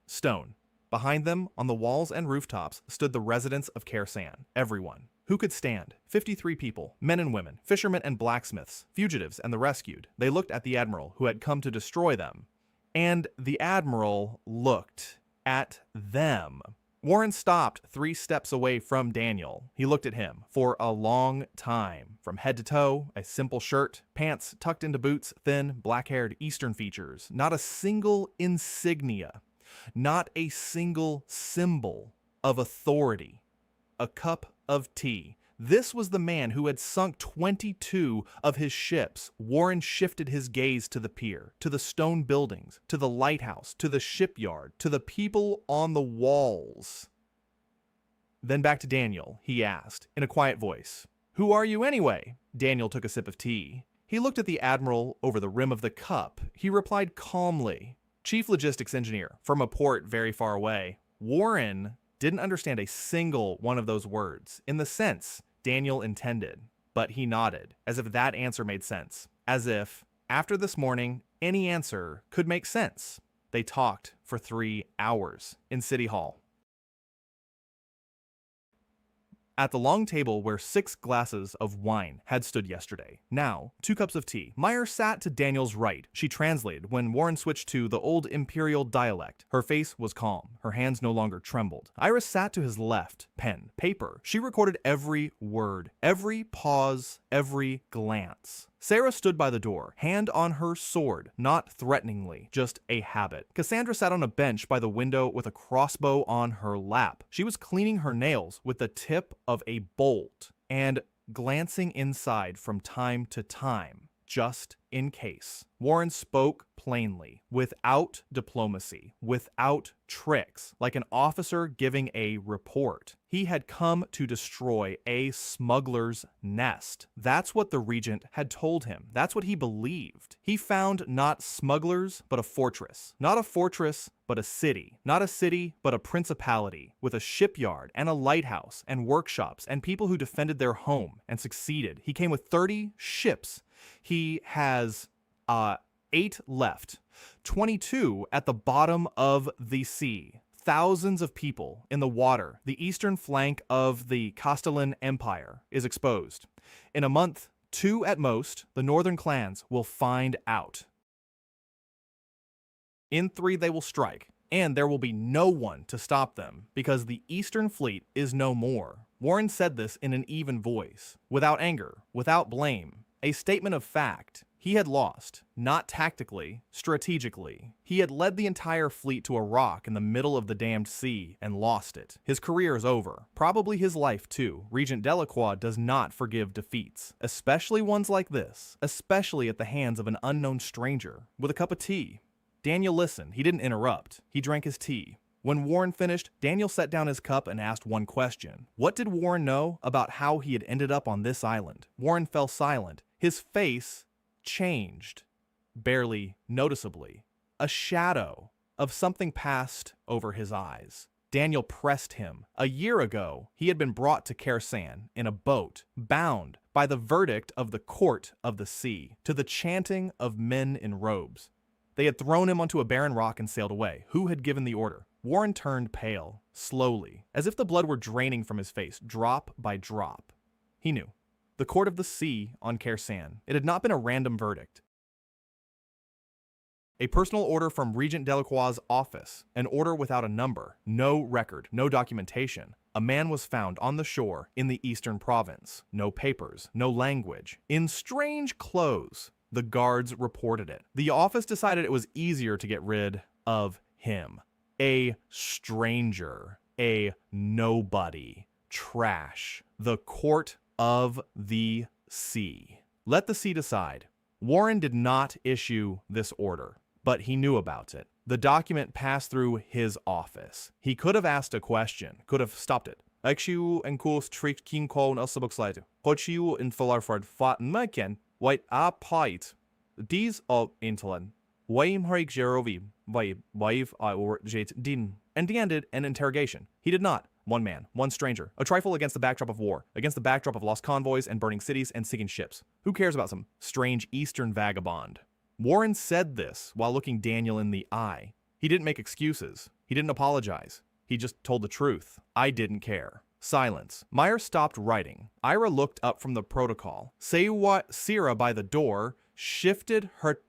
Stone. Behind them, on the walls and rooftops, stood the residents of Kaersan. Everyone. Who could stand? 53 people, men and women, fishermen and blacksmiths, fugitives and the rescued. They looked at the admiral who had come to destroy them. And the admiral looked at them. Warren stopped 3 steps away from Daniel. He looked at him for a long time. From head to toe, a simple shirt, pants tucked into boots, thin, black-haired Eastern features. Not a single insignia. Not a single symbol of authority. A cup of tea. This was the man who had sunk 22 of his ships. Warren shifted his gaze to the pier, to the stone buildings, to the lighthouse, to the shipyard, to the people on the walls. Then back to Daniel, he asked, in a quiet voice. "Who are you anyway?" Daniel took a sip of tea. He looked at the admiral over the rim of the cup. He replied calmly, "Chief logistics engineer from a port very far away." Warren didn't understand a single one of those words, in the sense Daniel intended, but he nodded, as if that answer made sense. As if, after this morning, any answer could make sense. They talked for 3 hours in City Hall. At the long table where 6 glasses of wine had stood yesterday, now 2 cups of tea. Meyer sat to Daniel's right. She translated when Warren switched to the old imperial dialect. Her face was calm. Her hands no longer trembled. Iris sat to his left. Pen, paper. She recorded every word, every pause, every glance. Sarah stood by the door, hand on her sword, not threateningly, just a habit. Cassandra sat on a bench by the window with a crossbow on her lap. She was cleaning her nails with the tip of a bolt and glancing inside from time to time, just in case. Warren spoke plainly, without diplomacy, without tricks, like an officer giving a report. He had come to destroy a smuggler's nest. That's what the regent had told him. That's what he believed. He found not smugglers, but a fortress. Not a fortress, but a city. Not a city, but a principality, with a shipyard and a lighthouse and workshops and people who defended their home and succeeded. He came with 30 ships. He has 8 left, 22 at the bottom of the sea. Thousands of people in the water. The eastern flank of the Castellan Empire is exposed. In a month, 2 at most, the northern clans will find out. In 3, they will strike. and there will be no one to stop them because the Eastern Fleet is no more. Warren said this in an even voice, without anger, without blame, a statement of fact. He had lost, not tactically, strategically. He had led the entire fleet to a rock in the middle of the damned sea and lost it. His career is over. Probably his life too. Regent Delacroix does not forgive defeats, especially ones like this, especially at the hands of an unknown stranger with a cup of tea. Daniel listened. He didn't interrupt. He drank his tea. When Warren finished, Daniel set down his cup and asked one question. What did Warren know about how he had ended up on this island? Warren fell silent. His face changed, barely noticeably. A shadow of something passed over his eyes. Daniel pressed him. A year ago, he had been brought to Kaersan in a boat, bound by the verdict of the court of the sea, to the chanting of men in robes. They had thrown him onto a barren rock and sailed away. Who had given the order? Warren turned pale, slowly, as if the blood were draining from his face, drop by drop. He knew. The court of the sea on Kaersan. It had not been a random verdict. A personal order from Regent Delacroix's office, an order without a number, no record, no documentation. A man was found on the shore in the eastern province. No papers, no language, in strange clothes. The guards reported it. The office decided it was easier to get rid of him. A stranger, a nobody, trash. The court of the sea. Let the sea decide. Warren did not issue this order, but he knew about it. The document passed through his office. He could have asked a question, could have stopped it. Actually, en koers trick King Kong als besluiten. Hochiu in Falarford fatten maken, white a pite. These of Intalan. Waim Harik Jerovi, Waiv I or Jate Din. And he ended an interrogation. He did not. One man, one stranger, a trifle against the backdrop of war, against the backdrop of lost convoys and burning cities and sinking ships. Who cares about some strange eastern vagabond? Warren said this while looking Daniel in the eye. He didn't make excuses. He didn't apologize. He just told the truth. I didn't care. Silence. Meyer stopped writing. Ira looked up from the protocol. Sewa Sira by the door shifted her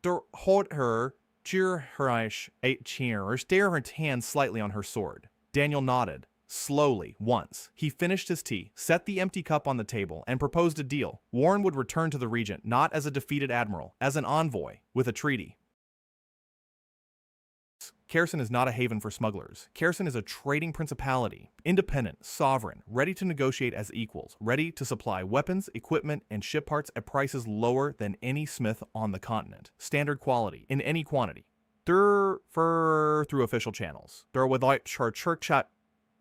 cheer her eyes eight cheer or stare her hand slightly on her sword. Daniel nodded. Slowly, once. He finished his tea, set the empty cup on the table, and proposed a deal. Warren would return to the Regent, not as a defeated admiral, as an envoy, with a treaty. Kaersan is not a haven for smugglers. Kaersan is a trading principality, independent, sovereign, ready to negotiate as equals, ready to supply weapons, equipment, and ship parts at prices lower than any smith on the continent. Standard quality, in any quantity. Through official channels. Without church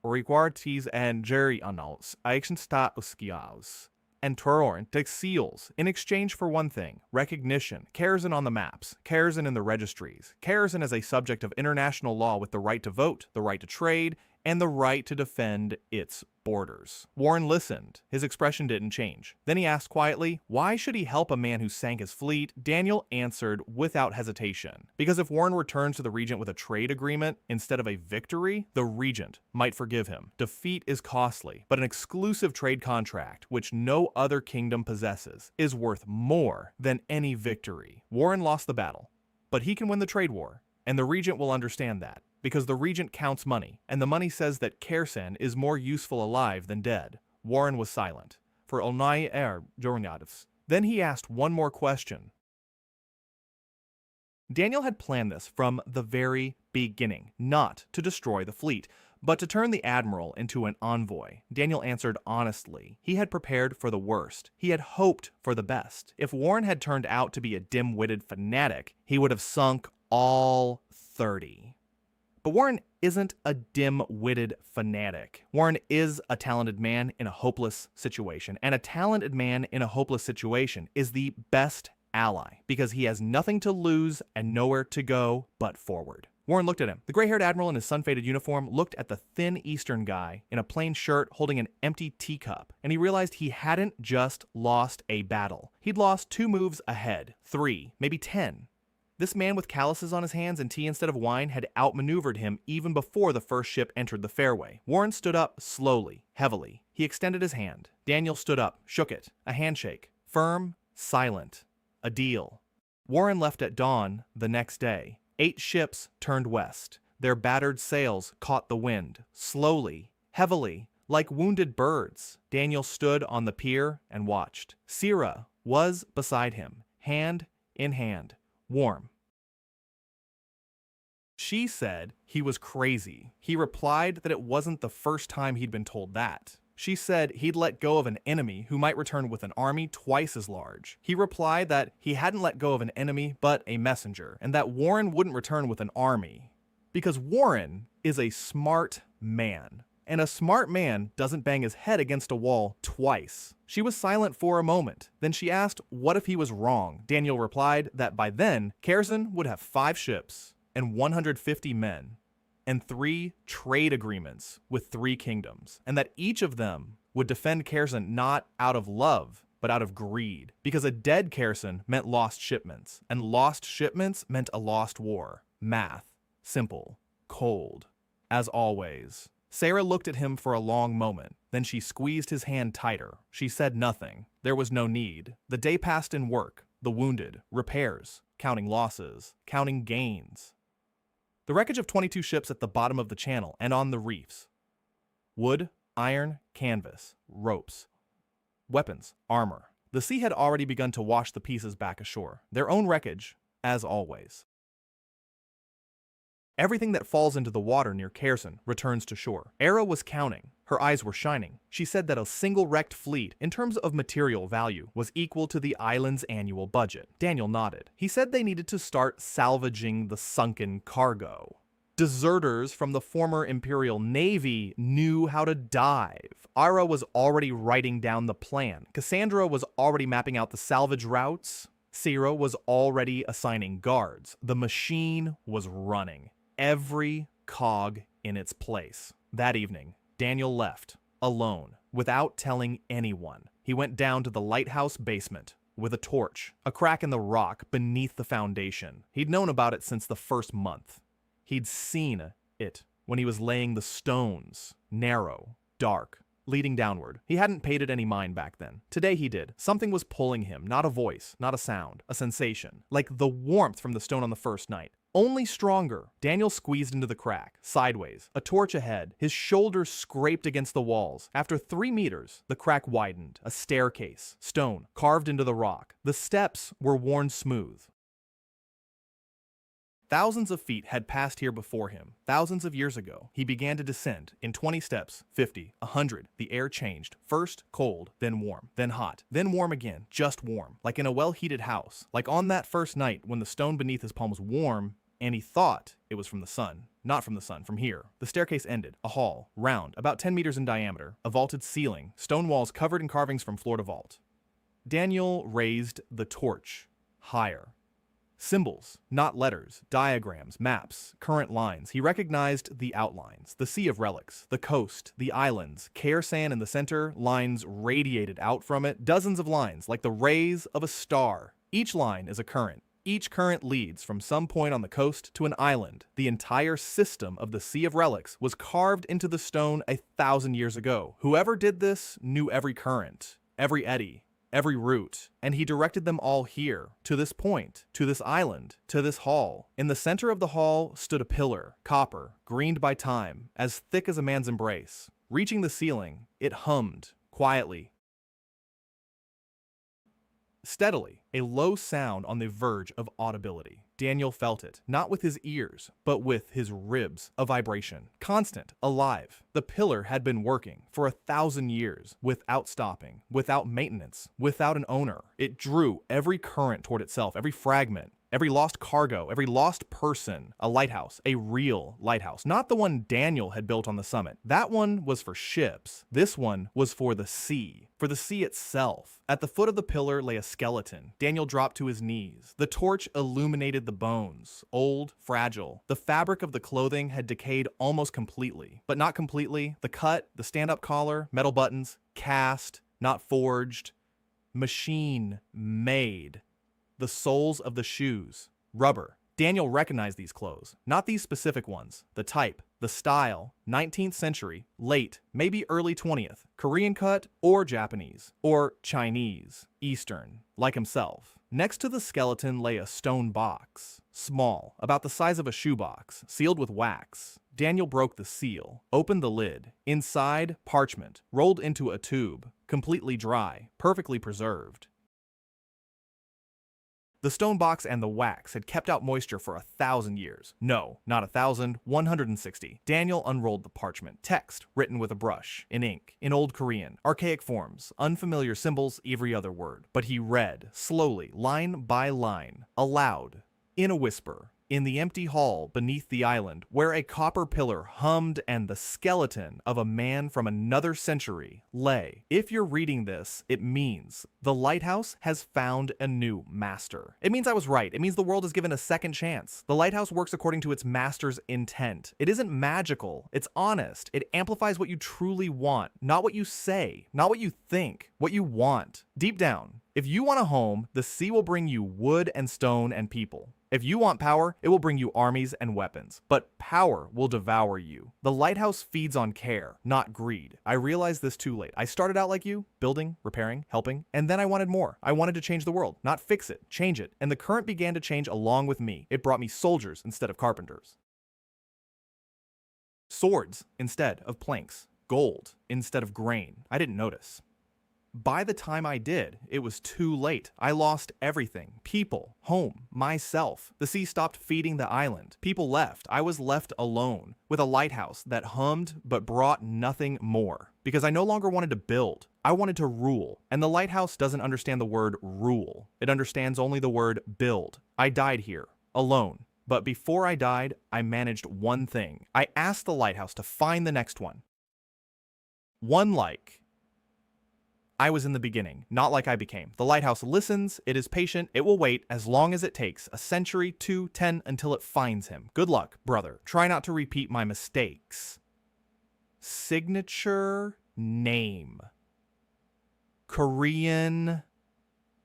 requirements and jury annals, Eichenstat and Tororn takes seals in exchange for one thing: recognition. Kaersan on the maps, Kaersan in the registries, Kaersan as a subject of international law with the right to vote, the right to trade, and the right to defend its borders. Warren listened. His expression didn't change. Then he asked quietly, why should he help a man who sank his fleet? Daniel answered without hesitation. Because if Warren returns to the Regent with a trade agreement instead of a victory, the Regent might forgive him. Defeat is costly, but an exclusive trade contract, which no other kingdom possesses, is worth more than any victory. Warren lost the battle, but he can win the trade war, and the Regent will understand that. Because the Regent counts money, and the money says that Kaersan is more useful alive than dead. Warren was silent. For Onai Jornadovs. Then he asked one more question. Daniel had planned this from the very beginning, not to destroy the fleet, but to turn the admiral into an envoy. Daniel answered honestly. He had prepared for the worst. He had hoped for the best. If Warren had turned out to be a dim-witted fanatic, he would have sunk all 30. But Warren isn't a dim-witted fanatic. Warren is a talented man in a hopeless situation, and a talented man in a hopeless situation is the best ally because he has nothing to lose and nowhere to go but forward. Warren looked at him. The gray-haired admiral in his sun-faded uniform looked at the thin Eastern guy in a plain shirt holding an empty teacup, and he realized he hadn't just lost a battle. He'd lost 2 moves ahead, 3, maybe 10. This man with calluses on his hands and tea instead of wine had outmaneuvered him even before the first ship entered the fairway. Warren stood up slowly, heavily. He extended his hand. Daniel stood up, shook it. A handshake. Firm, silent. A deal. Warren left at dawn the next day. 8 ships turned west. Their battered sails caught the wind, slowly, heavily, like wounded birds. Daniel stood on the pier and watched. Sira was beside him, hand in hand, warm. She said he was crazy. He replied that it wasn't the first time he'd been told that. She said he'd let go of an enemy who might return with an army twice as large. He replied that he hadn't let go of an enemy but a messenger, and that Warren wouldn't return with an army. Because Warren is a smart man, and a smart man doesn't bang his head against a wall twice. She was silent for a moment. Then she asked what if he was wrong. Daniel replied that by then, Kaersan would have 5 ships and 150 men, and 3 trade agreements with 3 kingdoms, and that each of them would defend Kaersan not out of love, but out of greed, because a dead Kaersan meant lost shipments, and lost shipments meant a lost war. Math. Simple. Cold. As always. Sarah looked at him for a long moment. Then she squeezed his hand tighter. She said nothing. There was no need. The day passed in work, the wounded, repairs, counting losses, counting gains. The wreckage of 22 ships at the bottom of the channel and on the reefs. Wood, iron, canvas, ropes, weapons, armor. The sea had already begun to wash the pieces back ashore. Their own wreckage, as always. Everything that falls into the water near Kaersan returns to shore. Era was counting. Her eyes were shining. She said that a single wrecked fleet, in terms of material value, was equal to the island's annual budget. Daniel nodded. He said they needed to start salvaging the sunken cargo. Deserters from the former Imperial Navy knew how to dive. Ira was already writing down the plan. Cassandra was already mapping out the salvage routes. Sira was already assigning guards. The machine was running. Every cog in its place. That evening, Daniel left, alone, without telling anyone. He went down to the lighthouse basement with a torch, a crack in the rock beneath the foundation. He'd known about it since the first month. He'd seen it when he was laying the stones, narrow, dark, leading downward. He hadn't paid it any mind back then. Today he did. Something was pulling him, not a voice, not a sound, a sensation, like the warmth from the stone on the first night. Only stronger. Daniel squeezed into the crack, sideways, a torch ahead. His shoulders scraped against the walls. After 3 meters, the crack widened. A staircase, stone, carved into the rock. The steps were worn smooth. Thousands of feet had passed here before him. Thousands of years ago, he began to descend. In 20 steps, 50, 100, the air changed. First cold, then warm, then hot, then warm again, just warm. Like in a well-heated house. Like on that first night when the stone beneath his palm was warm, and he thought it was from the sun. Not from the sun, from here. The staircase ended. A hall, round, about 10 meters in diameter. A vaulted ceiling, stone walls covered in carvings from floor to vault. Daniel raised the torch higher. Symbols, not letters, diagrams, maps, current lines. He recognized the outlines, the sea of relics, the coast, the islands, Kaersan in the center, lines radiated out from it, dozens of lines, like the rays of a star. Each line is a current. Each current leads from some point on the coast to an island. The entire system of the Sea of Relics was carved into the stone 1,000 years ago. Whoever did this knew every current, every eddy, every route, and he directed them all here, to this point, to this island, to this hall. In the center of the hall stood a pillar, copper, greened by time, as thick as a man's embrace. Reaching the ceiling, it hummed, quietly, steadily, a low sound on the verge of audibility. Daniel felt it, not with his ears, but with his ribs, a vibration. Constant, alive. The pillar had been working for 1,000 years, without stopping, without maintenance, without an owner. It drew every current toward itself, every fragment, every lost cargo, every lost person. A lighthouse, a real lighthouse. Not the one Daniel had built on the summit. That one was for ships. This one was for the sea itself. At the foot of the pillar lay a skeleton. Daniel dropped to his knees. The torch illuminated the bones, old, fragile. The fabric of the clothing had decayed almost completely, but not completely. The cut, the stand-up collar, metal buttons, cast, not forged, machine made. The soles of the shoes, rubber. Daniel recognized these clothes, not these specific ones. The type, the style, 19th century, late, maybe early 20th, Korean cut or Japanese, or Chinese, Eastern, like himself. Next to the skeleton lay a stone box, small, about the size of a shoebox, sealed with wax. Daniel broke the seal, opened the lid. Inside, parchment, rolled into a tube, completely dry, perfectly preserved. The stone box and the wax had kept out moisture for 1,000 years. No, not 1,000, 160. Daniel unrolled the parchment. Text, written with a brush, in ink, in Old Korean, archaic forms, unfamiliar symbols, every other word. But he read, slowly, line by line, aloud, in a whisper. In the empty hall beneath the island, where a copper pillar hummed and the skeleton of a man from another century lay. If you're reading this, it means the Lighthouse has found a new master. It means I was right. It means the world is given a second chance. The Lighthouse works according to its master's intent. It isn't magical. It's honest. It amplifies what you truly want, not what you say, not what you think, what you want. Deep down, if you want a home, the sea will bring you wood and stone and people. If you want power, it will bring you armies and weapons. But power will devour you. The Lighthouse feeds on care, not greed. I realized this too late. I started out like you, building, repairing, helping, and then I wanted more. I wanted to change the world, not fix it, change it. And the current began to change along with me. It brought me soldiers instead of carpenters. Swords instead of planks. Gold instead of grain. I didn't notice. By the time I did, it was too late. I lost everything. People, home, myself. The sea stopped feeding the island. People left. I was left alone with a lighthouse that hummed but brought nothing more. Because I no longer wanted to build. I wanted to rule. And the lighthouse doesn't understand the word rule. It understands only the word build. I died here, alone. But before I died, I managed one thing. I asked the lighthouse to find the next one. One like I was in the beginning, not like I became. The lighthouse listens, it is patient, it will wait as long as it takes, a century, 2, 10, until it finds him. Good luck, brother. Try not to repeat my mistakes. Signature name. Korean.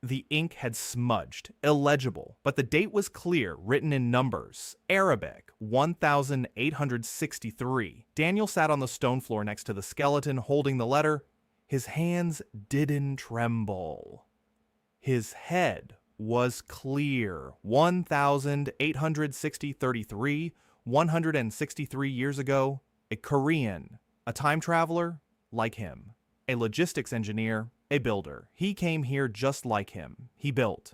The ink had smudged, illegible, but the date was clear, written in numbers. Arabic, 1863. Daniel sat on the stone floor next to the skeleton, holding the letter. His hands didn't tremble. His head was clear. 1863, 163 years ago, a Korean, a time traveler like him, a logistics engineer, a builder. He came here just like him. He built.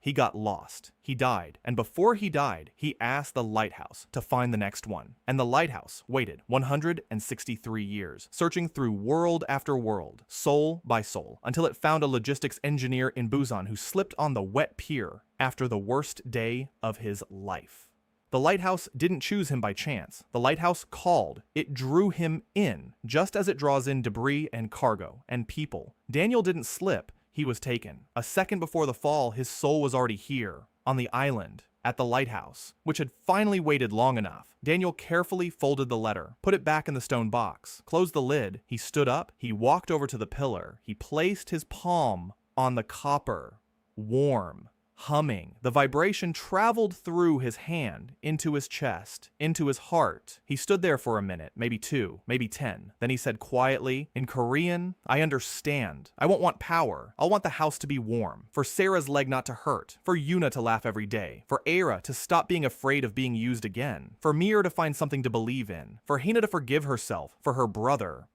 He got lost. He died. And before he died, he asked the lighthouse to find the next one. And the lighthouse waited 163 years, searching through world after world, soul by soul, until it found a logistics engineer in Busan who slipped on the wet pier after the worst day of his life. The lighthouse didn't choose him by chance. The lighthouse called. It drew him in, just as it draws in debris and cargo and people. Daniel didn't slip. He was taken. A second before the fall, his soul was already here, on the island, at the lighthouse, which had finally waited long enough. Daniel carefully folded the letter, put it back in the stone box, closed the lid. He stood up. He walked over to the pillar. He placed his palm on the copper, warm, humming. The vibration traveled through his hand, into his chest, into his heart. He stood there for a minute, maybe 2, maybe 10. Then he said quietly, in Korean, I understand. I won't want power. I'll want the house to be warm. For Sarah's leg not to hurt. For Yuna to laugh every day. For Era to stop being afraid of being used again. For Mir to find something to believe in. For Hina to forgive herself. For her brother.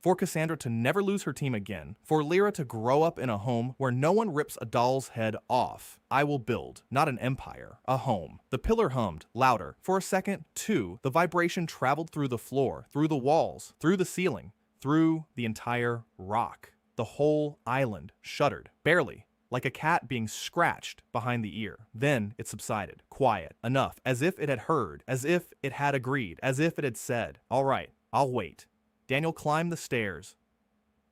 For Cassandra to never lose her team again, for Lyra to grow up in a home where no one rips a doll's head off. I will build, not an empire, a home. The pillar hummed, louder. For a second, 2, the vibration traveled through the floor, through the walls, through the ceiling, through the entire rock. The whole island shuddered, barely, like a cat being scratched behind the ear. Then it subsided, quiet, enough, as if it had heard, as if it had agreed, as if it had said, all right, I'll wait. Daniel climbed the stairs.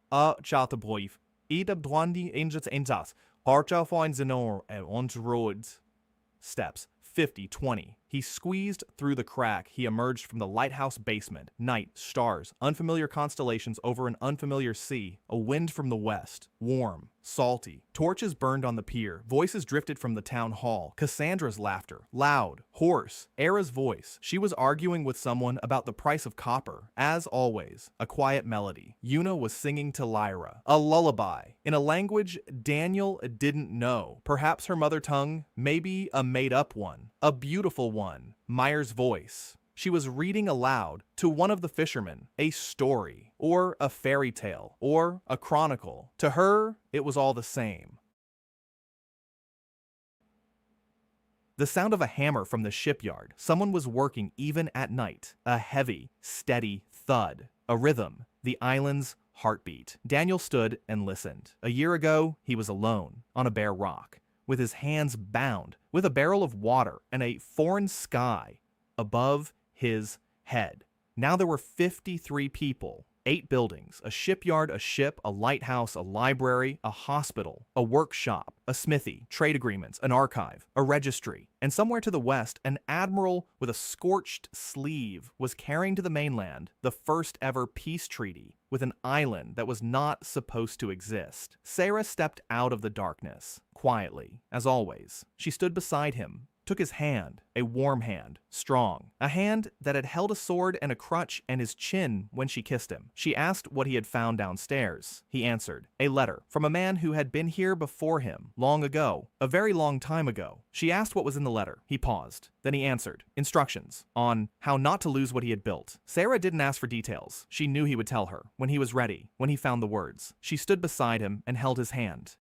Chatterboy, Ida Blondie Angels Angels, Harcha finds an on roads. Steps 50, 20, He squeezed through the crack. He emerged from the lighthouse basement. Night, stars, unfamiliar constellations over an unfamiliar sea. A wind from the west, warm, salty. Torches burned on the pier. Voices drifted from the town hall. Cassandra's laughter, loud, hoarse. Era's voice. She was arguing with someone about the price of copper. As always, a quiet melody. Yuna was singing to Lyra, a lullaby, in a language Daniel didn't know. Perhaps her mother tongue, maybe a made-up one. A beautiful one. Meyer's voice. She was reading aloud to one of the fishermen a story, or a fairy tale, or a chronicle. To her, it was all the same. The sound of a hammer from the shipyard. Someone was working even at night. A heavy, steady thud. A rhythm. The island's heartbeat. Daniel stood and listened. A year ago, he was alone, on a bare rock, with his hands bound, with a barrel of water and a foreign sky above his head. Now there were 53 people, 8 buildings, a shipyard, a ship, a lighthouse, a library, a hospital, a workshop, a smithy, trade agreements, an archive, a registry, and somewhere to the west, an admiral with a scorched sleeve was carrying to the mainland the first ever peace treaty with an island that was not supposed to exist. Sarah stepped out of the darkness, quietly, as always. She stood beside him, took his hand, a warm hand, strong, a hand that had held a sword and a crutch and his chin when she kissed him. She asked what he had found downstairs. He answered, a letter from a man who had been here before him, long ago, a very long time ago. She asked what was in the letter. He paused. Then he answered, instructions on how not to lose what he had built. Sarah didn't ask for details. She knew he would tell her, when he was ready, when he found the words. She stood beside him and held his hand.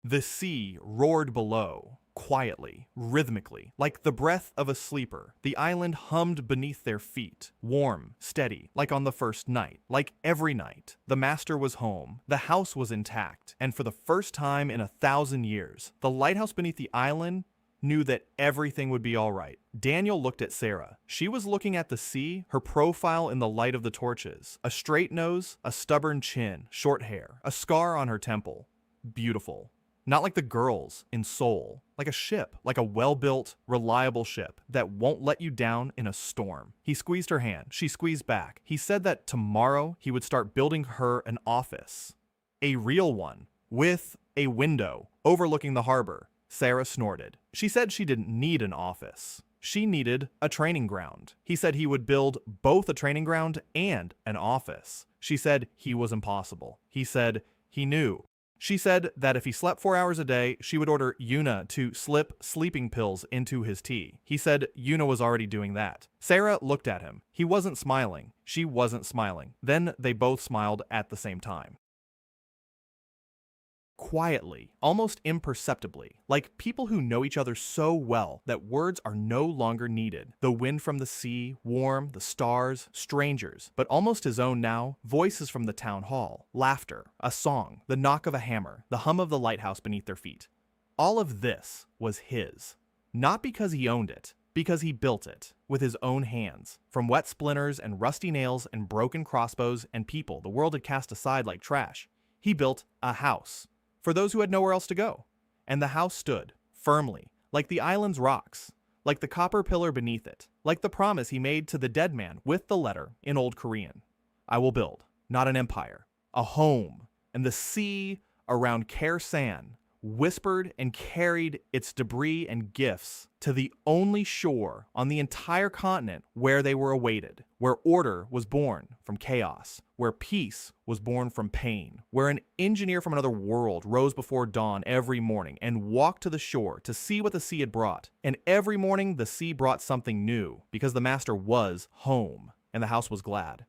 The sea roared below. Quietly, rhythmically, like the breath of a sleeper. The island hummed beneath their feet, warm, steady, like on the first night, like every night. The master was home, the house was intact, and for the first time in 1,000 years, the lighthouse beneath the island knew that everything would be all right. Daniel looked at Sarah. She was looking at the sea, her profile in the light of the torches. A straight nose, a stubborn chin, short hair, a scar on her temple. Beautiful. Not like the girls in Seoul, like a ship, like a well-built, reliable ship that won't let you down in a storm. He squeezed her hand. She squeezed back. He said that tomorrow he would start building her an office. A real one, with a window overlooking the harbor. Sarah snorted. She said she didn't need an office. She needed a training ground. He said he would build both a training ground and an office. She said he was impossible. He said he knew. She said that if he slept 4 hours a day, she would order Yuna to slip sleeping pills into his tea. He said Yuna was already doing that. Sarah looked at him. He wasn't smiling. She wasn't smiling. Then they both smiled at the same time. Quietly, almost imperceptibly, like people who know each other so well that words are no longer needed. The wind from the sea, warm, the stars, strangers, but almost his own now, voices from the town hall, laughter, a song, the knock of a hammer, the hum of the lighthouse beneath their feet. All of this was his. Not because he owned it, because he built it with his own hands. From wet splinters and rusty nails and broken crossbows and people the world had cast aside like trash, he built a house. For those who had nowhere else to go. And the house stood, firmly, like the island's rocks, like the copper pillar beneath it, like the promise he made to the dead man with the letter in Old Korean. I will build, not an empire, a home. And the sea around Kaersan whispered and carried its debris and gifts to the only shore on the entire continent where they were awaited, where order was born from chaos, where peace was born from pain, where an engineer from another world rose before dawn every morning and walked to the shore to see what the sea had brought. And every morning the sea brought something new, because the master was home, and the house was glad.